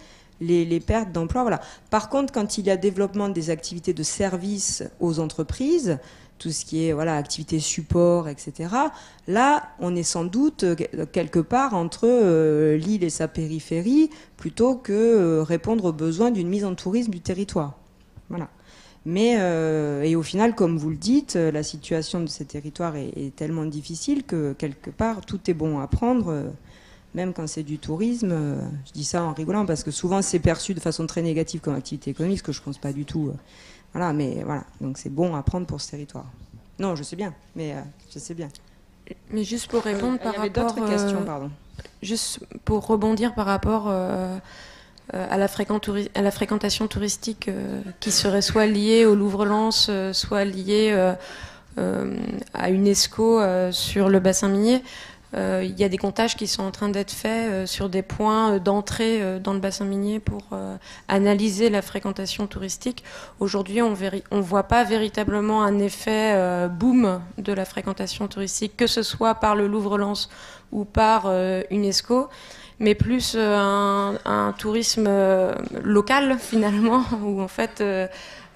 les pertes d'emplois. Voilà. Par contre, quand il y a développement des activités de services aux entreprises, tout ce qui est activité support, etc., là, on est sans doute quelque part entre l'île et sa périphérie, plutôt que répondre aux besoins d'une mise en tourisme du territoire. Voilà. Mais, et au final, comme vous le dites, la situation de ces territoires est tellement difficile que quelque part, tout est bon à prendre. Même quand c'est du tourisme, je dis ça en rigolant parce que souvent c'est perçu de façon très négative comme activité économique, ce que je ne pense pas du tout. Voilà, mais voilà, donc c'est bon à prendre pour ce territoire. Non, je sais bien, mais je sais bien. Mais juste pour répondre par rapport... Il y avait d'autres questions, pardon. Juste pour rebondir par rapport à la fréquentation touristique qui serait soit liée au Louvre-Lens, soit liée à UNESCO sur le bassin minier. Il y a des comptages qui sont en train d'être faits sur des points d'entrée dans le bassin minier pour analyser la fréquentation touristique. Aujourd'hui, on ne voit pas véritablement un effet boom de la fréquentation touristique, que ce soit par le Louvre-Lens ou par UNESCO, mais plus un tourisme local finalement, où en fait...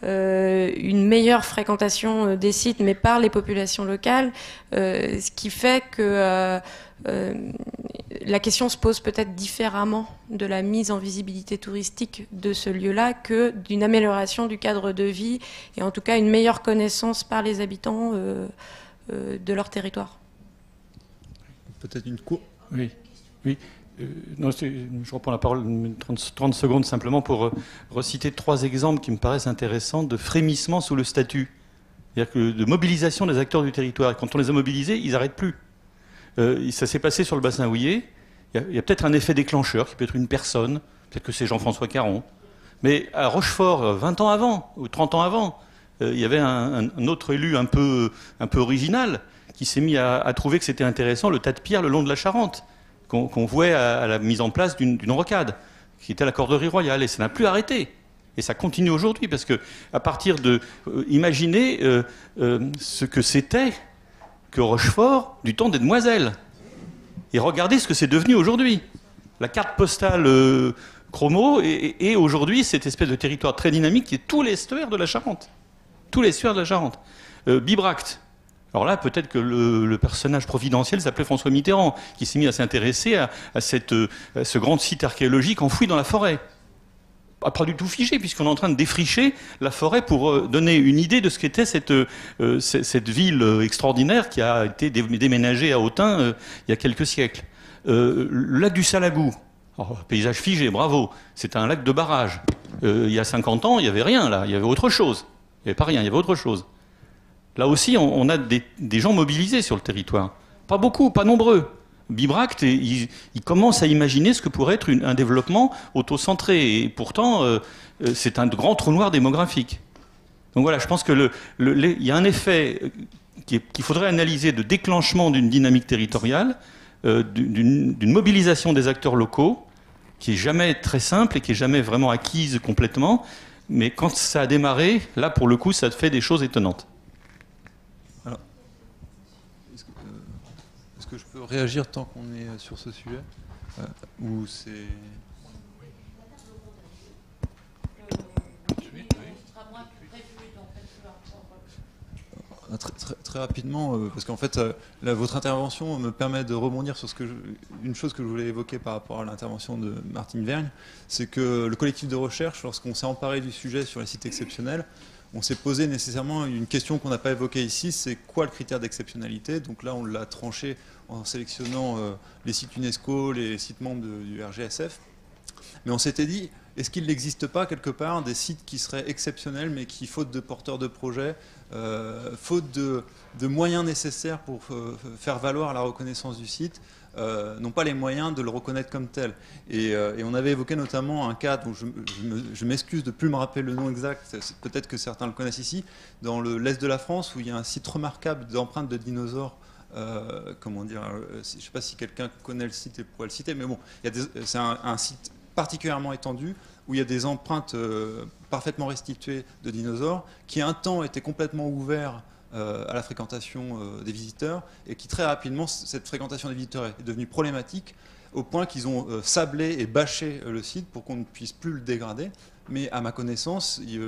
une meilleure fréquentation des sites, mais par les populations locales, ce qui fait que la question se pose peut-être différemment de la mise en visibilité touristique de ce lieu-là que d'une amélioration du cadre de vie et en tout cas une meilleure connaissance par les habitants de leur territoire. Peut-être une cour. Oui, oui. Non, je reprends la parole 30 secondes simplement pour reciter 3 exemples qui me paraissent intéressants de frémissement sous le statut. C'est-à-dire que de mobilisation des acteurs du territoire. Et quand on les a mobilisés, ils n'arrêtent plus. Ça s'est passé sur le bassin houiller. Il y a peut-être un effet déclencheur, qui peut être une personne, peut-être que c'est Jean-François Caron. Mais à Rochefort, 20 ans avant, ou 30 ans avant, il y avait un autre élu un peu original qui s'est mis à trouver que c'était intéressant le tas de pierres le long de la Charente, qu'on vouait à la mise en place d'une rocade, qui était la Corderie royale. Et ça n'a plus arrêté. Et ça continue aujourd'hui, parce que à partir de... imaginez ce que c'était que Rochefort du temps des demoiselles. Et regardez ce que c'est devenu aujourd'hui. La carte postale chromo et aujourd'hui cette espèce de territoire très dynamique qui est tout l'estuaire de la Charente. Tout l'estuaire de la Charente. Bibracte. Alors là, peut-être que le personnage providentiel s'appelait François Mitterrand, qui s'est mis à s'intéresser à ce grand site archéologique enfoui dans la forêt. Pas du tout figé, puisqu'on est en train de défricher la forêt pour donner une idée de ce qu'était cette ville extraordinaire qui a été déménagée à Autun il y a quelques siècles. Le lac du Salagou, paysage figé, bravo, c'est un lac de barrage. Il y a 50 ans, il n'y avait rien là, il y avait autre chose. Il n'y avait pas rien, il y avait autre chose. Là aussi, on a des gens mobilisés sur le territoire. Pas beaucoup, pas nombreux. Bibracte, il commence à imaginer ce que pourrait être un développement autocentré. Et pourtant, c'est un grand trou noir démographique. Donc voilà, je pense qu'il y a un effet qu'il faudrait analyser de déclenchement d'une dynamique territoriale, d'une mobilisation des acteurs locaux, qui est jamais très simple et qui est jamais vraiment acquise complètement. Mais quand ça a démarré, là, pour le coup, ça fait des choses étonnantes. Alors, est-ce que je peux réagir tant qu'on est sur ce sujet ou c'est... Très rapidement, parce qu'en fait, votre intervention me permet de rebondir sur une chose que je voulais évoquer par rapport à l'intervention de Martine Vergne, c'est que le collectif de recherche, lorsqu'on s'est emparé du sujet sur les sites exceptionnels, on s'est posé nécessairement une question qu'on n'a pas évoquée ici, c'est quoi le critère d'exceptionnalité? Donc là, on l'a tranché en sélectionnant les sites UNESCO, les sites membres du RGSF. Mais on s'était dit, est-ce qu'il n'existe pas quelque part des sites qui seraient exceptionnels, mais qui, faute de porteurs de projets, faute de moyens nécessaires pour faire valoir la reconnaissance du site, n'ont pas les moyens de le reconnaître comme tel. Et on avait évoqué notamment un cas dont je m'excuse de ne plus me rappeler le nom exact, peut-être que certains le connaissent ici, dans l'est de la France, où il y a un site remarquable d'empreintes de dinosaures. Comment dire, je ne sais pas si quelqu'un connaît le site et pourrait le citer, mais bon, c'est un site particulièrement étendu, où il y a des empreintes parfaitement restituées de dinosaures, qui un temps étaient complètement ouverts à la fréquentation des visiteurs, et qui très rapidement, cette fréquentation des visiteurs est devenue problématique, au point qu'ils ont sablé et bâché le site pour qu'on ne puisse plus le dégrader. Mais à ma connaissance, il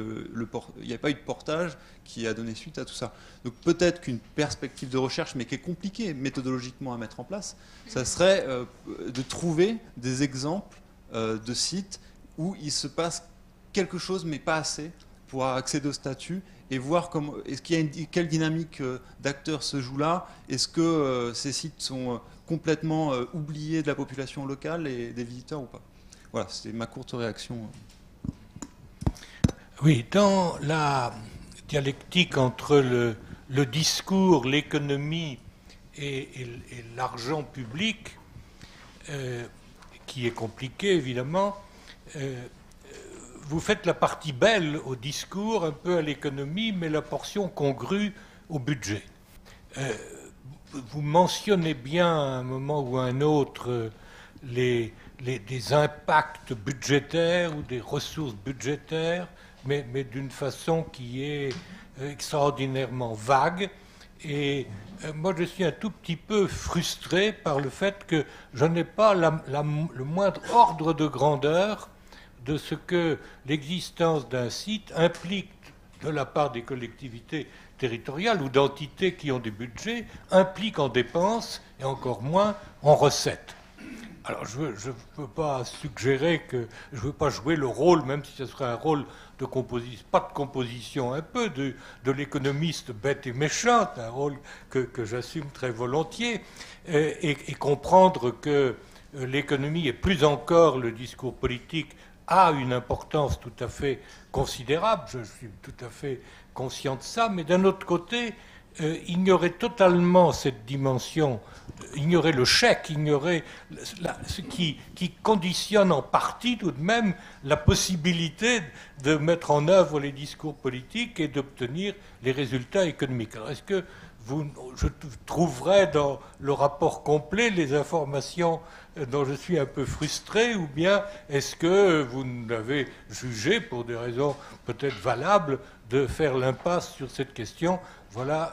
n'y a pas eu de portage qui a donné suite à tout ça. Donc peut-être qu'une perspective de recherche, mais qui est compliquée méthodologiquement à mettre en place, ça serait de trouver des exemples de sites où il se passe quelque chose, mais pas assez, pour accéder au statut et voir quelle dynamique d'acteurs se joue là. Est-ce que ces sites sont complètement oubliés de la population locale et des visiteurs ou pas? Voilà, c'est ma courte réaction. Oui, dans la dialectique entre le discours, l'économie et l'argent public, qui est compliqué évidemment, vous faites la partie belle au discours, un peu à l'économie, mais la portion congrue au budget. Vous mentionnez bien à un moment ou à un autre des impacts budgétaires ou des ressources budgétaires, mais d'une façon qui est extraordinairement vague. Et moi, je suis un tout petit peu frustré par le fait que je n'ai pas le moindre ordre de grandeur de ce que l'existence d'un site implique de la part des collectivités territoriales ou d'entités qui ont des budgets, implique en dépenses et encore moins en recettes. Alors, je ne veux pas suggérer que je ne veux pas jouer le rôle, même si ce serait un rôle de composition, pas de composition, un peu de l'économiste bête et méchant, un rôle que j'assume très volontiers, et comprendre que l'économie et plus encore le discours politique a une importance tout à fait considérable. Je suis tout à fait conscient de ça, mais d'un autre côté, ignorait totalement cette dimension, ignorait le chèque, ignorait ce qui conditionne en partie tout de même la possibilité de mettre en œuvre les discours politiques et d'obtenir les résultats économiques. Alors, est-ce que je trouverai dans le rapport complet les informations dont je suis un peu frustré, ou bien est-ce que vous l'avez jugé, pour des raisons peut-être valables, de faire l'impasse sur cette question? Voilà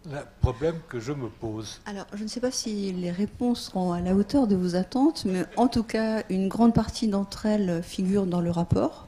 le problème que je me pose. Alors, je ne sais pas si les réponses seront à la hauteur de vos attentes, mais en tout cas, une grande partie d'entre elles figurent dans le rapport,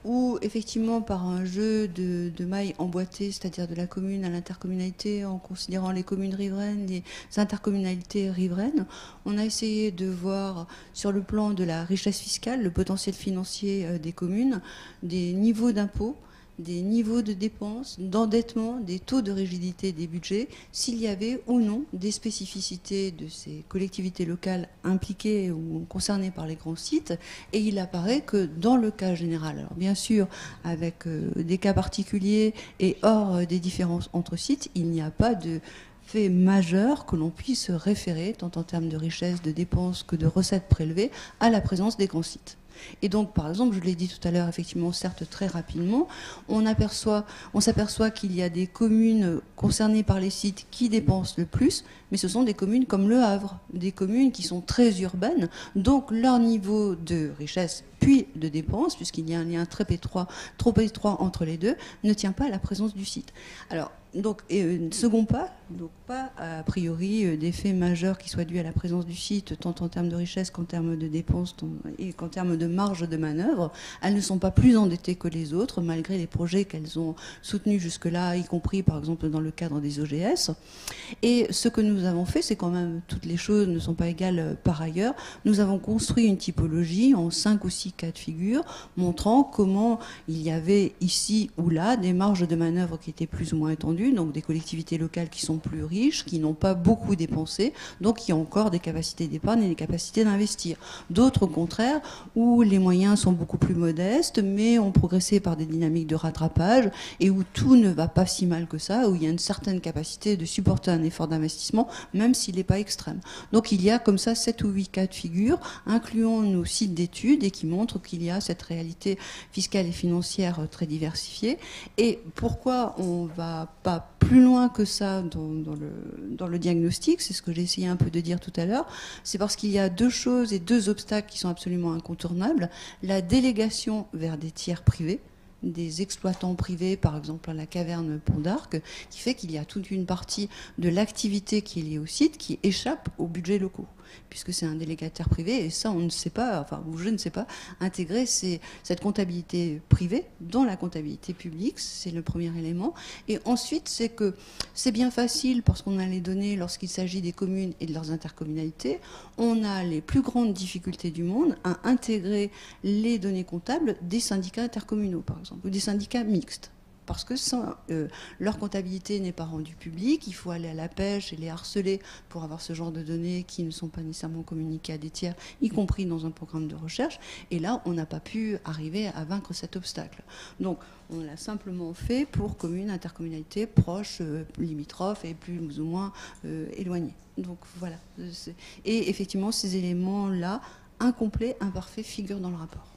où effectivement, par un jeu de mailles emboîtées, c'est-à-dire de la commune à l'intercommunalité, en considérant les communes riveraines, les intercommunalités riveraines, on a essayé de voir sur le plan de la richesse fiscale, le potentiel financier des communes, des niveaux d'impôts, des niveaux de dépenses, d'endettement, des taux de rigidité des budgets, s'il y avait ou non des spécificités de ces collectivités locales impliquées ou concernées par les grands sites. Et il apparaît que dans le cas général, alors bien sûr avec des cas particuliers et hors des différences entre sites, il n'y a pas de fait majeur que l'on puisse référer, tant en termes de richesse, de dépenses que de recettes prélevées, à la présence des grands sites. Et donc, par exemple, je l'ai dit tout à l'heure, effectivement, certes très rapidement, on s'aperçoit qu'il y a des communes concernées par les sites qui dépensent le plus, mais ce sont des communes comme Le Havre, des communes qui sont très urbaines, donc leur niveau de richesse puis de dépenses, puisqu'il y a un lien trop étroit entre les deux, ne tient pas à la présence du site. Alors, donc, second pas, donc pas a priori d'effet majeur qui soit dû à la présence du site, tant en termes de richesse qu'en termes de dépenses et qu'en termes de marge de manœuvre. Elles ne sont pas plus endettées que les autres, malgré les projets qu'elles ont soutenus jusque-là, y compris par exemple dans le cadre des OGS. Et ce que nous avons fait, c'est quand même, toutes les choses ne sont pas égales par ailleurs, nous avons construit une typologie en 5 ou 6 cas de figure, montrant comment il y avait ici ou là des marges de manœuvre qui étaient plus ou moins étendues, donc des collectivités locales qui sont plus riches, qui n'ont pas beaucoup dépensé, donc qui ont encore des capacités d'épargne et des capacités d'investir. D'autres, au contraire, où les moyens sont beaucoup plus modestes, mais ont progressé par des dynamiques de rattrapage, et où tout ne va pas si mal que ça, où il y a une certaine capacité de supporter un effort d'investissement, même s'il n'est pas extrême. Donc il y a comme ça 7 ou 8 cas de figure, incluant nos sites d'études, et qui montrent qu'il y a cette réalité fiscale et financière très diversifiée. Et pourquoi on ne va pas plus loin que ça dans le diagnostic, c'est ce que j'ai essayé un peu de dire tout à l'heure, c'est parce qu'il y a 2 choses et 2 obstacles qui sont absolument incontournables. La délégation vers des tiers privés, des exploitants privés, par exemple à la caverne Pont d'Arc, qui fait qu'il y a toute une partie de l'activité qui est liée au site qui échappe aux budgets locaux, puisque c'est un délégataire privé, et ça on ne sait pas, enfin ou je ne sais pas, intégrer cette comptabilité privée dans la comptabilité publique, c'est le premier élément. Et ensuite, c'est que c'est bien facile, parce qu'on a les données lorsqu'il s'agit des communes et de leurs intercommunalités, on a les plus grandes difficultés du monde à intégrer les données comptables des syndicats intercommunaux, par exemple, ou des syndicats mixtes. Parce que leur comptabilité n'est pas rendue publique, il faut aller à la pêche et les harceler pour avoir ce genre de données qui ne sont pas nécessairement communiquées à des tiers, y compris dans un programme de recherche. Et là, on n'a pas pu arriver à vaincre cet obstacle. Donc, on l'a simplement fait pour communes, intercommunalités proches, limitrophes et plus ou moins éloignées. Donc voilà. Et effectivement, ces éléments-là, incomplets, imparfaits, figurent dans le rapport.